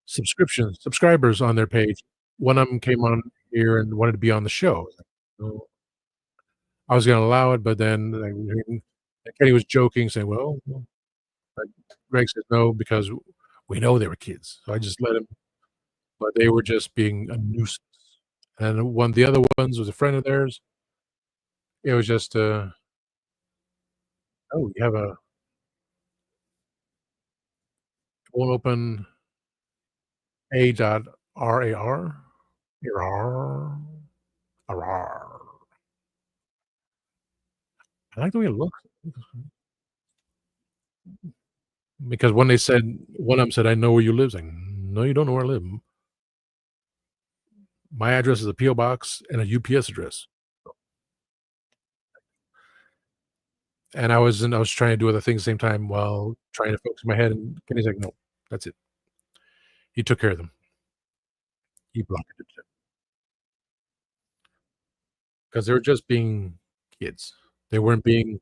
subscribers on their page, one of them came on here and wanted to be on the show. So, I was gonna allow it, but then, like, Kenny was joking, saying, "Well," but Greg says, "No, because we know they were kids." So I just let him, but they were just being a nuisance. And one the other ones was a friend of theirs. It was just, "Oh, you have a won't open A.RAR? Rar. Rar." I like the way it looks. Because when they said one of them said, "I know where you live," it's like, "No, you don't know where I live. My address is a PO box and a UPS address." And I was trying to do other things at the same time while trying to focus my head, and Kenny's like, "No, that's it." He took care of them. He blocked it because they were just being kids. They weren't being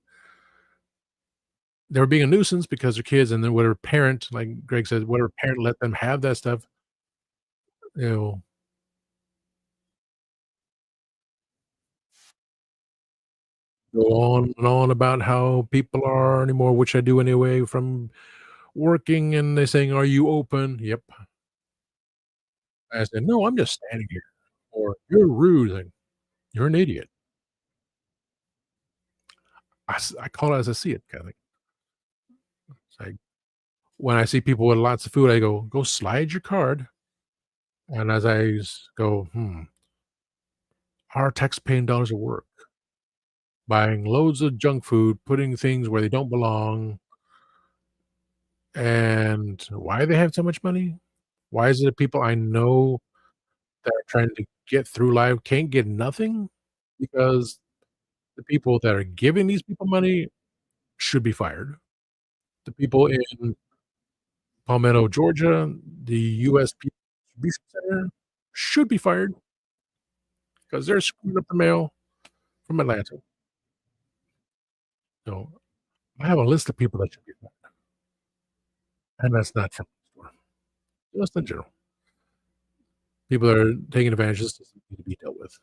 they were being a nuisance because they're kids, and then whatever parent, like Greg said, whatever parent let them have that stuff, you know, go on and on about how people are anymore, which I do anyway, from working, and they're saying, "Are you open?" "Yep." I said, "No, I'm just standing here," or "You're rude," like, "You're an idiot." I call it as I see it, kinda thing. It's like, when I see people with lots of food, I go, "Go slide your card," and as I go, "Hmm, our tax-paying dollars at work, buying loads of junk food, putting things where they don't belong, and why they have so much money? Why is it that people I know that are trying to get through life can't get nothing? Because the people that are giving these people money should be fired. The people in Palmetto, Georgia, the USP Distribution Center should be fired because they're screwing up the mail from Atlanta. So, I have a list of people that should be fired, and that's not from the store, just in general. People that are taking advantage of this system need to be dealt with.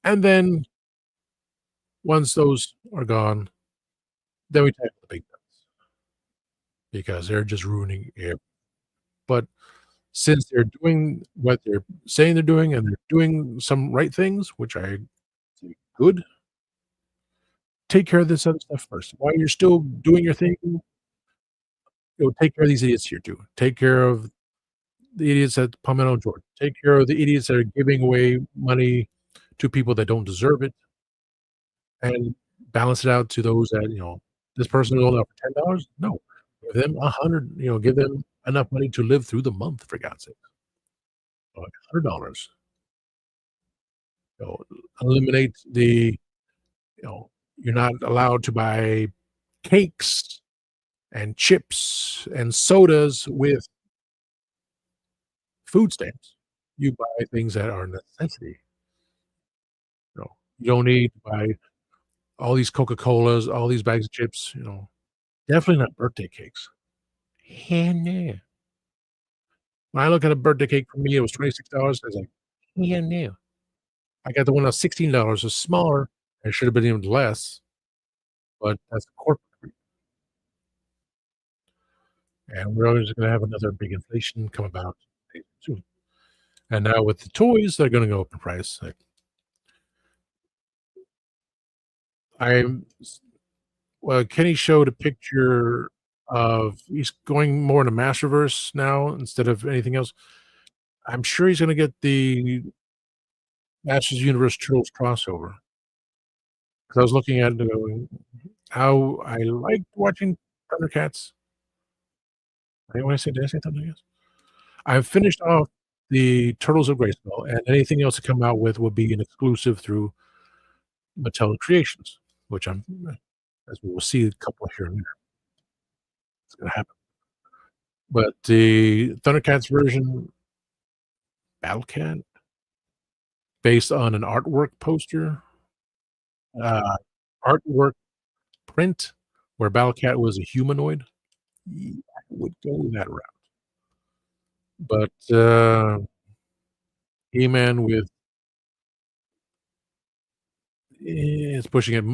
And then once those are gone, then we tackle the big guns because they're just ruining it. But since they're doing what they're saying they're doing and they're doing some right things, which I think good, take care of this other stuff first. While you're still doing your thing, take care of these idiots here too. Take care of the idiots at Palmetto Georgia. Take care of the idiots that are giving away money to people that don't deserve it and balance it out to those that, this person is only out for $10? No. Give them 100, give them enough money to live through the month, for God's sake. Like $100. You know, eliminate you're not allowed to buy cakes and chips and sodas with food stamps. You buy things that are a necessity. You don't need to buy all these Coca-Colas, all these bags of chips. Definitely not birthday cakes. Hell no. When I look at a birthday cake for me, it was $26. I was like, "Hell no." I got the one that was $16. It's smaller. It should have been even less, but that's corporate, and we're always gonna have another big inflation come about soon. And now with the toys, they're gonna go up in price. Like, I'm well, Kenny showed a picture of he's going more into Masterverse now instead of anything else. I'm sure he's gonna get the Masters Universe Turtles crossover. 'Cause I was looking at it and going, how I liked watching Thundercats. Did I say Thundercats? I've finished off the Turtles of Grayskull, and anything else to come out with will be an exclusive through Mattel Creations, which as we will see a couple here and there. It's gonna happen. But the Thundercats version, Battlecat, based on an artwork poster, uh, artwork print where Battlecat was a humanoid, yeah, I would go that route. But, He-Man with it's pushing it.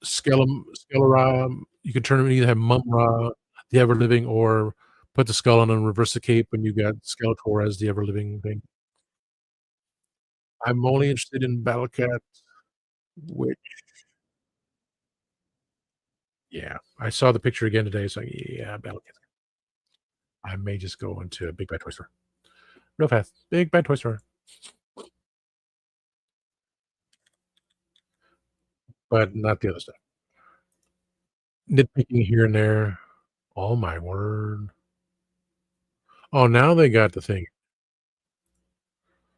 Skeletor, you can turn him either have Mum-Ra, the ever living, or put the skull on and reverse the cape, and you got Skeletor as the ever living thing. I'm only interested in Battlecat, which yeah, I saw the picture again today, so yeah, Battlecat. I may just go into a Big Bad Toy Store. Real fast. Big Bad Toy Store. But not the other stuff. Nitpicking here and there. Oh my word. Oh, now they got the thing.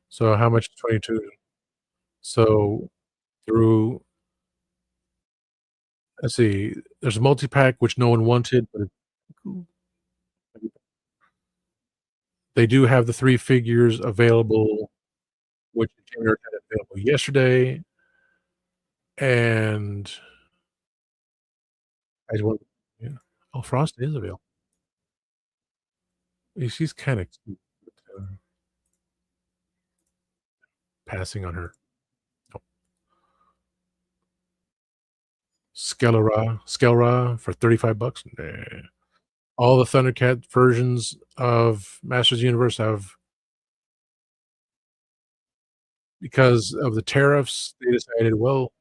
So how much is 22? So through let's see, there's a multi-pack which no one wanted, but they do have the 3 figures available, which the trainer had available yesterday, and I just want yeah. Oh, Frost is available. She's kinda cute, but, passing on her. Oh, Skelra for 35 bucks? Nah. All the Thundercat versions of Masters Universe have because of the tariffs, they decided, well,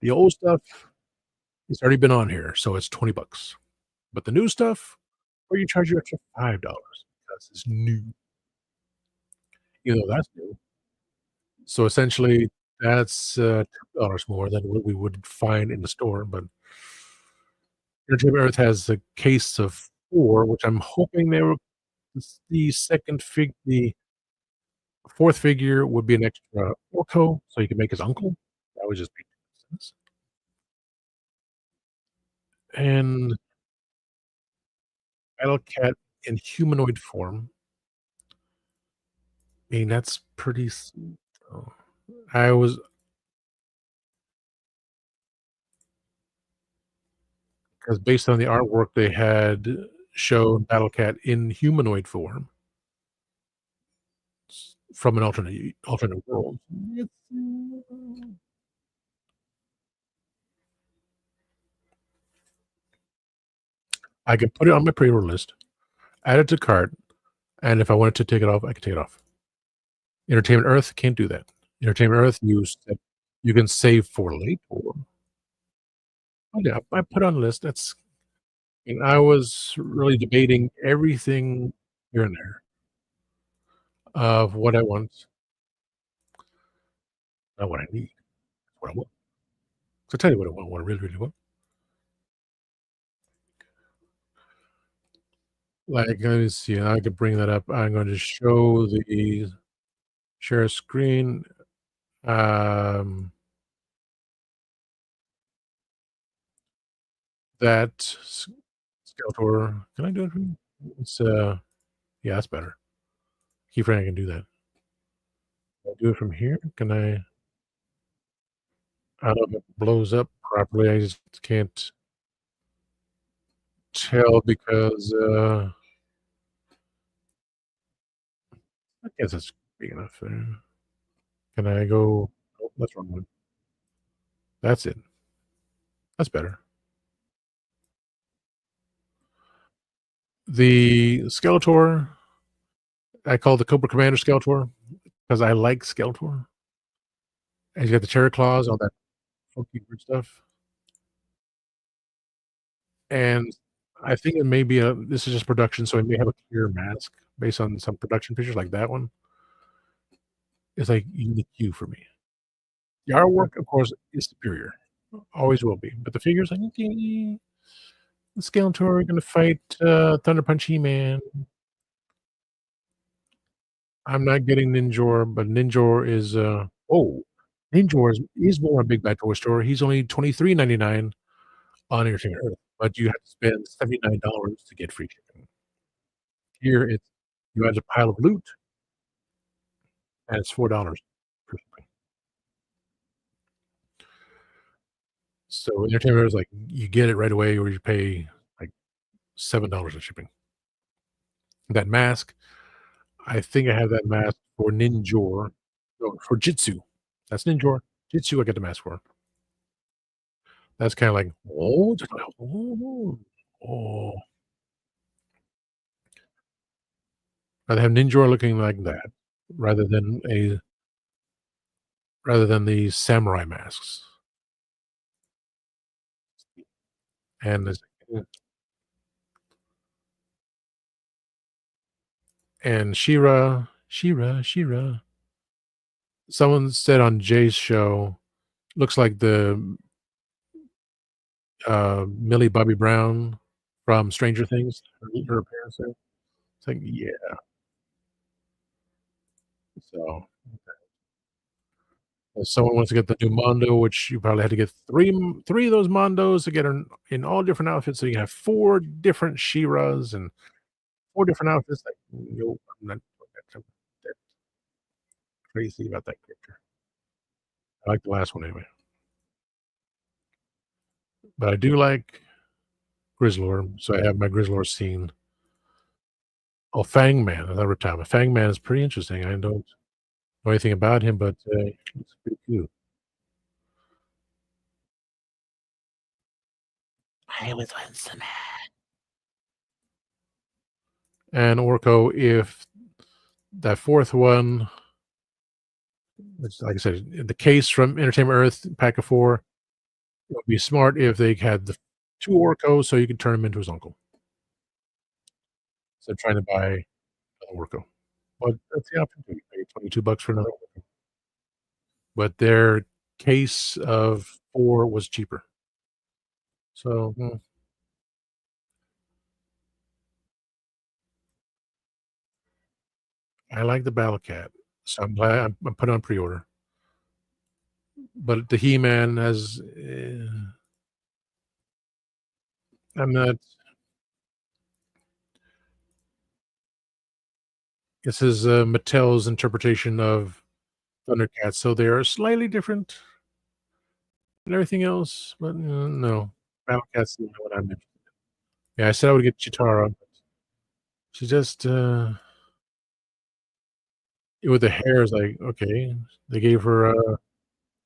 the old stuff, it's already been on here, so it's 20 bucks. But the new stuff, or you charge you extra $5 because it's new, even though that's new. So essentially, that's, $2 more than what we would find in the store, but Entertainment Earth has a case of 4, which I'm hoping they were the 4th figure would be an extra Orko, so he can make his uncle. That would just make sense. And Battlecat in humanoid form, I mean, that's pretty oh, I was 'cause based on the artwork they had showed Battlecat in humanoid form from an alternate world. It's I could put it on my pre-order list, add it to cart, and if I wanted to take it off, I could take it off. Entertainment Earth can't do that. Entertainment Earth, you can save for later. Oh, yeah, I put on the list, that's and I was really debating everything here and there of what I want, not what I need. What I want. So tell you what I want. What I really, really want. Like, let me see. I could bring that up. I'm going to show the share screen. Um, that Skeletor. Can I do it? It's yeah, that's better. Keyframe, I can do that. Can I do it from here? Can I don't know if it blows up properly. I just can't tell because I guess it's big enough there. Can I go? Oh, that's wrong one. That's it. That's better. The Skeletor, I call the Cobra Commander Skeletor because I like Skeletor. And he's got the cherry claws, all that funky weird stuff. And I think it may be a this is just production, so it may have a clear mask based on some production pictures like that one. It's like unique hue for me. The artwork, of course, is superior. Always will be. But the figures like, "Okay, Skeletor gonna fight, Thunder Punch He-Man." I'm not getting Ninjor, but Ninjor is, oh, Ninjor is more a Big Bad Toy Store. He's only $23.99 on Entertainment Earth, but you have to spend $79 to get free shipping. Here, it's you add a pile of loot, and it's $4 for shipping. So Entertainment Earth is like, you get it right away or you pay, like, $7 in shipping. That mask, I think I have that mask for Ninjor. No, for Jitsu. That's Ninjor. Jitsu, I get the mask for. That's kinda like, "Oh, just like, oh, oh." Rather have Ninjor looking like that rather than a rather than the samurai masks. And it's and She-Ra. Someone said on Jay's show, looks like the, Millie Bobby Brown from Stranger Things, her appearance there. It's like, yeah, so if someone wants to get the new Mondo, which you probably had to get 3 of those Mondos to get in all different outfits, so you can have 4 different She-Ras and 4 different outfits, like, nope, I'm not doing that. I'm crazy about that character. I like the last one anyway. But I do like Grizzlor, so I have my Grizzlor scene. Oh, Fangman, another time. Fangman is pretty interesting. I don't know anything about him, but, he's pretty cute. I was once a man. And Orko, if that 4th one, which like I said, the case from Entertainment Earth, pack of 4, it would be smart if they had the 2 Orcos so you could turn him into his uncle instead of trying to buy another Orco. But that's the option too. You pay $22 for another Orco. But their case of 4 was cheaper. So, I like the Battle Cat, so I'm glad I'm put on pre-order. But the He-Man has, I'm not this is, Mattel's interpretation of Thundercats, so they are slightly different than everything else, but, no. Battle Cat's the only one I'm interested in. Yeah, I said I would get Cheetara, but she just, with the hair is like, okay. They gave her a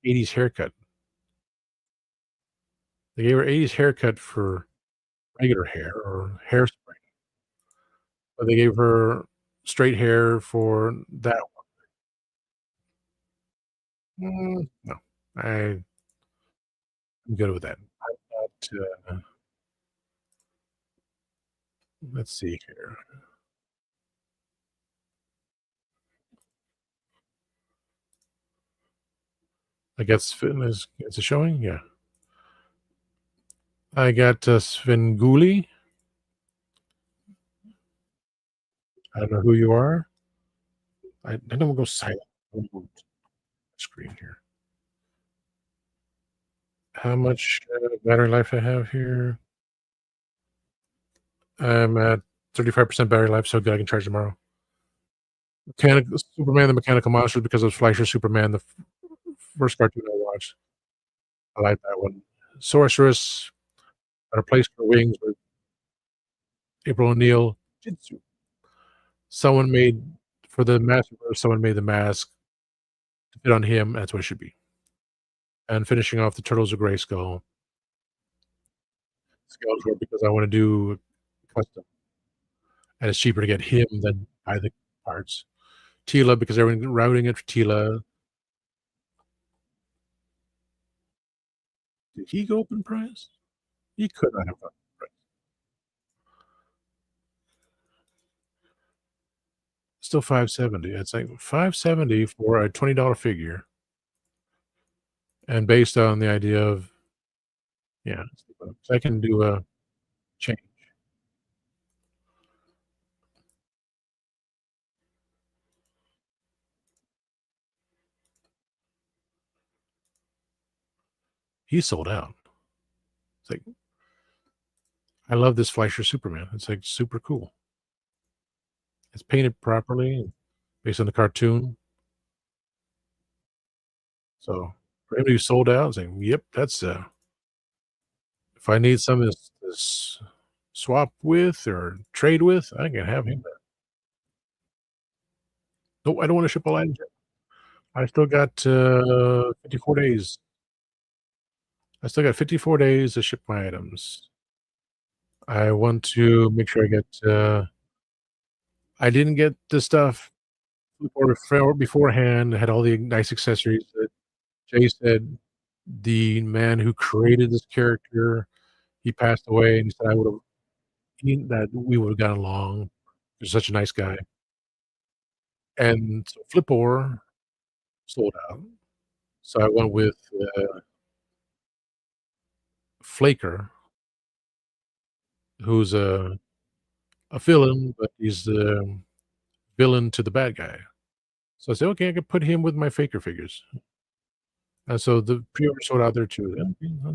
'80s haircut. They gave her '80s haircut for regular hair or hairspray, but they gave her straight hair for that one. No. I'm good with that. I'm not, let's see here. I guess Fitness it's a showing? Yeah. I got, Svengoolie. I don't know who you are. I don't go silent. Screen here. How much, battery life I have here? I'm at 35% battery life, so good I can charge tomorrow. Superman the Mechanical Monsters because of Fleischer Superman, the first cartoon I watched. I like that one. Sorceress, got a place for wings with April O'Neil. Jitsu. Someone made for the Masterverse, someone made the mask to fit on him, that's what it should be. And finishing off the Turtles of Grayskull, Skeletor because I wanna do custom, and it's cheaper to get him than buy the parts. Teela because everyone routing it for Teela. Did he go open price? He could not have gone open price. Still 570. It's like 570 for a $20 figure, and based on the idea of yeah, so I can do a change. He's sold out. It's like, I love this Fleischer Superman. It's, like, super cool. It's painted properly based on the cartoon. So, for him to be sold out, it's like, "Yep, that's, if I need something to swap with or trade with, I can have him." Nope, I don't wanna ship all items yet. I still got, 54 days. I still got 54 days to ship my items. I want to make sure I get, I didn't get the stuff beforehand, had all the nice accessories that Jay said the man who created this character, he passed away, and he said I would've that we would've gotten along. He's such a nice guy. And so Flipper sold out. So I went with, Flaker, who's a villain, but he's the villain to the bad guy. So I said, "Okay, I could put him with my Faker figures." And so the pre-order sold out there too. Yeah,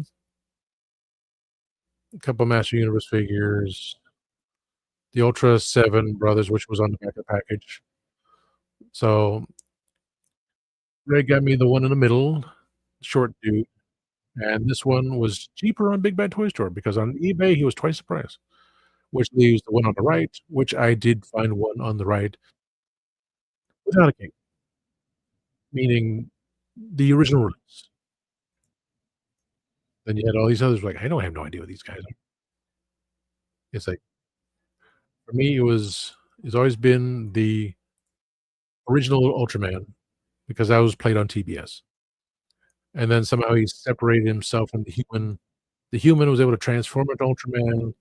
a couple Master Universe figures, the Ultra 7 Brothers, which was on the back of the package. So Greg got me the one in the middle, short dude, and this one was cheaper on Big Bad Toy Store because on eBay, he was twice the price, which leaves the one on the right, which I did find one on the right without a king, meaning the original release. Then you had all these others like, I don't have no idea what these guys are. It's like, for me, it's always been the original Ultraman because that was played on TBS. And then somehow he separated himself from the human. The human was able to transform into Ultraman,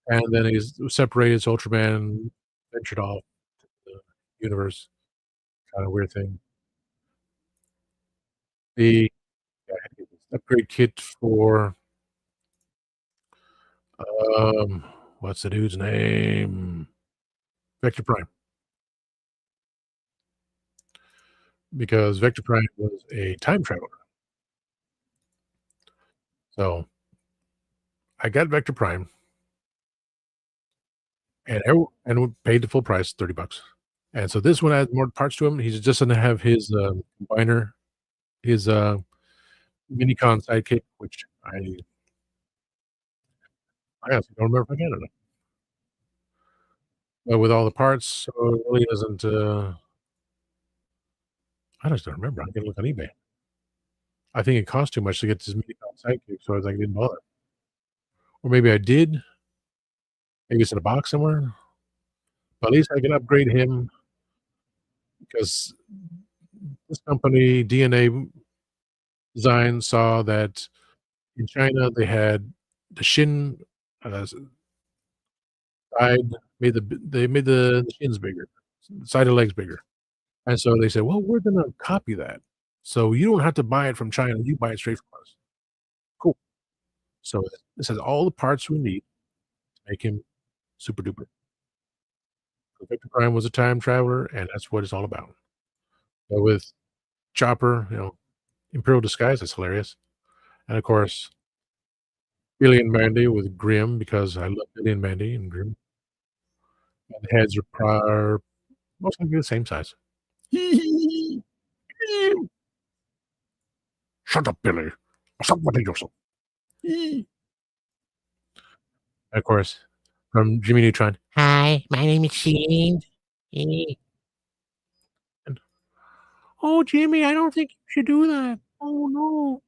and then he's separated, so Ultraman ventured off the universe. Kinda weird thing. The I had to get this upgrade kit for, um, what's the dude's name? Vector Prime. Because Vector Prime was a time traveler. So, I got Vector Prime and we paid the full price, $30. And so this one has more parts to him. He's just gonna have his, combiner, his, Minicon sidekick, which I honestly don't remember if I got it or not. But with all the parts, so it really doesn't, I just don't remember. I gotta look on eBay. I think it cost too much to get this Minicon sidekick, so I was like, I didn't bother. Or maybe I did. Maybe it's in a box somewhere. But at least I can upgrade him because this company, DNA Design, saw that in China, they had the shin, side they made the shins bigger, side of legs bigger, and so they said, "Well, we're gonna copy that." So you don't have to buy it from China, you buy it straight from us. Cool. So this has all the parts we need to make him super duper. So Victor Prime was a time traveler, and that's what it's all about. But with Chopper, Imperial disguise, that's hilarious. And of course, Billy and Mandy with Grimm because I love Billy and Mandy and Grimm. And the heads are most likely the same size. Shut up, Billy. Stop watching yourself. And of course, from Jimmy Neutron. Hi, my name is Sheen. Eh, And, oh, Jimmy, I don't think you should do that. Oh, no.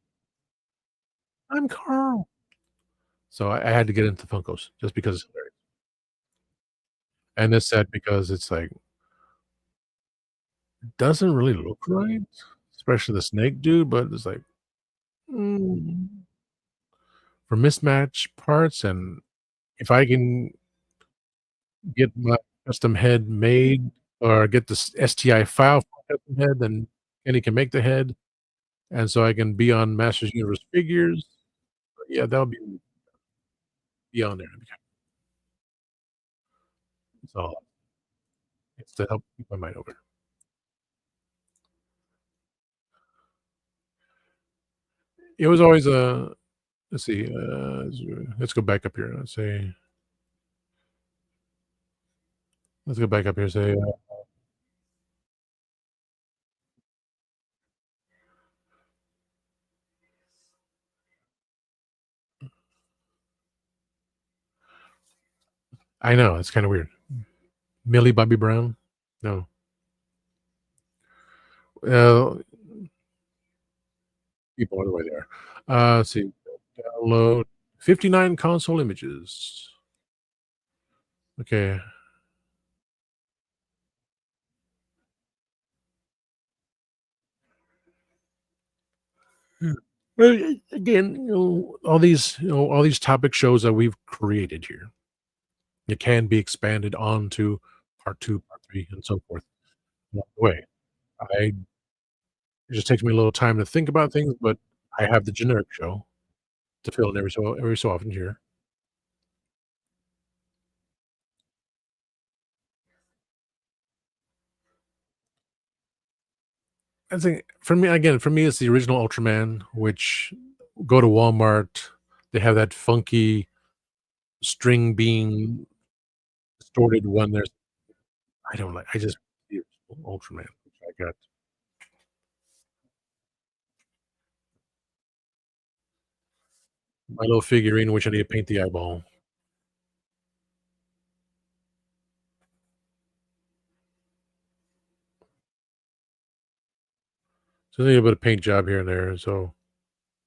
I'm Carl. So I had to get into Funkos just because it's hilarious. And it's sad because it's like, it doesn't really look right, especially the snake dude, but it's like, mm, for mismatch parts, and if I can get my custom head made or get the STI file for my custom head, then Kenny can make the head, and so I can be on Masters Universe figures. Yeah, that'll be on there. So it's to help keep my mind over. It was always a let's see, let's go back up here. Let's go back up here. Say, I know it's kind of weird. Millie Bobby Brown. No, uh, people are the way they are. Let's see, download 59 console images. Okay. Hmm. Well, again, all these topic shows that we've created here, it can be expanded on to part 2, part 3, and so forth along the way. I It just takes me a little time to think about things, but I have the generic show to fill in every so often here. I think for me, it's the original Ultraman, which go to Walmart, they have that funky string being distorted one. I don't like. I just the original Ultraman. Which I got my little figurine, which I need to paint the eyeball. So I need a bit of paint job here and there. So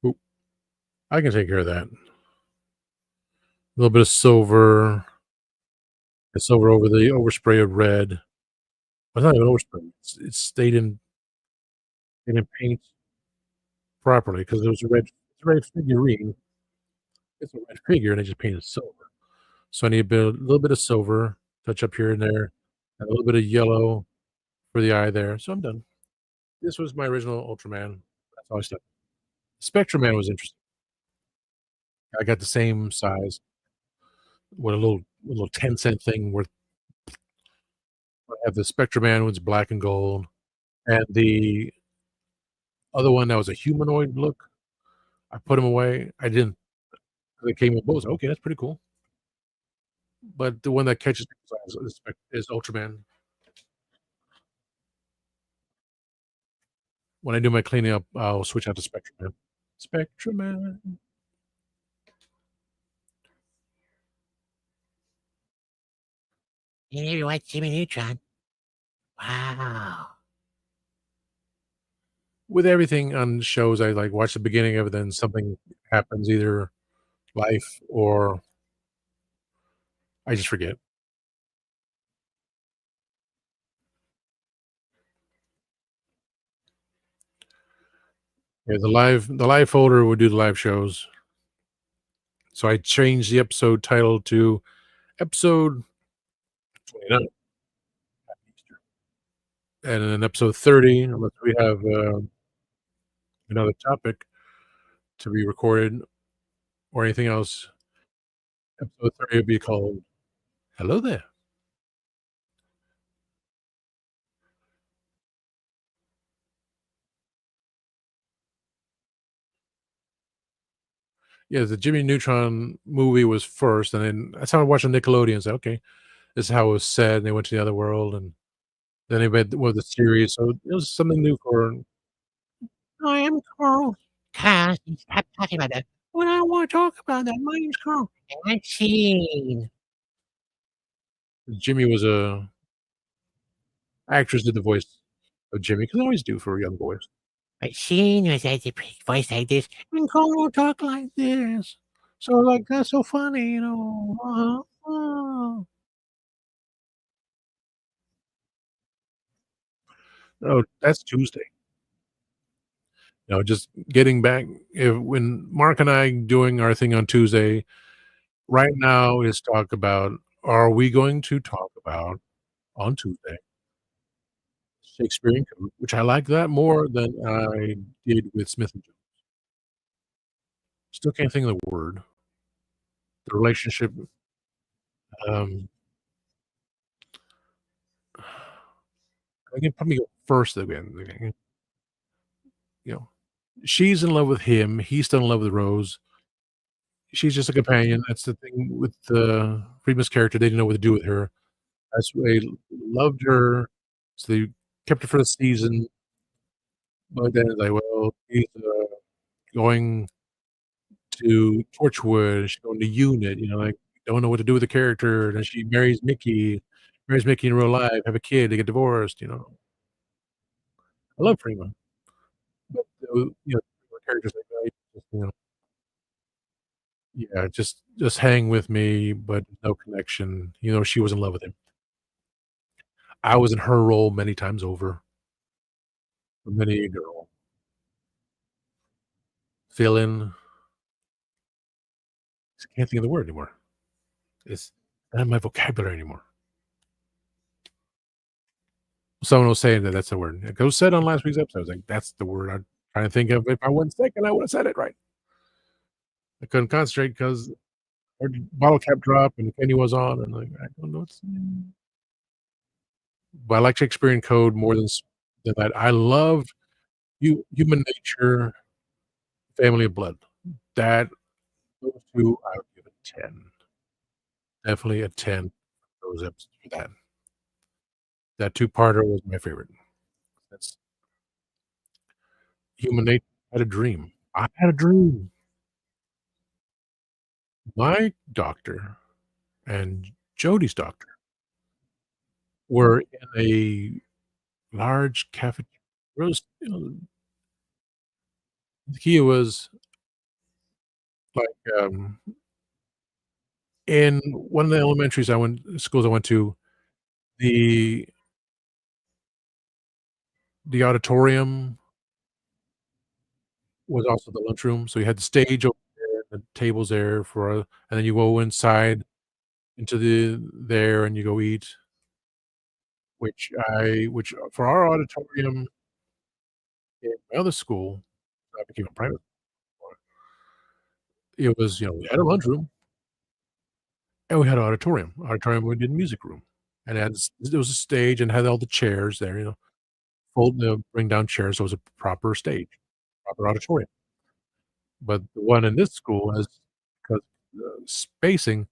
oop, I can take care of that. A little bit of silver, the silver over the overspray of red. Well, it's not even overspray. It's stayed in paint properly because it was a red figurine. It's a red figure, and I just painted silver. So I need a little bit of silver, touch up here and there, and a little bit of yellow for the eye there. So I'm done. This was my original Ultraman. That's all I said. Spectrum Man was interesting. I got the same size with a little 10-cent thing worth. I have the Spectrum Man was black and gold, and the other one that was a humanoid look. I put him away. I didn't. They came in both. Okay, that's pretty cool. But the one that catches people's eyes is Ultraman. When I do my cleaning up, I'll switch out to Spectrum Man. Spectrum Man. you never watched Jimmy Neutron? Wow. With everything on shows, I like watch the beginning of it, then something happens, either life or I just forget. Yeah, the live folder would do the live shows. So I changed the episode title to episode 29, and then episode 30, unless we have another topic to be recorded or anything else, episode 3 would be called "Hello There." Yeah, the Jimmy Neutron movie was first, and then that's how I watched on Nickelodeon. It's like, okay, this is how it was said, and they went to the other world, and then they made the series, so it was something new for I am Carl. Carl, stop talking about that. Well, I don't wanna talk about that. My name's Carl. And Sheen. Jimmy was a actress did the voice of Jimmy, 'cause they always do for young boys. But Sheen was as a voice like this, and Carl will talk like this. So, like, that's so funny, you know. Oh, that's Tuesday. Just getting back when Mark and I doing our thing on Tuesday, right now is talk about, are we going to talk about on Tuesday, Shakespeare in Code, which I like that more than I did with Smith& and Jones. Still can't think of the word. The relationship, um, I can probably go first again, you know, she's in love with him, he's still in love with Rose. She's just a companion. That's the thing with the Friedman's character, they didn't know what to do with her. That's why they loved her, so they kept her for the season, but then it's like, well, she's, going to Torchwood, she's going to Unit, like, don't know what to do with the character, then she marries Mickey in real life, have a kid, they get divorced. I love Freeman, but, characters like that, yeah, just hang with me, but no connection, she was in love with him. I was in her role many times over, for many a girl. Fill in, I can't think of the word anymore. It's not in my vocabulary anymore. Someone was saying that that's the word. It was said on last week's episode. I was like, "That's the word I'm trying to think of. If I wasn't sick and I would've said it right." I couldn't concentrate because our bottle cap dropped and the penny was on, and like, I don't know what's but I like Shakespeare in Code more than that. I loved Human Nature, Family of Blood. That those 2, I would give a 10. Definitely a 10 for those episodes for that. That two-parter was my favorite. That's Human Nature had a dream. I had a dream. My doctor and Jodie's doctor were in a large roast he was, like, in one of the elementaries schools I went to, the the auditorium was also the lunchroom, so you had the stage over there, the tables there and then you go inside into there and you go eat, which for our auditorium in my other school, I became a private school, it was, we had a lunchroom and we had an auditorium. Auditorium, we did music room, and it had there was a stage and had all the chairs there, bring down chairs, so it was a proper stage, proper auditorium. But the one in this school has 'cause the spacing,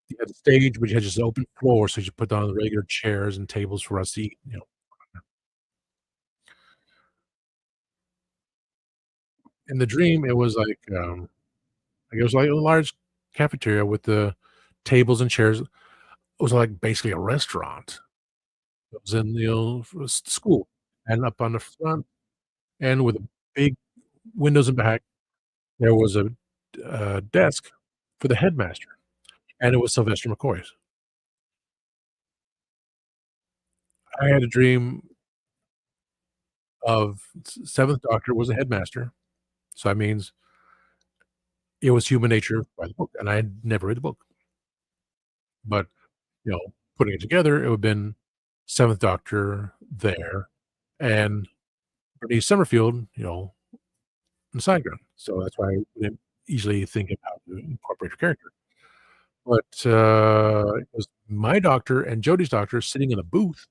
you had the stage, but you had just open floor, so you put down the regular chairs and tables for us to eat. In the dream, it was it was like a large cafeteria with the tables and chairs. It was like basically a restaurant. It was in, school, and up on the front and with a big windows in back, there was a, desk for the headmaster, and it was Sylvester McCoy's. I had a dream of 7th Doctor was a headmaster, so that means it was Human Nature by the book, and I had never read the book, but, you know, putting it together, it would've been 7th Doctor there, and Bernice Summerfield, in the side ground. So that's why I didn't easily think of how to incorporate her character. But, it was my doctor and Jodie's doctor sitting in a booth,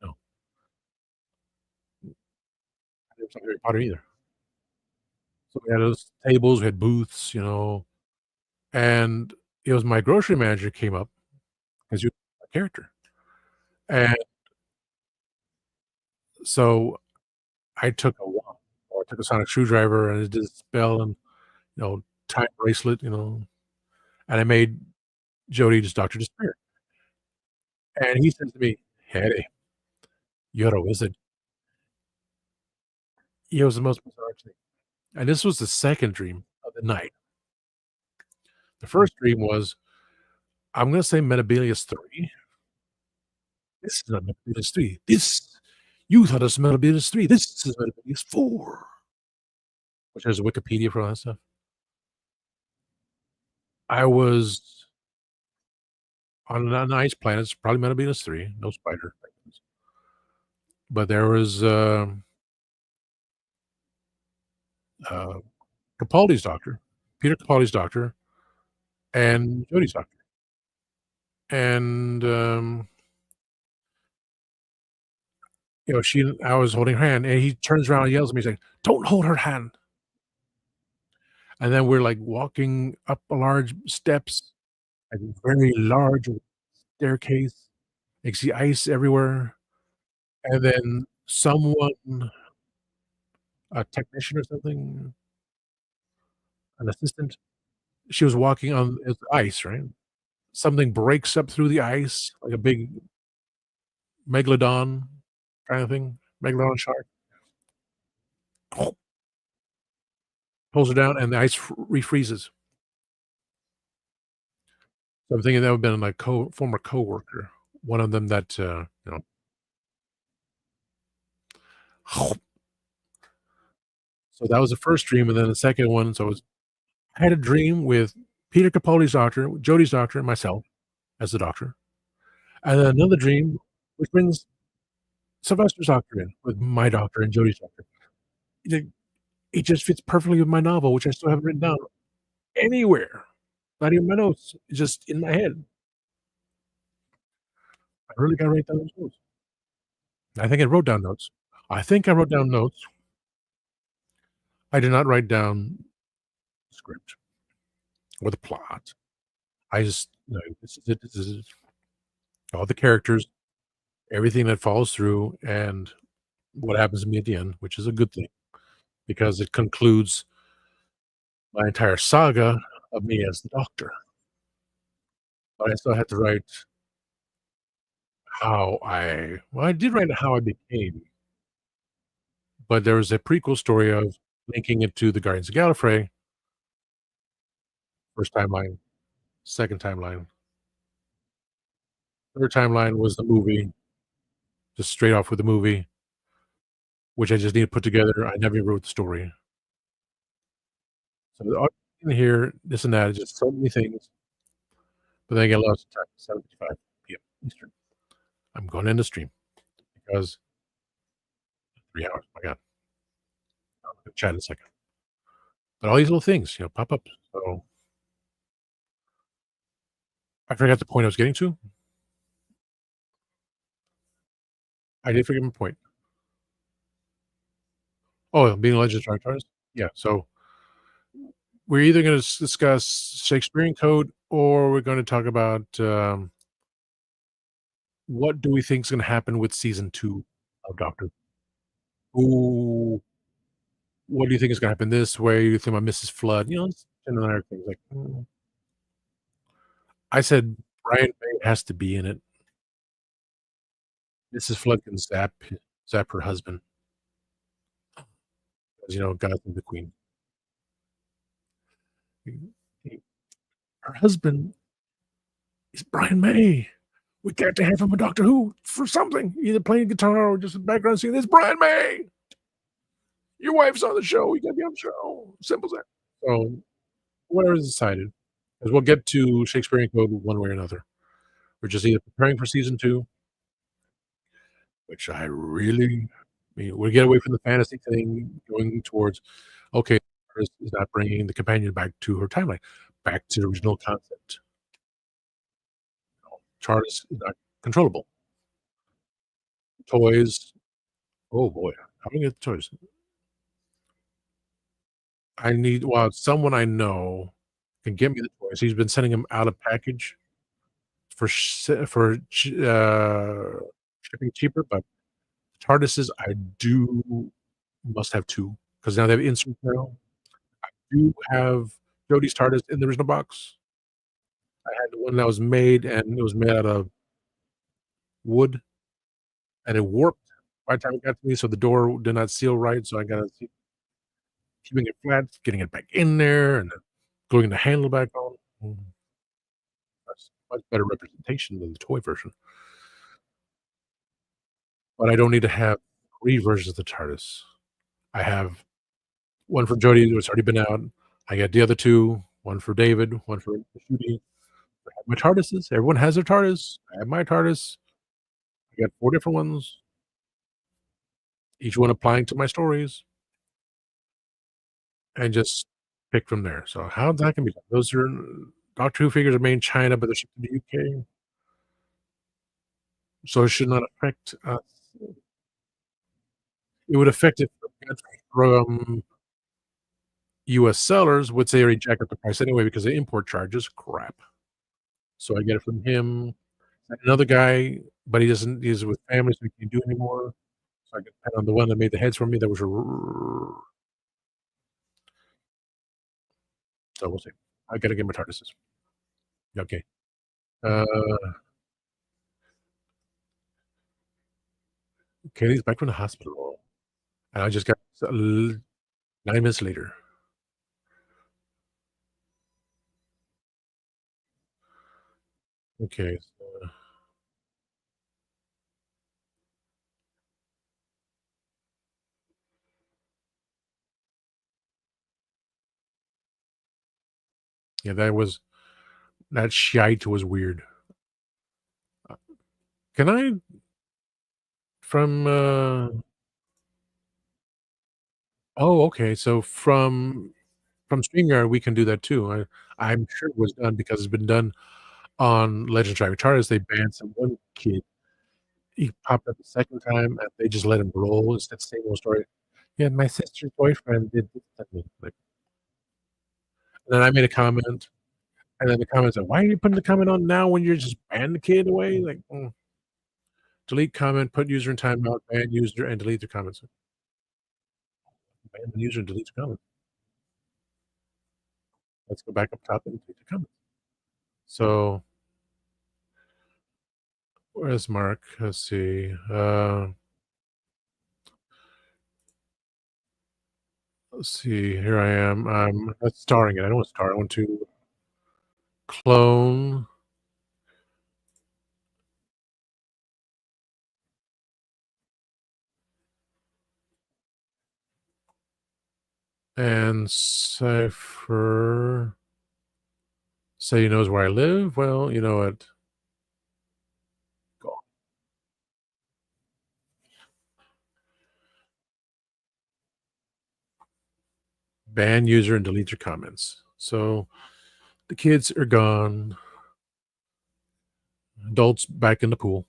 no, I never saw Harry Potter either. So we had those tables, we had booths, and it was my grocery manager came up 'cause you a character, and so I took a wand, or I took a sonic screwdriver and I did a spell and, time bracelet, and I made Jodie's doctor disappear, and he says to me, "Harry, you're a wizard." It was the most bizarre thing, and this was the 2nd dream of the night. The first dream was, I'm gonna say Metabilius 3. This is not Metabilius 3. This you thought it was Metabilius 3. This is Metabilius 4, which has Wikipedia for all that stuff. I was on a nice planet, it's probably Metabilius 3, no spider things, but there was, uh, Capaldi's doctor, Peter Capaldi's doctor, and Jodie's doctor, and, she I was holding her hand, and he turns around and yells at me saying, "Don't hold her hand." And then we're, like, walking up a large steps, a very large staircase. You can see ice everywhere, and then someone, a technician or something, an assistant, she was walking on it's ice, right? Something breaks up through the ice, like a big megalodon kind of thing, megalodon shark, pulls her down, and the ice refreezes. So I'm thinking that would've been my former coworker, one of them that, so that was the first dream, and then the second one, so it was I had a dream with Peter Capaldi's doctor, Jodie's doctor, and myself as the doctor, and then another dream which brings Sylvester's doctor in with my doctor and Jodie's doctor. It it just fits perfectly with my novel, which I still haven't written down anywhere, not even my notes, it's just in my head. I really gotta write down those notes. I think I wrote down notes. I think I wrote down notes. I did not write down script or the plot. I just, this is it, this is all the characters, everything that follows through, and what happens to me at the end, which is a good thing because it concludes my entire saga of me as the Doctor. But I still had to write I did write how I became, but there was a prequel story of linking it to the Guardians of Gallifrey, first timeline, second timeline. Third timeline was the movie, just straight off with the movie, which I just need to put together. I never wrote the story. So the in here, this and that, just so many things, but then I get lost in time, 7:55 PM Eastern. I'm going to end the stream because 3 hours, my god. I'm gonna chat in a second. But all these little things, pop up. So I forgot the point I was getting to. I did forget my point. Oh, being a legendary artist? Yeah, so we're either gonna discuss Shakespearean Code or we're gonna talk about, what do we think is gonna happen with season 2 of Doctor Who? What do you think is gonna happen this way? You think about Mrs. Flood? And other things like, I said Brian May has to be in it. Mrs. Flood can zap her husband, 'cause, God's the queen. He Her husband is Brian May. We got to have him a Doctor Who for something, either playing guitar or just a background singing, "It's Brian May! Your wife's on the show, you gotta be on the show." Simple as that. So, whatever is decided, 'cause we'll get to Shakespearean Code one way or another. We're just either preparing for season 2, which I really, We get away from the fantasy thing, going towards, okay, Artist is not bringing the companion back to her timeline, back to the original concept. TARDIS is not controllable. Toys, oh boy, how do we get the toys? I need well, someone I know can get me the toys. He's been sending them out of package for shipping cheaper, but TARDISes, I do must have 2 because now they have inserts now. Do have Jodie's TARDIS in the original box. I had the one that was made, and it was made out of wood, and it warped by the time it got to me, so the door did not seal right, so I gotta keep keeping it flat, getting it back in there, and then gluing the handle back on. That's much better representation than the toy version, but I don't need to have 3 versions of the TARDIS. I have one for Jodie that's already been out. I got the other 2, one for David, one for Judy. I have my TARDISes. Everyone has their TARDIS. I have my TARDIS. I got 4 different ones, each one applying to my stories, and just pick from there. So how that can be done? Those are Doctor Who figures are made in China, but they're shipped to the UK, so it should not affect us. It would affect it from US sellers, which they already jack up the price anyway because the import charge is crap. So I get it from him. Another guy, but he's with family, so he can't do anymore. So I get depend on the one that made the heads for me that was so we'll see. I gotta get my TARDISes. Okay. Uh, Katie's back from the hospital, and I just got 9 minutes later. Okay, so yeah, that shite was weird. Uh, can I from, oh, okay, so from StreamYard, we can do that too. I'm sure it was done because it's been done on Legends Driving Tardis. They banned some one kid. He popped up the second time, and they just let him roll. It's that same old story. "Yeah, my sister's boyfriend did this to me." Like, and then I made a comment, and then the comment said, "Why are you putting the comment on now when you're just ban the kid away?" Like, delete comment, put user in timeout, ban user, and delete the comments. Ban the user and delete the comment. Let's go back up top and delete the comment. So, where's Mark? Let's see. Let's see. Here I am. I'm not starring it. I don't want to star. I want to clone and Cypher say he knows where I live. Well, you know what? Go. Ban user and delete your comments. So the kids are gone. Adults back in the pool.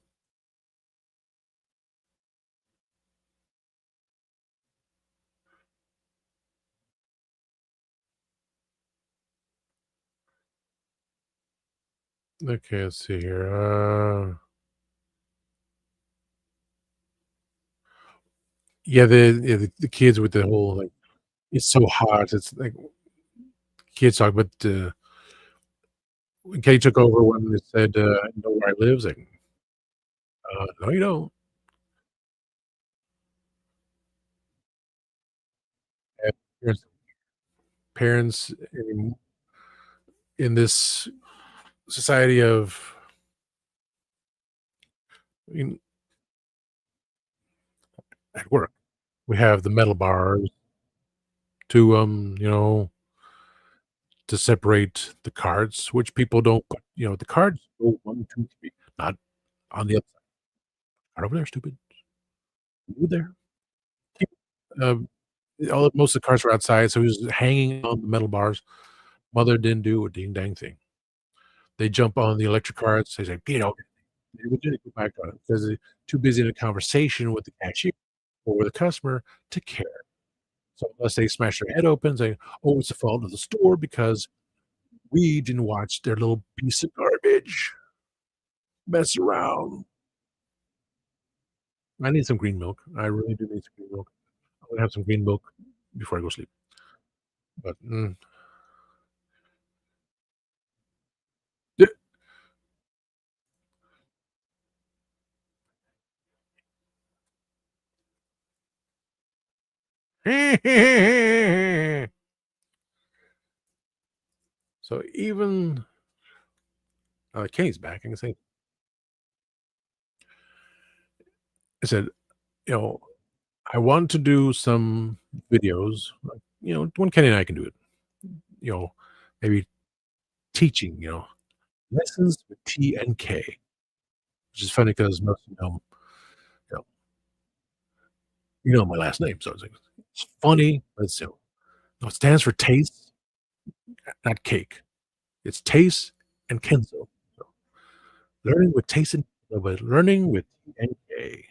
Okay, let's see here. Yeah, the kids with the whole like it's so hot. It's like kids talk about when Katie took over when it said I know where I live. It's like, no, you don't. And parents in this society of in, at work, we have the metal bars to to separate the cards, which people don't put. The cards go 1, 2, 3, not on the other side. Right over there, stupid. You there. Um, most of the cars were outside, so he was hanging on the metal bars. Mother didn't do a ding dang thing. They jump on the electric carts. They say, "Get over it." They would just go back on it because they're too busy in a conversation with the cashier or with the customer to care. So unless they smash their head open, saying, "Oh, it's the fault of the store because we didn't watch their little piece of garbage mess around." I need some green milk. I really do need some green milk. I'm gonna have some green milk before I go sleep. But, so even Kenny's back. I said, you know, I want to do some videos, like, when Kenny and I can do it. You know, maybe teaching, lessons with T and K, which is funny because most of them, you know, my last name, so it's funny, but no, it stands for taste, not cake. It's taste and Kenzo. So, learning with taste and but learning with T and K.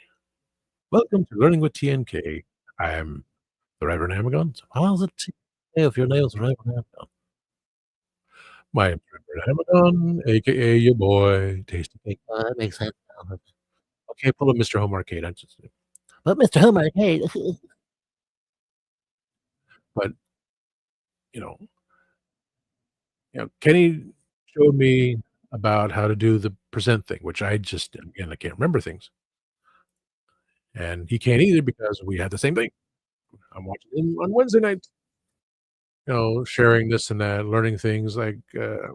Welcome to Learning with T and K. I'm the Reverend Amagon. So how's it if your nails Reverend Amagon? My name's Reverend Amagon, aka your boy, Tasty Cake. That makes sense now. Okay, pull up Mr. Home Arcade. I just But Mr. Homer, hey, but you know, Kenny showed me about how to do the present thing, which I just again I can't remember things. And he can't either because we had the same thing. I'm watching him on Wednesday nights, sharing this and that, learning things like I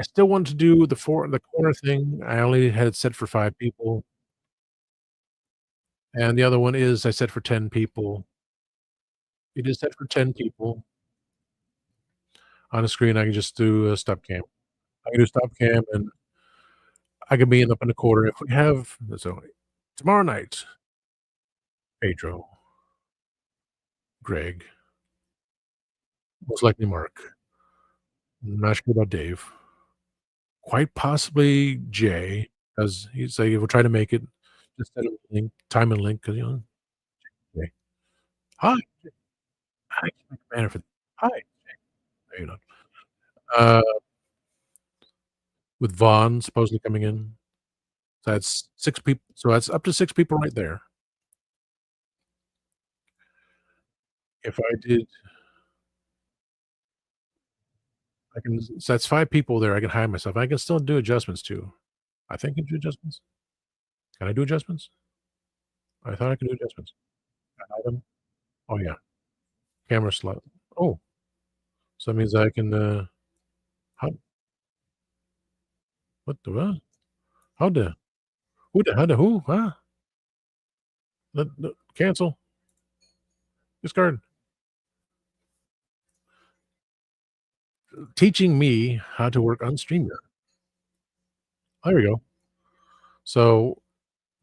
still want to do the corner thing. I only had it set for 5 people, and the other one is I set for 10 people. It is set for 10 people. On a screen, I can just do a stop cam. I can do stop cam, and I can be up in the corner. If we have so tomorrow night, Pedro, Greg, most likely Mark, not sure about Dave, quite possibly Jay, because he's like, if we're trying to make it just set a link, time and link, because Jay. Hi, I can make a banner for hi. No, you're not. Uh, with Vaughn supposedly coming in. So that's 6 people. So that's up to 6 people right there. If I did I can so that's 5 people there, I can hide myself. I can still do adjustments too. I think I can do adjustments. Can I do adjustments? I thought I could do adjustments. Hide them? Oh, yeah. Camera slot. Oh, so that means I can, how what the what? How the who the how the who? Huh? Cancel. Discard. Teaching me how to work on StreamYard. There we go. So,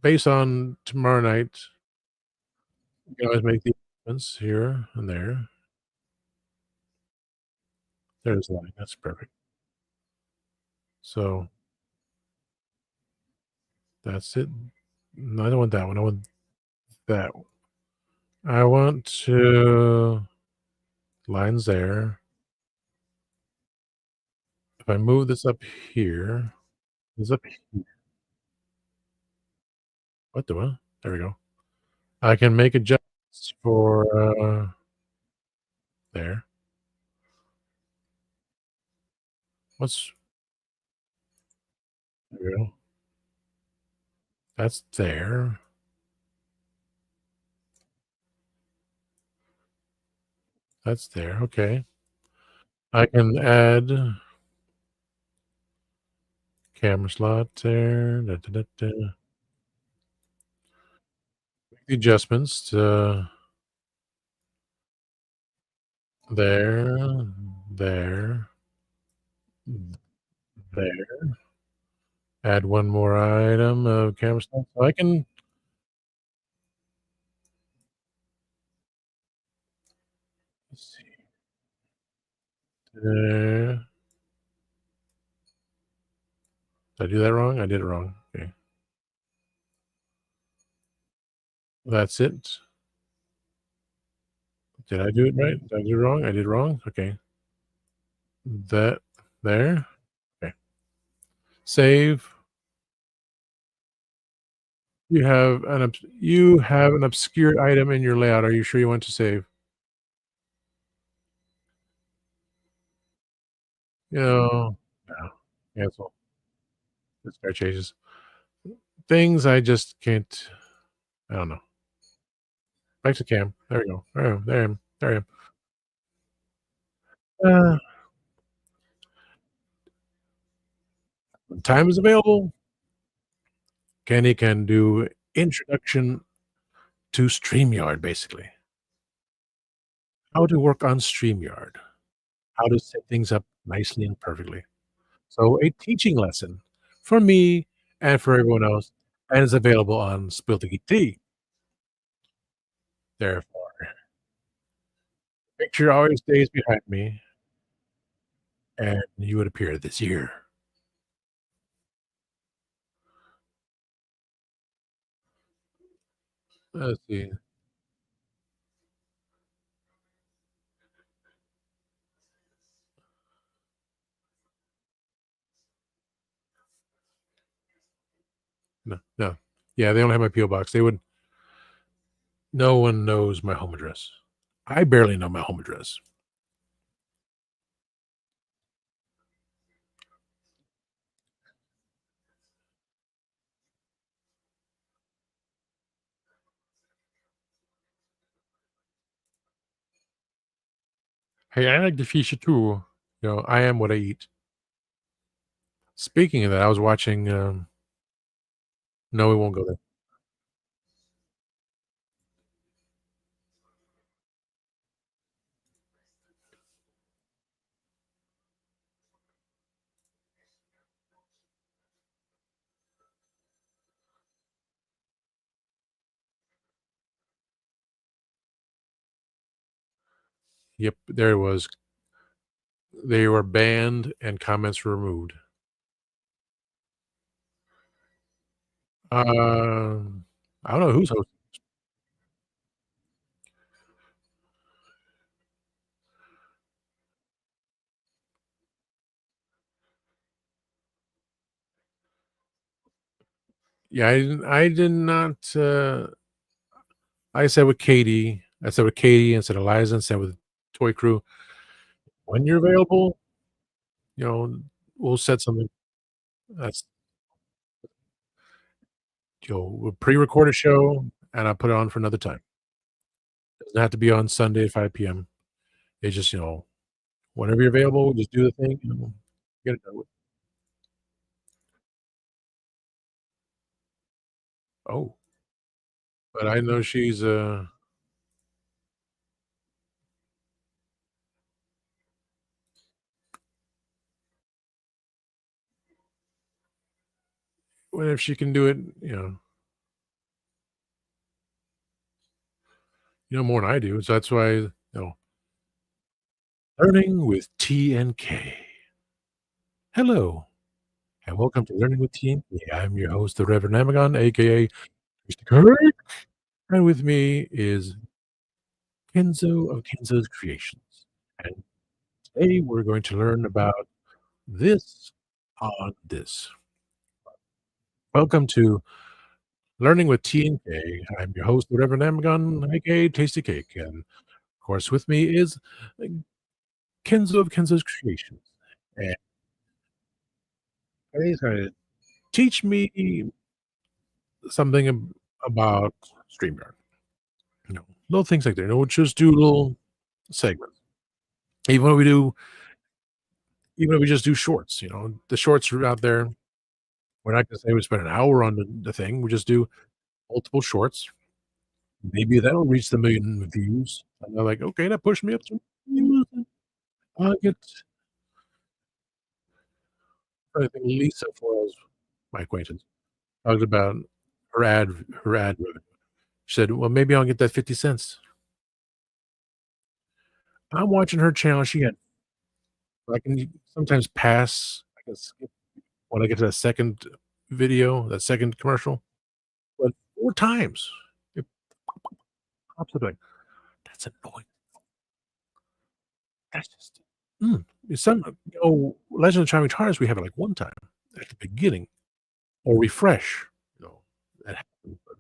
based on tomorrow night, you can always make the adjustments here and there. There's the line. That's perfect. So, that's it. No, I don't want that one. I want that one. I want to lines there. If I move this up here, this up here. What the what? There we go. I can make adjustments for there. What's there we go. That's there. That's there. Okay. I can add camera slot there. Da, da, da, da. Make the adjustments to there, there, there. Add one more item of camera slot. So I can Did I do that wrong? I did it wrong. Okay. That's it. Did I do it right? Did I do it wrong? I did it wrong? Okay. That there. Okay. Save. You have an obscure item in your layout. Are you sure you want to save? No. No. Cancel. Discard changes. Things I just can't. I don't know. Back to cam. There we go. There I am. There I am. There I am. When time is available, Kenny can do introduction to StreamYard, basically. How to work on StreamYard. How to set things up nicely and perfectly. So a teaching lesson for me and for everyone else, and it's available on Spill the Geek Tea. Therefore, picture always stays behind me, and you would appear this year. Let's see. No, no. Yeah, they don't have my PO box. They would. No one knows my home address. I barely know my home address. Hey, I like the fish too. I am what I eat. Speaking of that, I was watching. No, we won't go there. Yep, there it was. They were banned and comments removed. I don't know who's hosting. Yeah, I did not. I said with Katie. I said with Katie and said Eliza and said with Toy Crew. When you're available, you know, we'll set something. That's we'll pre-record a show and I'll put it on for another time. Doesn't have to be on Sunday at 5 p.m. It's just whenever you're available, just do the thing. Get it done with. Oh, but I know she's well, if she can do it, more than I do. So that's why learning with T and K. Hello, and welcome to Learning with T and K. I'm your host, the Reverend Amagon, aka Mr. Kirk, and with me is Kenzo of Kenzo's Creations. And today we're going to learn about this on this. Welcome to Learning with T and K. I'm your host, the Reverend Amagon, aka Tasty Cake, and of course, with me is uh, Kenzo of Kenzo's Creations. And he's going to teach me something about StreamYard. Little things like that. We'll just do little segments. Even when we do, even if we just do shorts, the shorts are out there. We're not gonna say we spend an hour on the thing. We just do multiple shorts. Maybe that'll reach the 1,000,000 views. And they're like, okay, that pushed me up to views. I'll get I think Lisa Foyle's my acquaintance talked about her ad revenue. She said, well, maybe I'll get that 50 cents. I'm watching her channel. She had I can sometimes pass, I can skip when I get to that second video, that second commercial, but 4 times it pops up like, "That's annoying. That's just" it's some Legend of Shining Stars, we have it, like, 1 time at the beginning or refresh, you know, that happens, but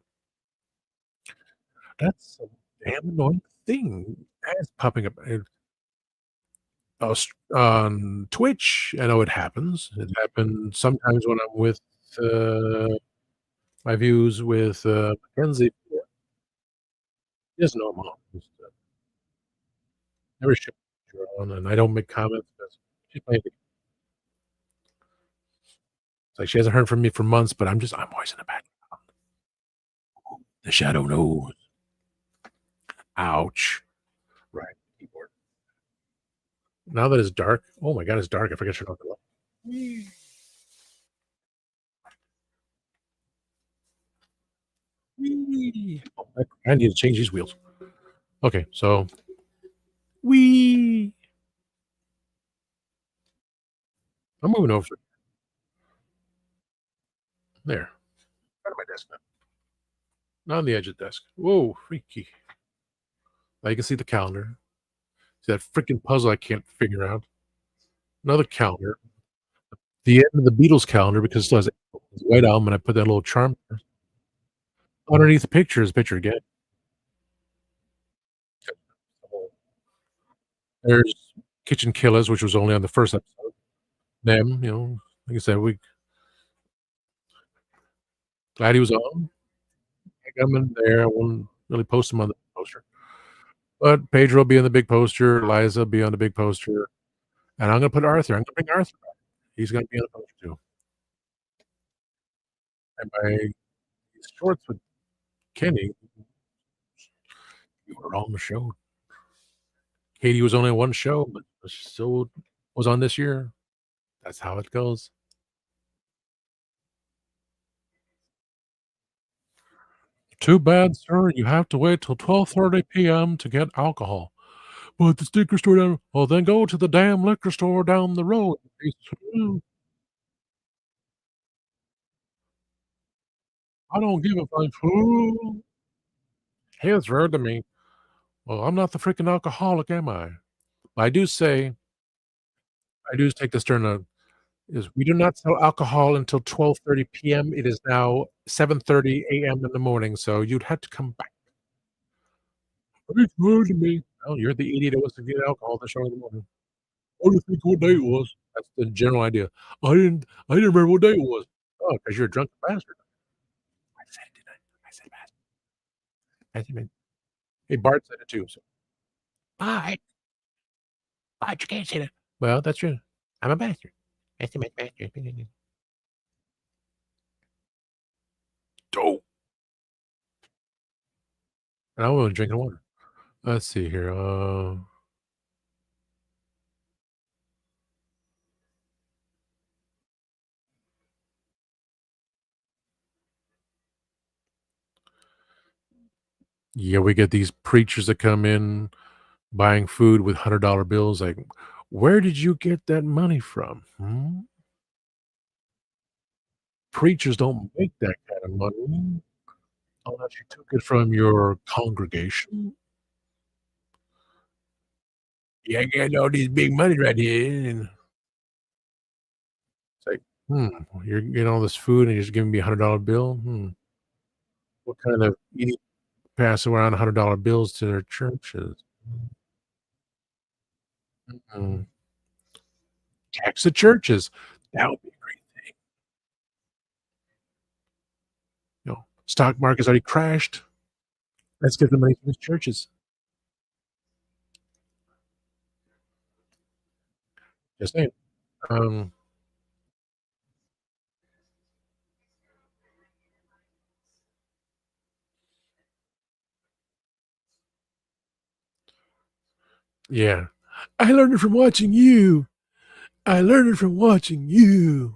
that's a damn annoying thing. Ads popping up, on Twitch, I know it happens. It happens sometimes when I'm with, uh, my views with, Mackenzie. She doesn't know I'm on. Just, never show you're on, and I don't make comments because she's playing the it's like she hasn't heard from me for months, but I'm always in the background. The shadow knows. Ouch. Right, keyboard. Now that it's dark, oh my god, it's dark. I forgot to turn off the light. Whee! Oh, I need to change these wheels. Okay, so whee! I'm moving over there. Out of my desk now. Not on the edge of the desk. Whoa, freaky. Now you can see the calendar. See that freaking puzzle I can't figure out. Another calendar. The end of the Beatles calendar because it still has a White Album, and I put that little charm there. Underneath the picture is a picture again. There's Kitchen Killers, which was only on the first episode. Them, like I said, we glad he was on. I got him in there. I wouldn't really post him on the poster. But Pedro will be on the big poster, Liza will be on the big poster, and I'm gonna put Arthur. I'm gonna bring Arthur back. He's gonna be on the poster too. And my shorts with Kenny, you were on the show. Katie was only on one show, but she still was on this year. That's how it goes. Too bad, sir. You have to wait till 12:30 PM to get alcohol. But the liquor store down well, then go to the damn liquor store down the road. I don't give a fuck who. He was rude to me. Well, I'm not the freaking alcoholic, am I? I do say I do take this turn of is we do not sell alcohol until 12:30 PM. It is now 7:30 AM in the morning, so you'd have to come back. It's rude to me. Oh, you're the idiot that wants to get alcohol at the show in the morning. I didn't think what day it was. That's the general idea. I didn't remember what day it was. Oh, because 'cause you're a drunk bastard. I said it, didn't I? I said bastard. I said man. Hey, Bart said it too, so Bart, Bart, you can't say that. Well, that's true. I'm a bastard. I said my bastard. Dope. And I wasn't drinking water. Let's see here, yeah, we get these preachers that come in buying food with $100 bills, like, "Where did you get that money from? Hmm? Preachers don't make that kind of money unless you took it from your congregation. Yeah, I got all this big money right here," and it's like, you're getting all this food and you're just giving me a $100 bill? What kind of idiot pass around $100 bills to their churches? Mm, tax the churches. That would be a great thing. Stock market's already crashed. Let's give the money to the churches. Just saying. Um, yeah. I learned it from watching you. I learned it from watching you.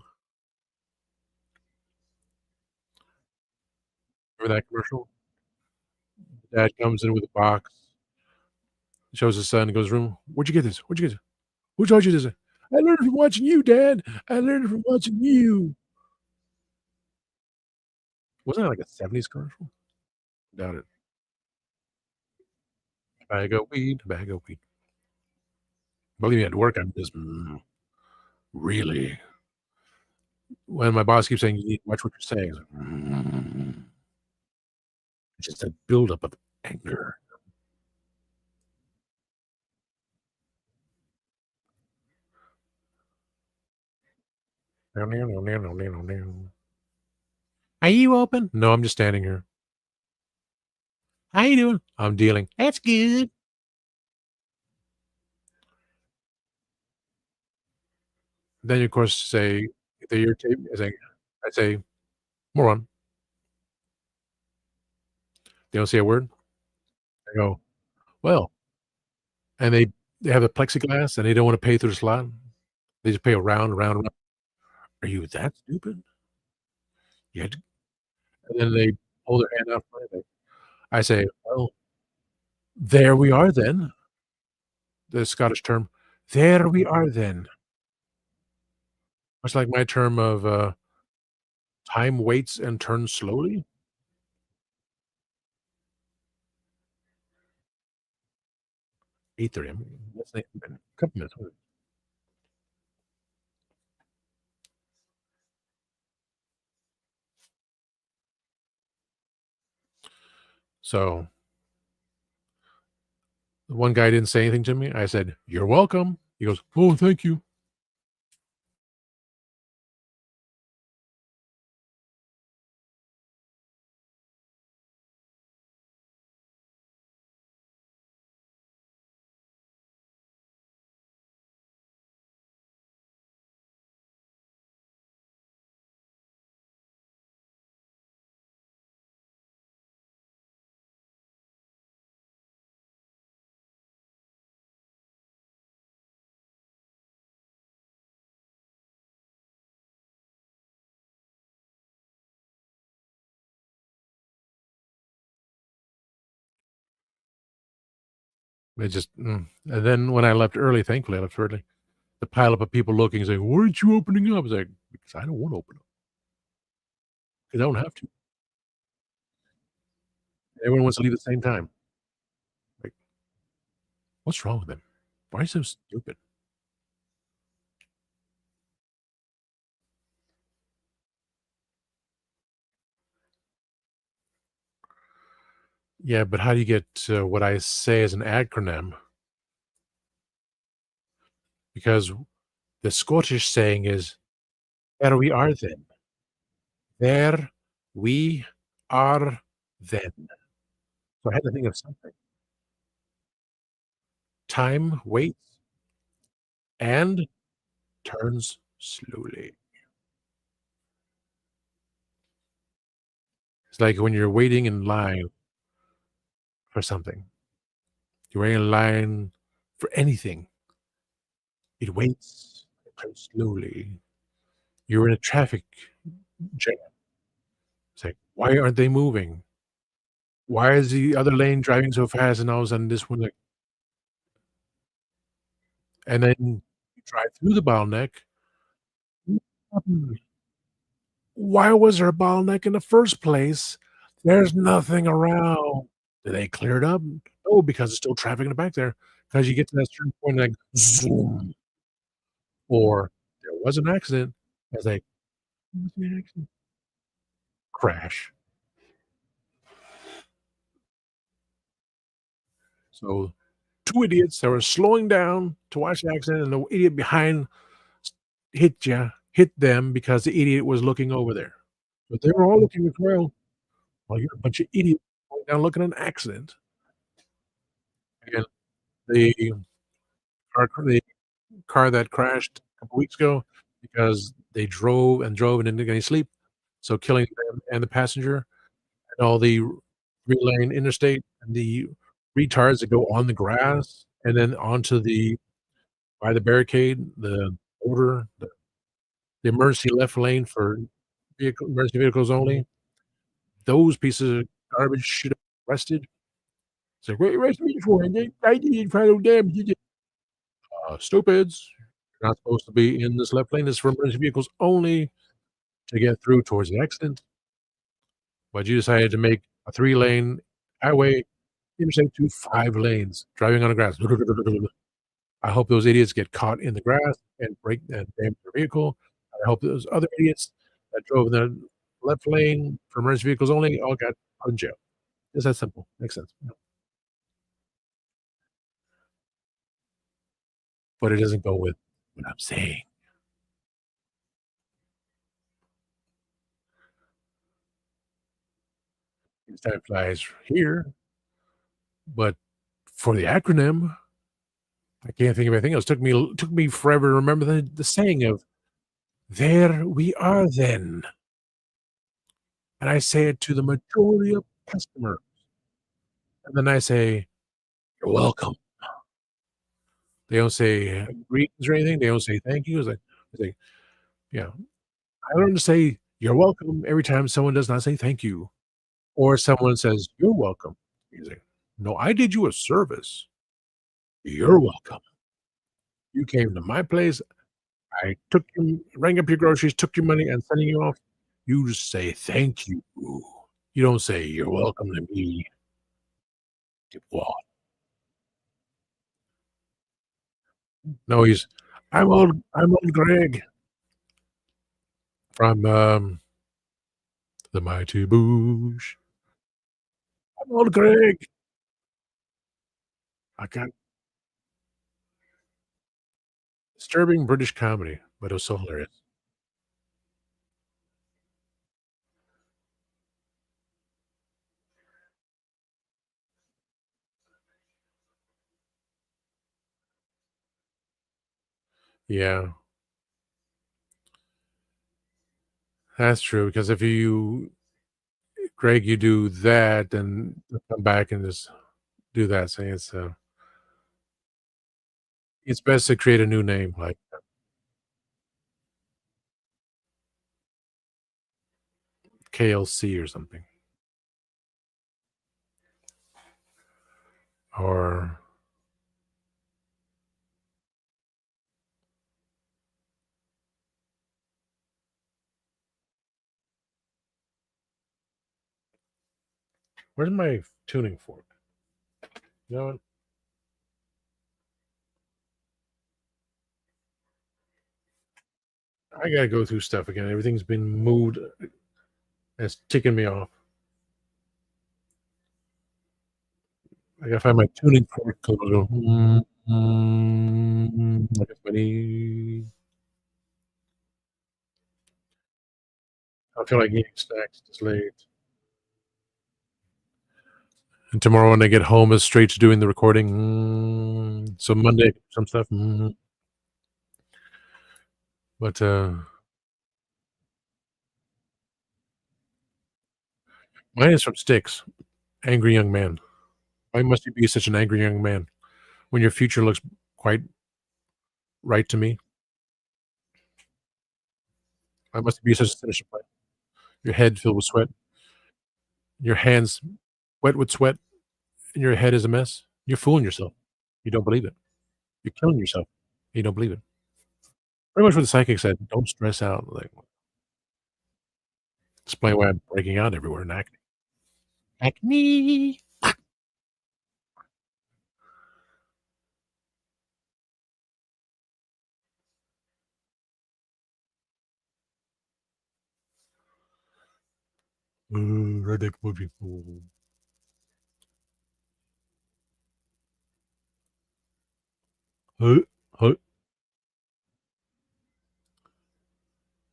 Remember that commercial? Dad comes in with a box, shows his son, and goes room. Where'd you get this? Where'd you get this? Who told you this? "I learned it from watching you, Dad. I learned it from watching you." Wasn't that like a '70s commercial? Doubt it. Bag of weed, bag of weed. Believe me, at work, I'm just, really? When my boss keeps saying, "You need to watch what you're saying," it's like, just a buildup of anger. "Are you open?" "No, I'm just standing here." "How you doing?" "I'm dealing." "That's good." Then, of course, say if they irritate me, I say, "Moron." They don't say a word. I go, "Well," and they have a plexiglass and they don't wanna pay through the slot. They just pay around, around, around. "Are you that stupid?" You had to and then they hold their hand out for me. I say, "Well, there we are then." The Scottish term, "There we are then." Much like my term of, "Time waits and turns slowly." 8:30, I'm less than a couple minutes. So, the one guy didn't say anything to me. I said, "You're welcome." He goes, "Oh, thank you." It just and then when I left early, thankfully I left early, the pileup of people looking saying, "Why aren't you opening up?" I was like, "Because I don't wanna open up, because I don't have to." Everyone wants to leave at the same time. Like, what's wrong with them? Why are you so stupid? Yeah, but how do you get, what I say as an acronym? Because the Scottish saying is, "There we are then. There we are then." So I had to think of something. Time waits and turns slowly. It's like when you're waiting in line for something. You're waiting in line for anything. It waits, it turns slowly. You're in a traffic jam. It's like, "Why aren't they moving? Why is the other lane driving so fast and all of a sudden this one like" and then you drive through the bottleneck. "What happened? Why was there a bottleneck in the first place? There's nothing around." Did they clear it up? No, because there's still traffic in the back there. Because you get to that certain point, like, zoom, or there was an accident. It's like, "What was the accident?" Crash. So, 2 idiots that were slowing down to watch the accident, and the idiot behind s hit them because the idiot was looking over there. But they were all looking as well. Well, you're a bunch of idiots going down looking at an accident. And the the car that crashed a couple weeks ago because they drove and drove and didn't get any sleep, so killing them and the passenger and all the 3-lane interstate and the retards that go on the grass and then onto the by the barricade, the border, the emergency left lane for emergency vehicles only. Those pieces of garbage should have been arrested. It's like, "What you arresting me for? I didn't follow them, you just" stupids. You're not supposed to be in this left lane. This is for emergency vehicles only to get through towards the accident, but you decided to make a 3-lane highway interstate to 5 lanes, driving on the grass. I hope those idiots get caught in the grass and break and damage their vehicle. I hope those other idiots that drove in the left lane for emergency vehicles only all got put in jail. It's that simple. Makes sense. But it doesn't go with what I'm saying. This time flies here, but for the acronym, I can't think of anything else. Took me forever to remember the saying of "There we are then," and I say it to the majority of customers, and then I say, "You're welcome." They don't say greetings or anything. They don't say thank you. It's like, I say, yeah. I learned to say "You're welcome" every time someone does not say thank you, or someone says, "You're welcome." You say, "No, I did you a service. You're welcome. You came to my place. I took you, rang up your groceries, took your money, and sending you off. You just say thank you. You don't say you're welcome to me. Well, no, I'm old Greg from the Mighty Boosh. I'm old Greg. I got disturbing British comedy, but it was so hilarious. Yeah, that's true. Because if you, Greg, you do that, then come back and just do that. Saying it's best to create a new name like KLC or something, or where's my tuning fork? You know what? I gotta go through stuff again. Everything's been moved. It's ticking me off. I gotta find my tuning fork. Go, like it's funny. I feel like eating snacks. It's late. And tomorrow when I get home is straight to doing the recording. So Monday, some stuff. But mine is from Styx. Angry young man. Why must you be such an angry young man when your future looks quite right to me? Why must you be such a cynical man? Your head filled with sweat, your hands wet with sweat, and your head is a mess. You're fooling yourself. You don't believe it. You're killing yourself. You don't believe it. Pretty much what the psychic said. Don't stress out. Like, explain why I'm breaking out everywhere and acne. Acne. Redneck movie. Huh? Huh?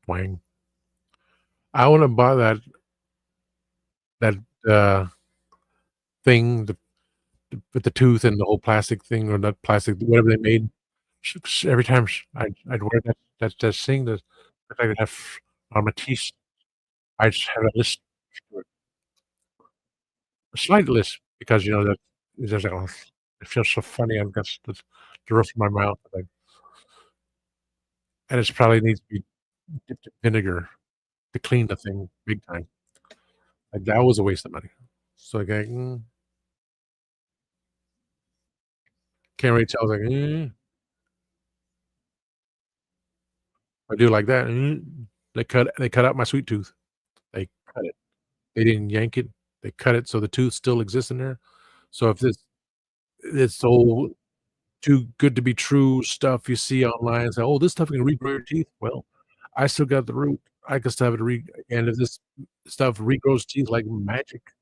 Twang. I want to buy that uh, thing with the tooth and the whole plastic thing or not plastic, whatever they made. Every time I'd wear that thing, the fact I have on my teeth, I just have a list, a slight list, because you know that it's just like, oh, it feels so funny. I've got the roof of my mouth, like, and it probably needs to be dipped in vinegar to clean the thing big time. Like that was a waste of money. So like, can't really tell. Like, I do like that, they cut out my sweet tooth. They cut it. They didn't yank it. They cut it so the tooth still exists in there. So if this whole too good to be true stuff you see online, say, "Oh, this stuff can regrow your teeth." Well, I still got the root. I can still have it and if this stuff regrows teeth like magic,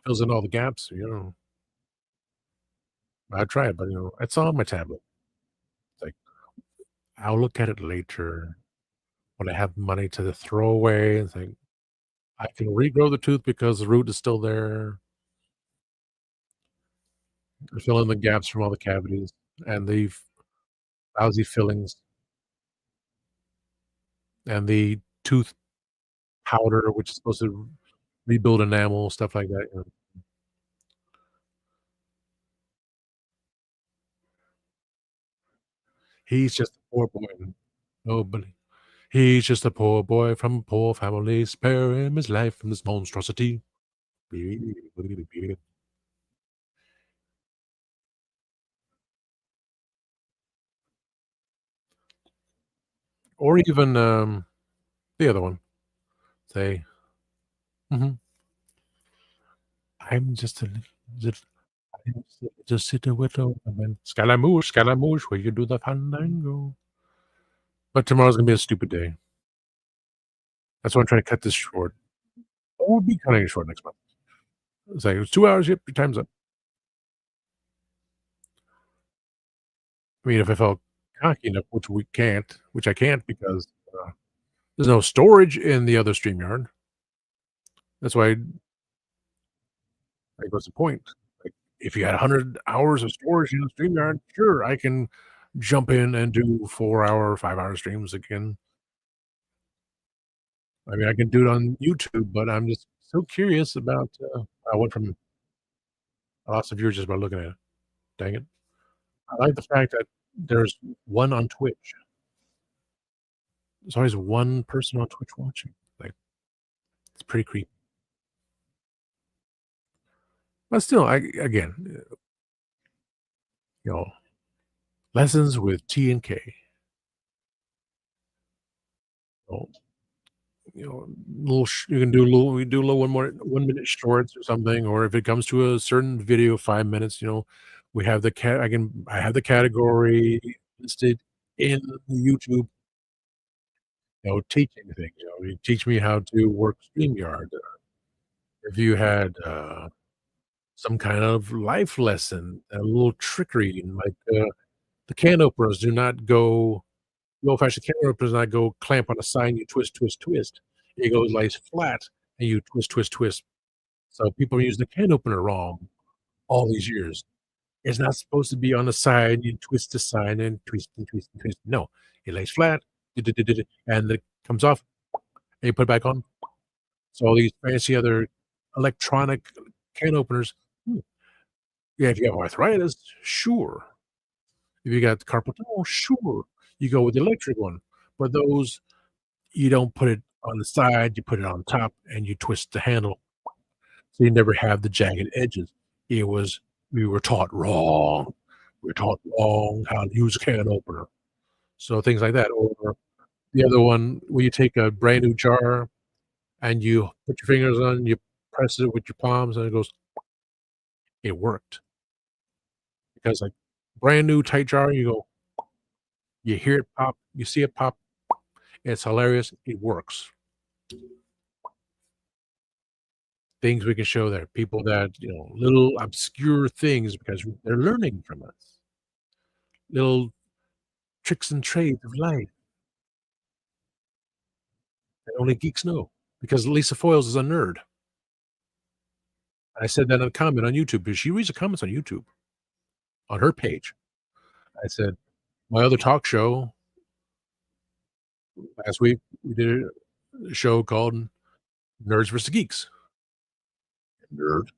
fills in all the gaps, I try it, but, it's on my tablet. It's like, I'll look at it later when I have money to throw away. It's like, I can regrow the tooth because the root is still there, and fill in the gaps from all the cavities and the lousy fillings and the tooth powder, which is supposed to rebuild enamel, stuff like that. He's just a poor boy, and nobody he's just a poor boy from a poor family, spare him his life from this monstrosity. Or even, the other one, say, mhm, "I'm just a little I'm just a little woman, Scaramouche, Scaramouche, where you do the fandango." But tomorrow's gonna be a stupid day. That's why I'm trying to cut this short. I won't be cutting it short next month. It's like, "It's 2 hours, yep, your time's up." I mean, if I felt cocky enough, which I can't because, there's no storage in the other StreamYard. That's why like, what's the point? Like, if you had 100 hours of storage in StreamYard, sure, I can jump in and do 4-hour, 5-hour streams again. I mean, I can do it on YouTube, but I'm just so curious about, I went from I lost a viewer just by looking at it. Dang it. I like the fact that there's one on Twitch. There's always one person on Twitch watching. Like, it's pretty creepy. But still, I again, you know, lessons with T and K. You know, little you can do a little we do a little 1-minute shorts or something, or if it comes to a certain video, 5 minutes, we have the I have the category listed in YouTube, teaching things, you teach me how to work StreamYard. If you had, some kind of life lesson, a little trickery, like, the can openers do not go the old-fashioned can opener does not go clamp on a sign, you twist, twist, twist. It goes lays flat, and you twist, twist, twist. So people use the can opener wrong all these years. It's not supposed to be on the side, you twist the sign and twist and twist and twist. No, it lays flat, and it comes off, and you put it back on. So all these fancy other electronic can openers, hmm, yeah, if you have arthritis, sure. If you got carpal tunnel, sure. You go with the electric one. But those you don't put it on the side, you put it on top, and you twist the handle, so you never have the jagged edges. It was we were taught wrong. We were taught wrong how to use a can opener. So things like that, or the other one where you take a brand new jar and you put your fingers on, you press it with your palms, and it goes it worked. Because, like, brand new tight jar, you hear it pop, you see it pop, it's hilarious, it works. Things we can show there, people that, little obscure things because they're learning from us. Little tricks and trades of life that only geeks know, because Lisa Foiles is a nerd. I said that in a comment on YouTube because she reads the comments on YouTube, on her page. I said, "My other talk show last week, we did a show called Nerds Versus Geeks." "Nerd."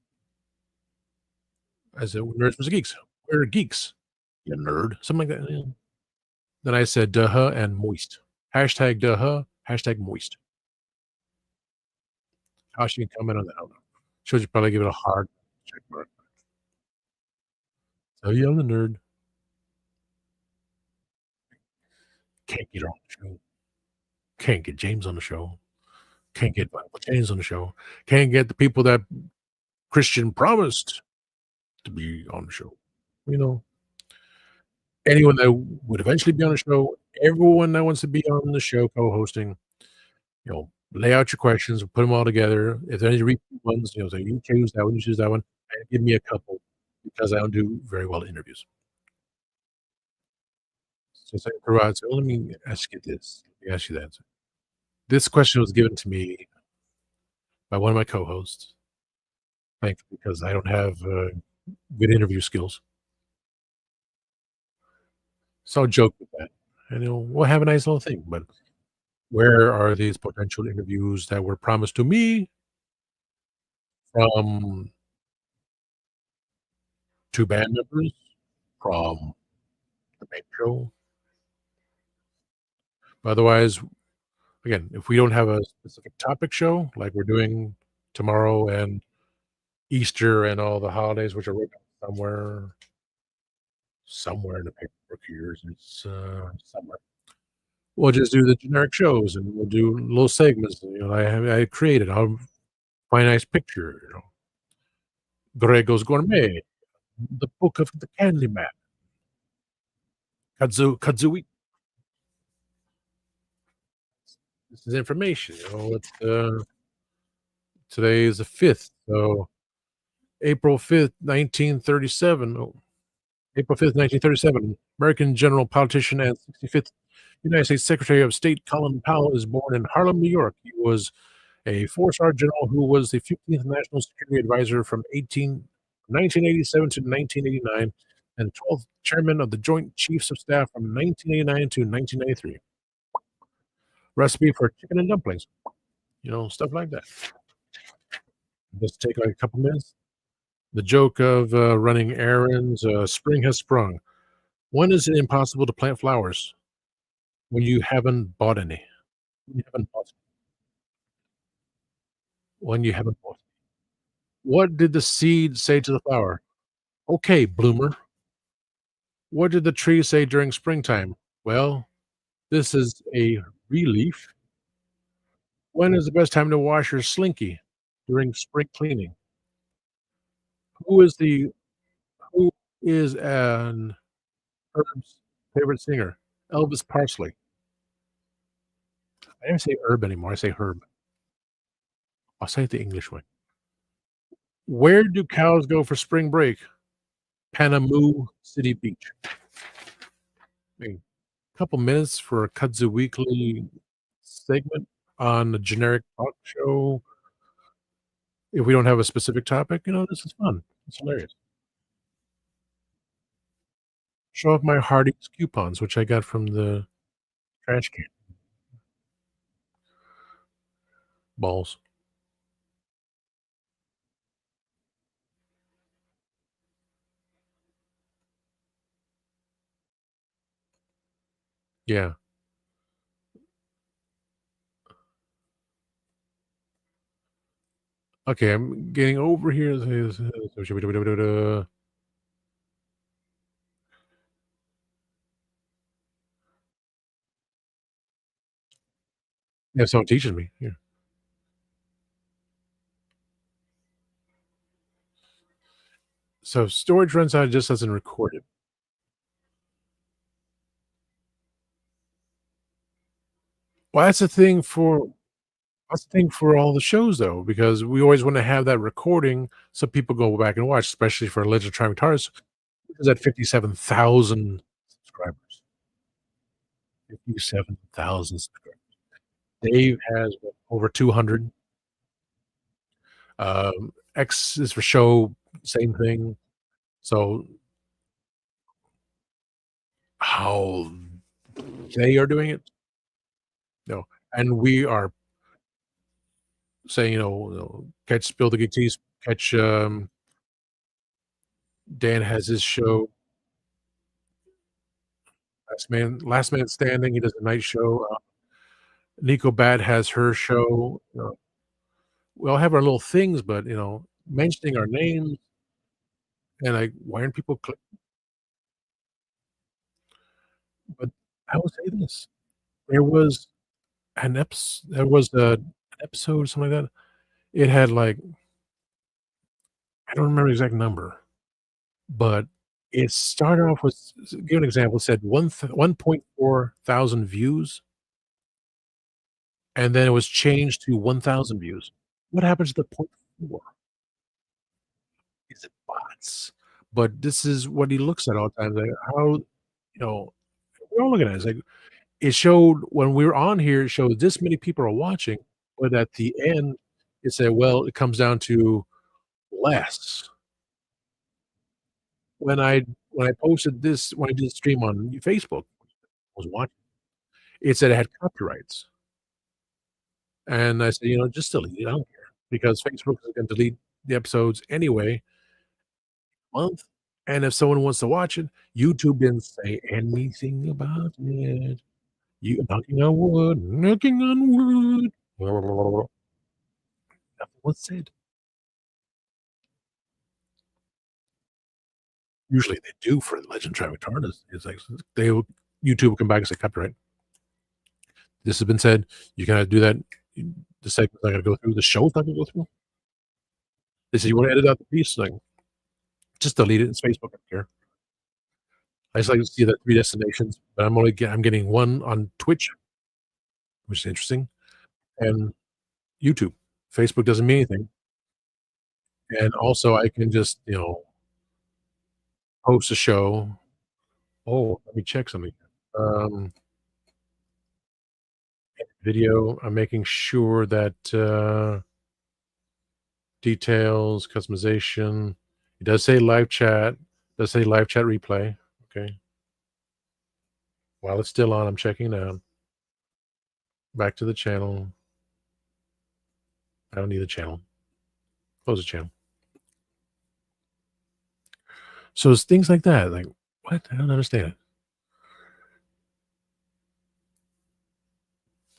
I said, "Nerds Versus Geeks." "We're geeks, you nerd." Something like that, yeah. Then I said, "Duh-huh," and "moist." Hashtag "duh-huh," hashtag "moist." How she can comment on that, I don't know. She'll just probably give it a hard check mark. So, yeah, I'm a nerd. Can't get her on the show. Can't get James on the show. Can't get Bible James on the show. Can't get the people that Christian promised to be on the show. You know, anyone that would eventually be on the show, everyone that wants to be on the show co-hosting, lay out your questions, put them all together. If there's any repeat ones, say you choose that one, you choose that one, and give me a couple because I don't do very well at interviews. So say, Parad, so let me ask you this. Let me ask you that. This question was given to me by one of my co-hosts, thankfully, because I don't have good interview skills. So I'll joke with that. And we'll have a nice little thing. But where are these potential interviews that were promised to me from two band members from the main show? But otherwise, again, if we don't have a specific topic show like we're doing tomorrow and Easter and all the holidays, which are written somewhere in the paperwork here, it's somewhere. We'll just do the generic shows and we'll do little segments. I created. I'll find a nice picture. Grego's Gourmet, the Book of the Candyman, Kazooie. This is information. It's today is the 5th, so April 5th, 1937. April 5th, 1937. American general, politician, and 65th United States Secretary of State Colin Powell is born in Harlem, New York. He was a four-star general who was the 15th National Security Advisor from 1987 to 1989 and 12th Chairman of the Joint Chiefs of Staff from 1989 to 1993. Recipe for chicken and dumplings, stuff like that. Just take like a couple minutes. The joke of running errands. Spring has sprung. When is it impossible to plant flowers? When you haven't bought any. When you haven't bought. When you haven't bought. What did the seed say to the flower? Okay, bloomer. What did the tree say during springtime? Well, this is a relief. When is the best time to wash your slinky? During spring cleaning. Who is the who is an Herb's favorite singer? Elvis Presley. I don't say Herb anymore. I say Herb. I'll say it the English way. Where do cows go for spring break? Panama City Beach. A couple minutes for a Kudzu Weekly segment on the generic talk show. If we don't have a specific topic, this is fun. It's hilarious. Show off my Hardee's coupons, which I got from the trash can. Balls. Yeah. Okay, I'm getting over here. Yeah, someone teaches me. Yeah. So if storage runs out, it just doesn't record it. Well, that's the thing for all the shows though, because we always want to have that recording so people go back and watch, especially for Legend of Triumph Guitars, which is at 57,000 subscribers. 57,000 subscribers. Dave has over 200. X is for show, same thing. So how they are doing it, no. And we are saying, catch Spill the Geek Teas, catch Dan has his show, Last Man Standing. He does a night show. Nico Bat has her show. We all have our little things, but mentioning our names and like, why aren't people click? But I will say this: There was an episode or something like that. It had, like, I don't remember the exact number, but it started off with give an example, it said 1.4 thousand views, and then it was changed to 1,000 views. What happens to the point 4? Is it bots? But this is what he looks at all the time, like, how, we're all looking at it, it's like, it showed when we were on here, it showed this many people are watching, but at the end, it said, "Well, it comes down to less." When I when I posted this when I did the stream on Facebook, I was watching, it said it had copyrights, and I said, "Just delete it, I don't care," because Facebook is gonna delete the episodes anyway, month, and if someone wants to watch it, YouTube didn't say anything about it. You knocking on wood, nothing was said. Usually they do for Legend Traffic Retarded. It's like YouTube will come back and say, "Copyright. This has been said. You cannot do that. The segment's not gonna go through. The show's not gonna go through." They say, "You wanna edit out the piece?" Like, just delete it. It's Facebook. I don't care. I just like to see the 3 destinations, but I'm getting 1 on Twitch, which is interesting, and YouTube. Facebook doesn't mean anything, and also I can just, post a show. Oh, let me check something. Um, Video, I'm making sure that, details, customization. It does say live chat. Does say live chat replay. Okay. While it's still on, I'm checking it out. Back to the channel. I don't need the channel. Close the channel. So it's things like that. Like, what? I don't understand it.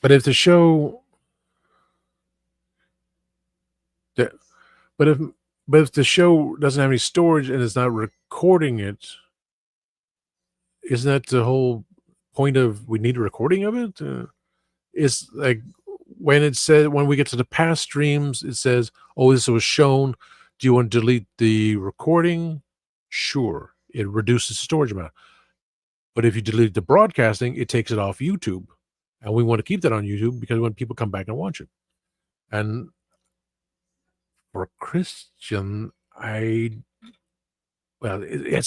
But if the show that but if the show doesn't have any storage and it's not recording it, isn't that the whole point of we need a recording of it? It's like when we get to the past streams, it says, "Oh, this was shown. Do you want to delete the recording?" Sure. It reduces the storage amount. But if you delete the broadcasting, it takes it off YouTube. And we want to keep that on YouTube because when people come back and watch it. And for Christian, it's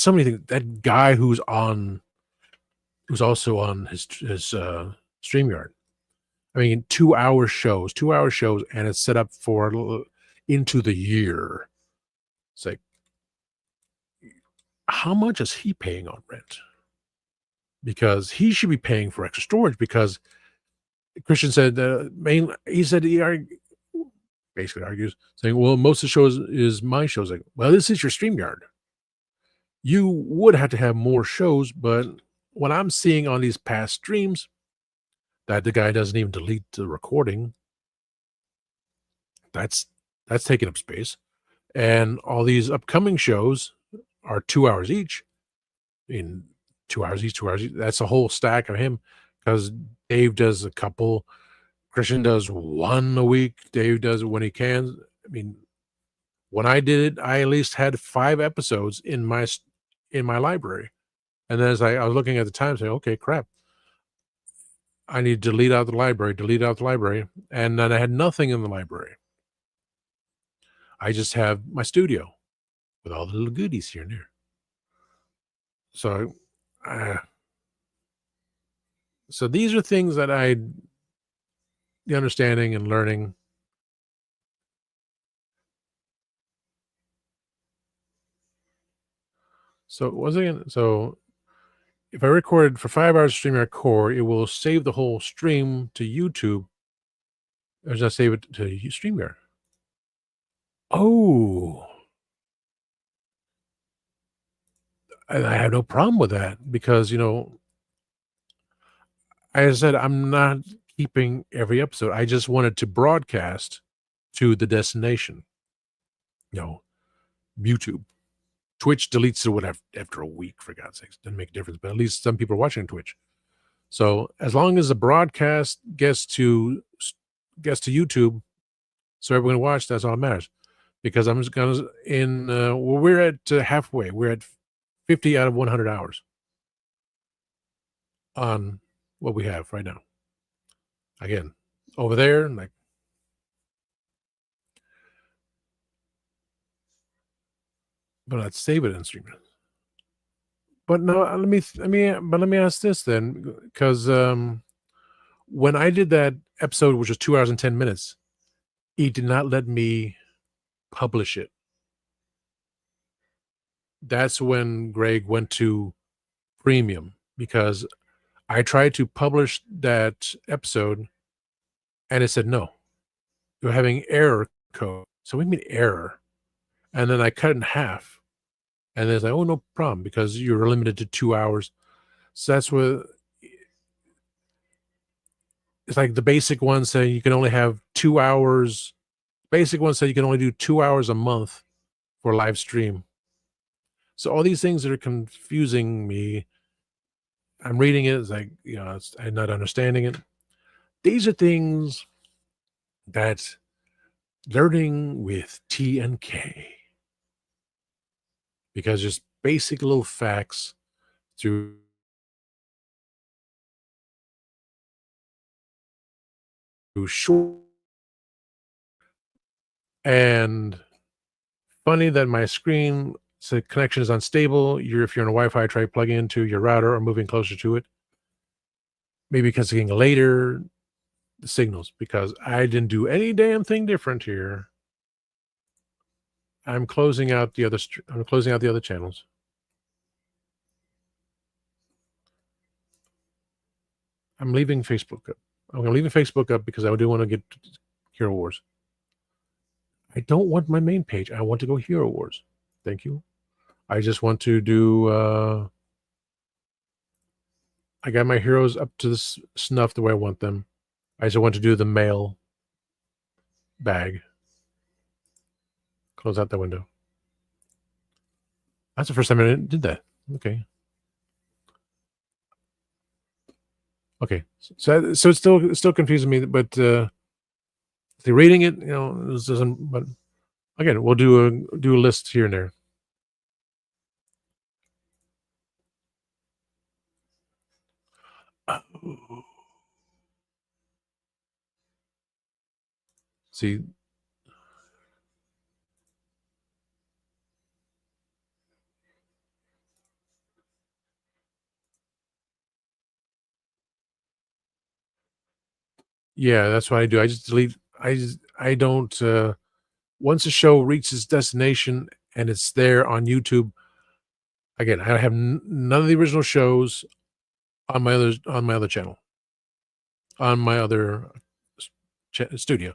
so many things. That guy who's also on his StreamYard. I mean, 2-hour shows, and it's set up for into the year. It's like, how much is he paying on rent? Because he should be paying for extra storage. Because Christian said, basically argues, saying, "Well, most of the shows is my shows." Like, well, this is your StreamYard. You would have to have more shows, but what I'm seeing on these past streams, that the guy doesn't even delete the recording. That's taking up space. And all these upcoming shows are 2 hours each. In 2 hours each, 2 hours each. That's a whole stack of him because Dave does a couple. Christian does 1 a week. Dave does it when he can. I mean, when I did it, I at least had 5 episodes in my library. And then as I was looking at the time, saying, "Okay, crap. I need to delete out the library, and then I had nothing in the library. I just have my studio with all the little goodies here and there. So, uh, so these are things that the understanding and learning. So if I recorded for 5 hours of StreamYard Core, it will save the whole stream to YouTube, or does that save it to StreamYard? Oh, I have no problem with that because, as I said, I'm not keeping every episode. I just wanted to broadcast to the destination. YouTube. Twitch deletes it whatever after a week, for God's sakes. Doesn't make a difference, but at least some people are watching Twitch. So as long as the broadcast gets to YouTube, so everyone can watch, that's all that matters. Because I'm just gonna well, we're at halfway. We're at 50 out of 100 hours on what we have right now. Again, over there, like, but I'd save it and stream it. But no, let me ask this then, because when I did that episode, which was 2 hours and 10 minutes, it did not let me publish it. That's when Greg went to premium, because I tried to publish that episode and it said no. You're having error code. So we mean error. And then I cut it in half. And it's like, oh, no problem, because you're limited to 2 hours. So that's what it's like. The basic one saying you can only have 2 hours. Basic one said you can only do 2 hours a month for live stream. So all these things that are confusing me, I'm reading it, it's like, I'm not understanding it. These are things that learning with T and K, because just basic little facts through short. And funny that my screen said connection is unstable. If you're on a Wi-Fi, try plugging into your router or moving closer to it. Maybe because it's getting later, the signals, because I didn't do any damn thing different here. I'm closing out the other channels. I'm leaving Facebook up. I'm going to leave Facebook up because I do want to get Hero Wars. I don't want my main page. I want to go Hero Wars. Thank you. I just want to do I got my heroes up to the snuff the way I want them. I just want to do the mail bag. Close out that window. That's the first time I did that. Okay. Okay. So it's still confusing me, but reading it, this doesn't. But again, we'll do a list here and there. See, yeah, that's what I do. I just delete. I don't. Once a show reaches destination and it's there on YouTube. Again, I have none of the original shows on my other channel, on my other studio.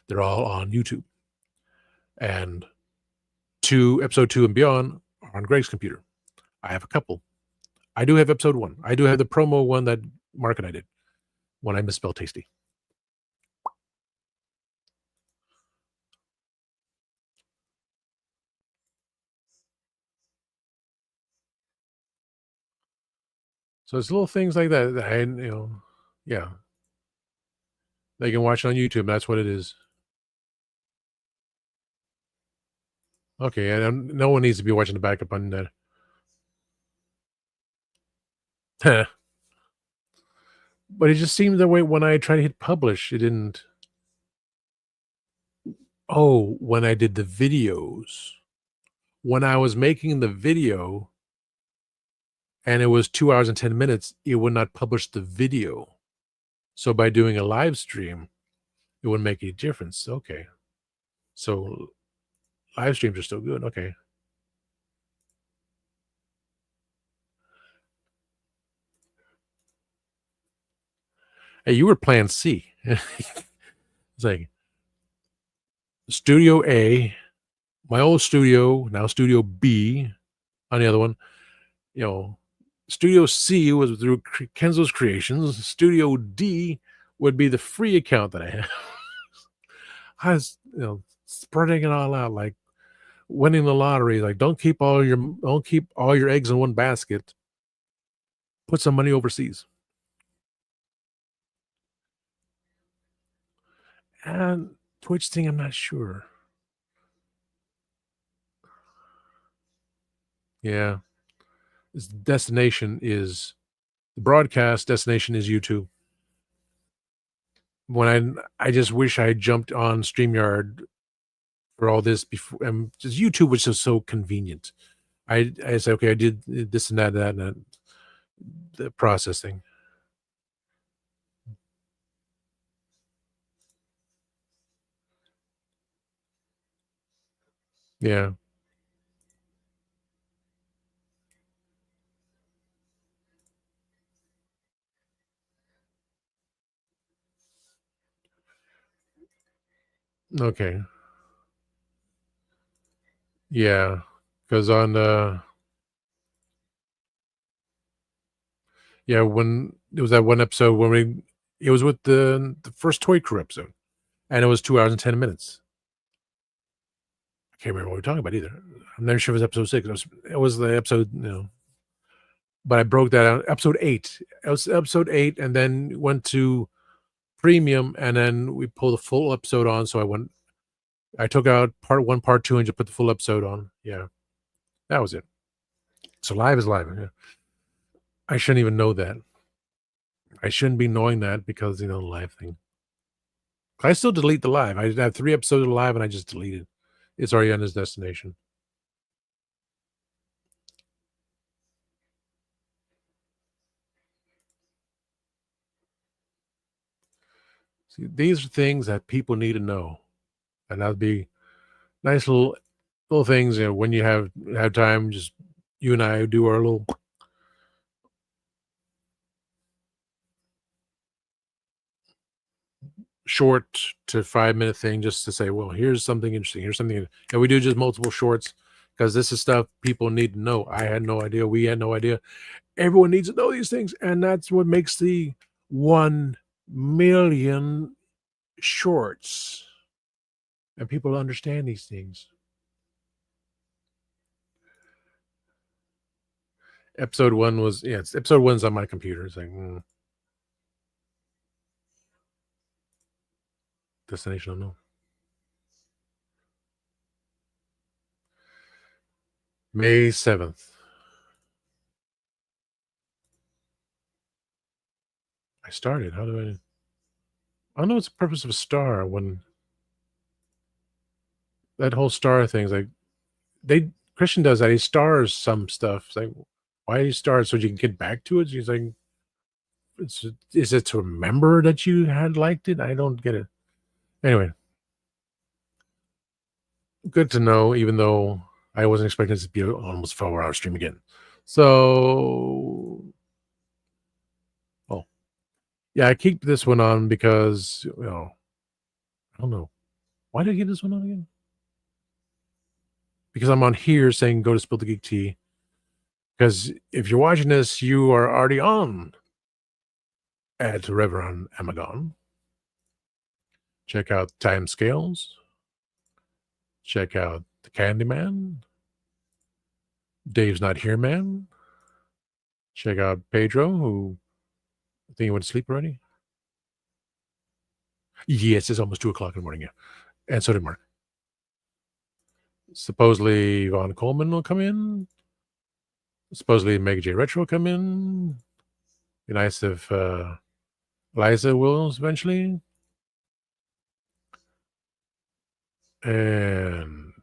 They're all on YouTube, and episode 2 and beyond are on Greg's computer. I have a couple. I do have episode 1. I do have the promo one that Mark and I did when I misspelled tasty. So it's little things like that I, yeah. They can watch it on YouTube. That's what it is. Okay, and no one needs to be watching the backup on that. But it just seemed that way when I tried to hit publish. It didn't. Oh, when I did the videos. When I was making the video and it was 2 hours and 10 minutes, it would not publish the video. So by doing a live stream, it wouldn't make any difference. Okay. So live streams are still good. Okay. Hey, you were plan C. It's like Studio A, my old studio, now Studio B on the other one. Studio C was through Kenzo's Creations. Studio D would be the free account that I have. I was, spreading it all out, like winning the lottery. Like, don't keep all your eggs in one basket. Put some money overseas. And Twitch thing, I'm not sure. Yeah. Its destination is the broadcast destination is YouTube. When I just wish I had jumped on StreamYard for all this before, just YouTube was just so convenient. I say, okay, I did this and that, and that, the processing. Yeah. Okay. Yeah. Because on yeah, when it was that one episode when it was with the first Toy Crew episode, and it was 2 hours and 10 minutes. I can't remember what we were talking about either. I'm not sure if it was episode 6. It was the episode, but I broke that out. Episode 8. It was episode 8, and then went to premium, and then we pulled the full episode on. So I took out part 1, part 2, and just put the full episode on. Yeah, that was it. So live is live. Yeah. I shouldn't even know that. I shouldn't be knowing that because the live thing. I still delete the live. I have 3 episodes of live, and I just deleted. It's already on his destination. See, these are things that people need to know, and that'd be nice little things. When you have time, just you and I do our little short to 5 minute thing, just to say, well, here's something interesting. Here's something, and we do just multiple shorts because this is stuff people need to know. I had no idea. We had no idea. Everyone needs to know these things, and that's what makes the 1 million shorts, and people understand these things. Episode 1 was, episode 1's on my computer. It's like, destination unknown. May 7th. I started. How do I don't know what's the purpose of a star when that whole star thing is like, Christian does that. He stars some stuff. It's like, why do you star it so you can get back to it? He's like, is it to remember that you had liked it? I don't get it. Anyway, good to know, even though I wasn't expecting this to be almost 4 hour stream again. So, oh, yeah, I keep this one on because, I don't know. Why did I get this one on again? Because I'm on here saying go to Spill the Geek Tea. Because if you're watching this, you are already on at Reverend Amagon. Check out Time Scales. Check out the Candyman. Dave's Not Here Man. Check out Pedro, who I think he went to sleep already. Yes, it's almost 2 o'clock in the morning. Yeah. And so did Mark. Supposedly Von Coleman will come in. Supposedly Mega J Retro will come in. Be nice if Liza will eventually. And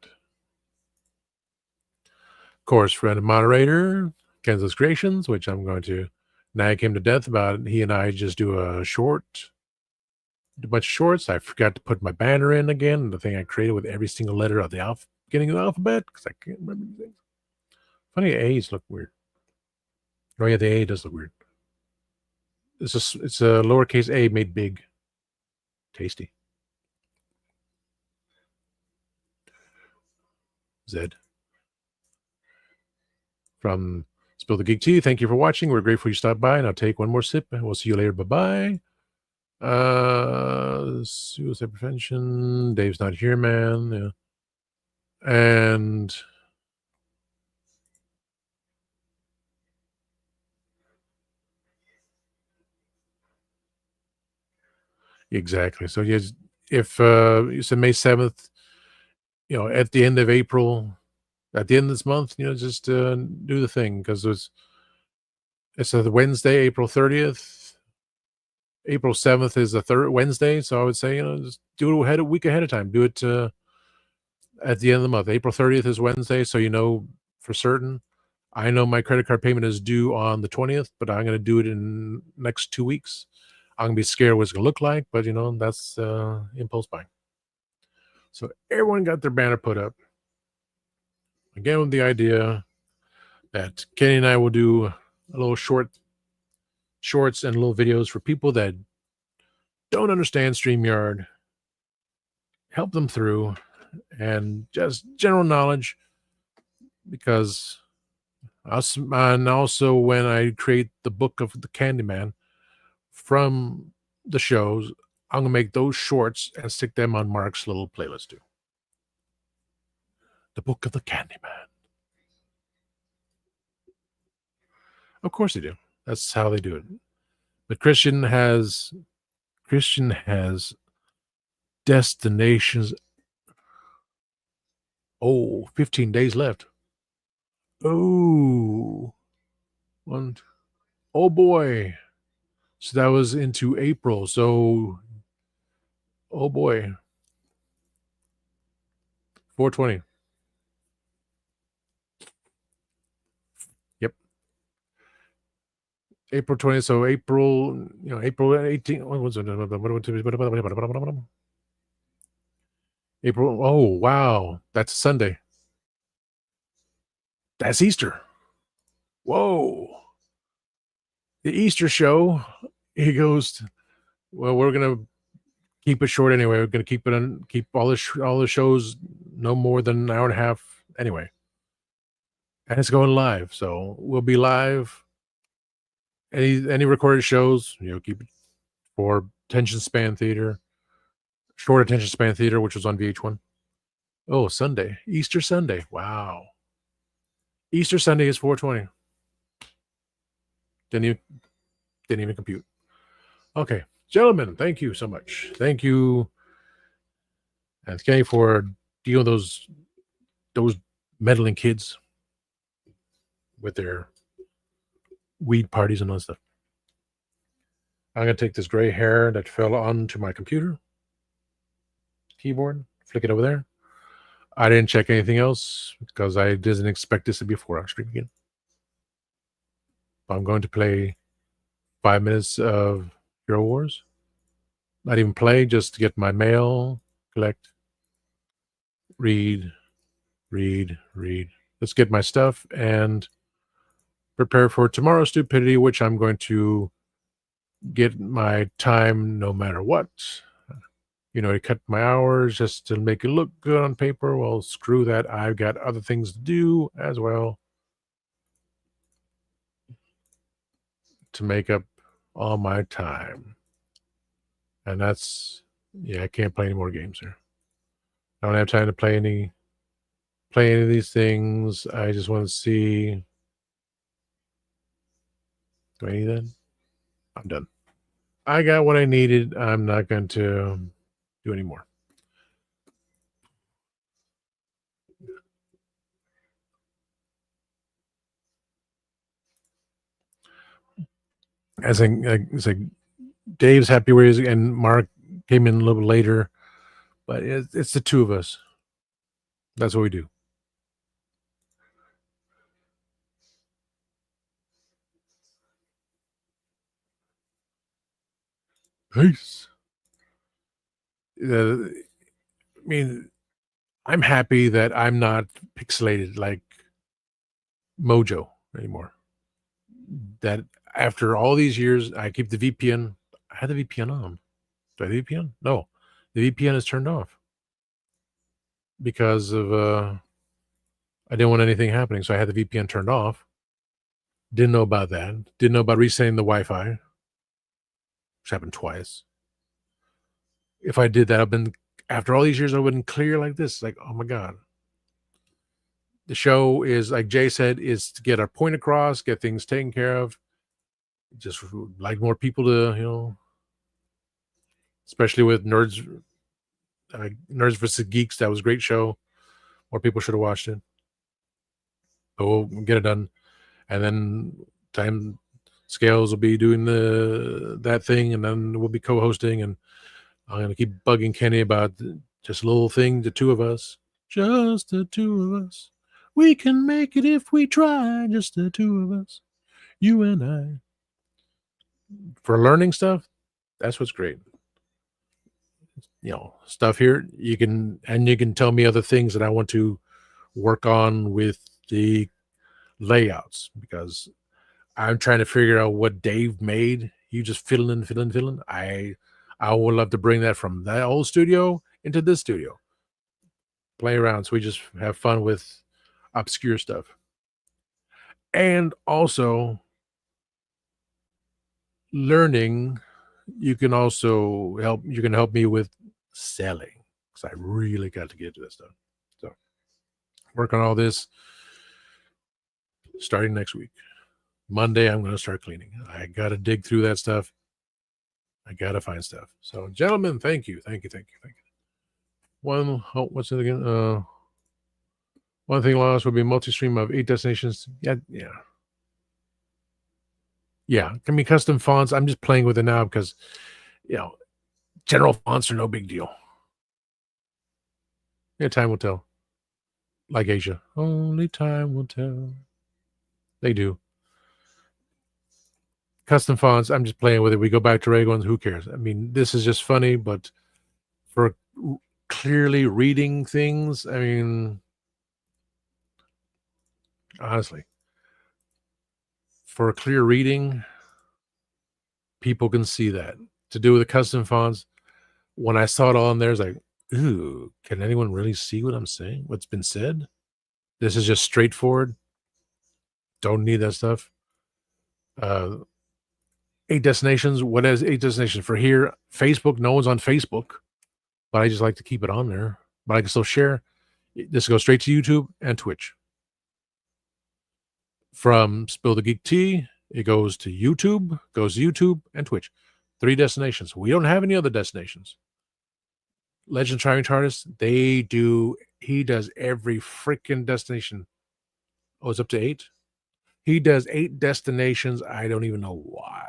of course, friend and moderator, Kansas Creations, which I'm going to nag him to death about. He and I just do a bunch of shorts. I forgot to put my banner in again, the thing I created with every single letter of the beginning of the alphabet, because I can't remember these things. Funny, A's look weird. Oh yeah, the A does look weird. It's a lowercase a made big. Tasty. Zed. From Spill the Geek Tea, thank you for watching. We're grateful you stopped by, and I'll take one more sip, and we'll see you later. Bye-bye. Suicide prevention. Dave's Not Here Man. Yeah. And exactly. So yes, if you said May 7th, at the end of April, at the end of this month, just do the thing because it's a Wednesday, April 30th. April 7th is the third Wednesday, so I would say, just do it a week ahead of time. Do it at the end of the month. April 30th is Wednesday, so for certain. I know my credit card payment is due on the 20th, but I'm going to do it in next 2 weeks. I'm going to be scared what it's going to look like, but that's impulse buying. So everyone got their banner put up. Again, with the idea that Kenny and I will do a little shorts and little videos for people that don't understand StreamYard, help them through, and just general knowledge, because and also when I create the book of the Candyman from the shows, I'm going to make those shorts and stick them on Mark's little playlist too. The book of the Candyman. Of course they do. That's how they do it. But Christian has destinations. 15 days left. Oh boy. So that was into April. So, oh boy. 420. Yep. April 20th. So April 18th. What was it? April. Oh, wow. That's Sunday. That's Easter. Whoa. The Easter show. He goes, well, we're going to keep it short anyway. We're going to keep all the shows no more than an hour and a half anyway. And it's going live. So we'll be live. Any recorded shows, keep it for attention span theater, short attention span theater, which was on VH1. Oh, Sunday, Easter Sunday. Wow. Easter Sunday is 420. Didn't even compute. Okay, gentlemen, thank you so much. Thank you, and Kenny, for dealing with those meddling kids with their weed parties and all that stuff. I'm going to take this gray hair that fell onto my computer keyboard, flick it over there. I didn't check anything else because I didn't expect this to be a 4-hour stream again. I'm going to play 5 minutes of Hero Wars. Not even play, just to get my mail, collect, read. Let's get my stuff and prepare for tomorrow's stupidity, which I'm going to get my time no matter what. I cut my hours just to make it look good on paper. Well, screw that. I've got other things to do as well to make up all my time. And that's, I can't play any more games here. I don't have time to play any of these things. I just want to see. Do I need that? I'm done. I got what I needed. I'm not going to do any more. As I Dave's happy where he is, and Mark came in a little later, but it's the two of us. That's what we do. Peace. I mean, I'm happy that I'm not pixelated like Mojo anymore. That after all these years, I keep the VPN. I had the VPN on. Do I have the VPN? No. The VPN is turned off because of I didn't want anything happening, so I had the VPN turned off. Didn't know about that. Didn't know about resetting the Wi-Fi, which happened twice. If I did that, after all these years, I wouldn't clear like this. Like, oh my God. The show is, like Jay said, is to get our point across, get things taken care of. Just like more people to, especially with nerds Nerds vs. Geeks. That was a great show. More people should have watched it. But we'll get it done. And then Time Scales will be doing that thing, and then we'll be co-hosting, and I'm going to keep bugging Kenny about just a little thing, the two of us. Just the two of us. We can make it if we try, just the two of us. You and I. For learning stuff, that's what's great. Stuff here, you can tell me other things that I want to work on with the layouts, because I'm trying to figure out what Dave made. You just fiddling. I would love to bring that from that old studio into this studio. Play around, so we just have fun with obscure stuff. And also learning, you can help me with selling, because I really got to get to that stuff. So work on all this starting next week. Monday, I'm going to start cleaning. I got to dig through that stuff. I got to find stuff. So, gentlemen, thank you. What's it again? One thing lost would be multi-stream of 8 destinations. Yeah. Can be custom fonts. I'm just playing with it now because, general fonts are no big deal. Yeah, time will tell. Like Asia, only time will tell. They do. Custom fonts, I'm just playing with it. We go back to regular ones. Who cares? I mean, this is just funny, but for clearly reading things, I mean, honestly, for clear reading, people can see that. To do with the custom fonts, when I saw it all in there, it's like, ooh, can anyone really see what I'm saying? What's been said? This is just straightforward. Don't need that stuff. 8 destinations. What is 8 destinations for here? Facebook. No one's on Facebook, but I just like to keep it on there. But I can still share. This goes straight to YouTube and Twitch. From Spill the Geek Tea, it goes to YouTube, and Twitch. 3 destinations. We don't have any other destinations. Legend Trying Artist, he does every freaking destination. Oh, it's up to 8? He does 8 destinations. I don't even know why.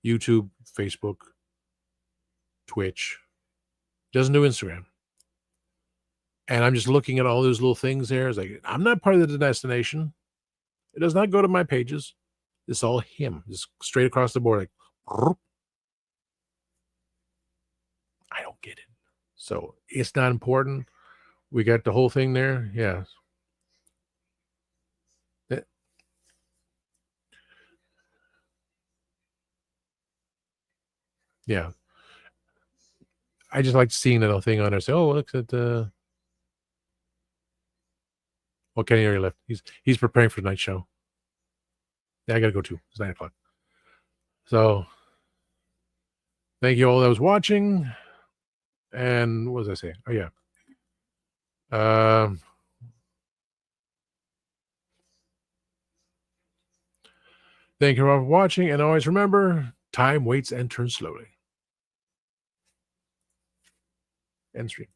YouTube, Facebook, Twitch. Doesn't do Instagram. And I'm just looking at all those little things there. It's like, I'm not part of the destination. It does not go to my pages. It's all him. Just straight across the board. Like, I don't get it. So it's not important. We got the whole thing there. Yeah. Yeah. I just like seeing that little thing on there. Say, oh, look at well, Kenny already left. He's preparing for the night show. Yeah, I gotta go too. It's 9:00. So thank you all that was watching. And what was I saying? Oh yeah. Thank you all for watching, and always remember, time waits and turns slowly. End stream.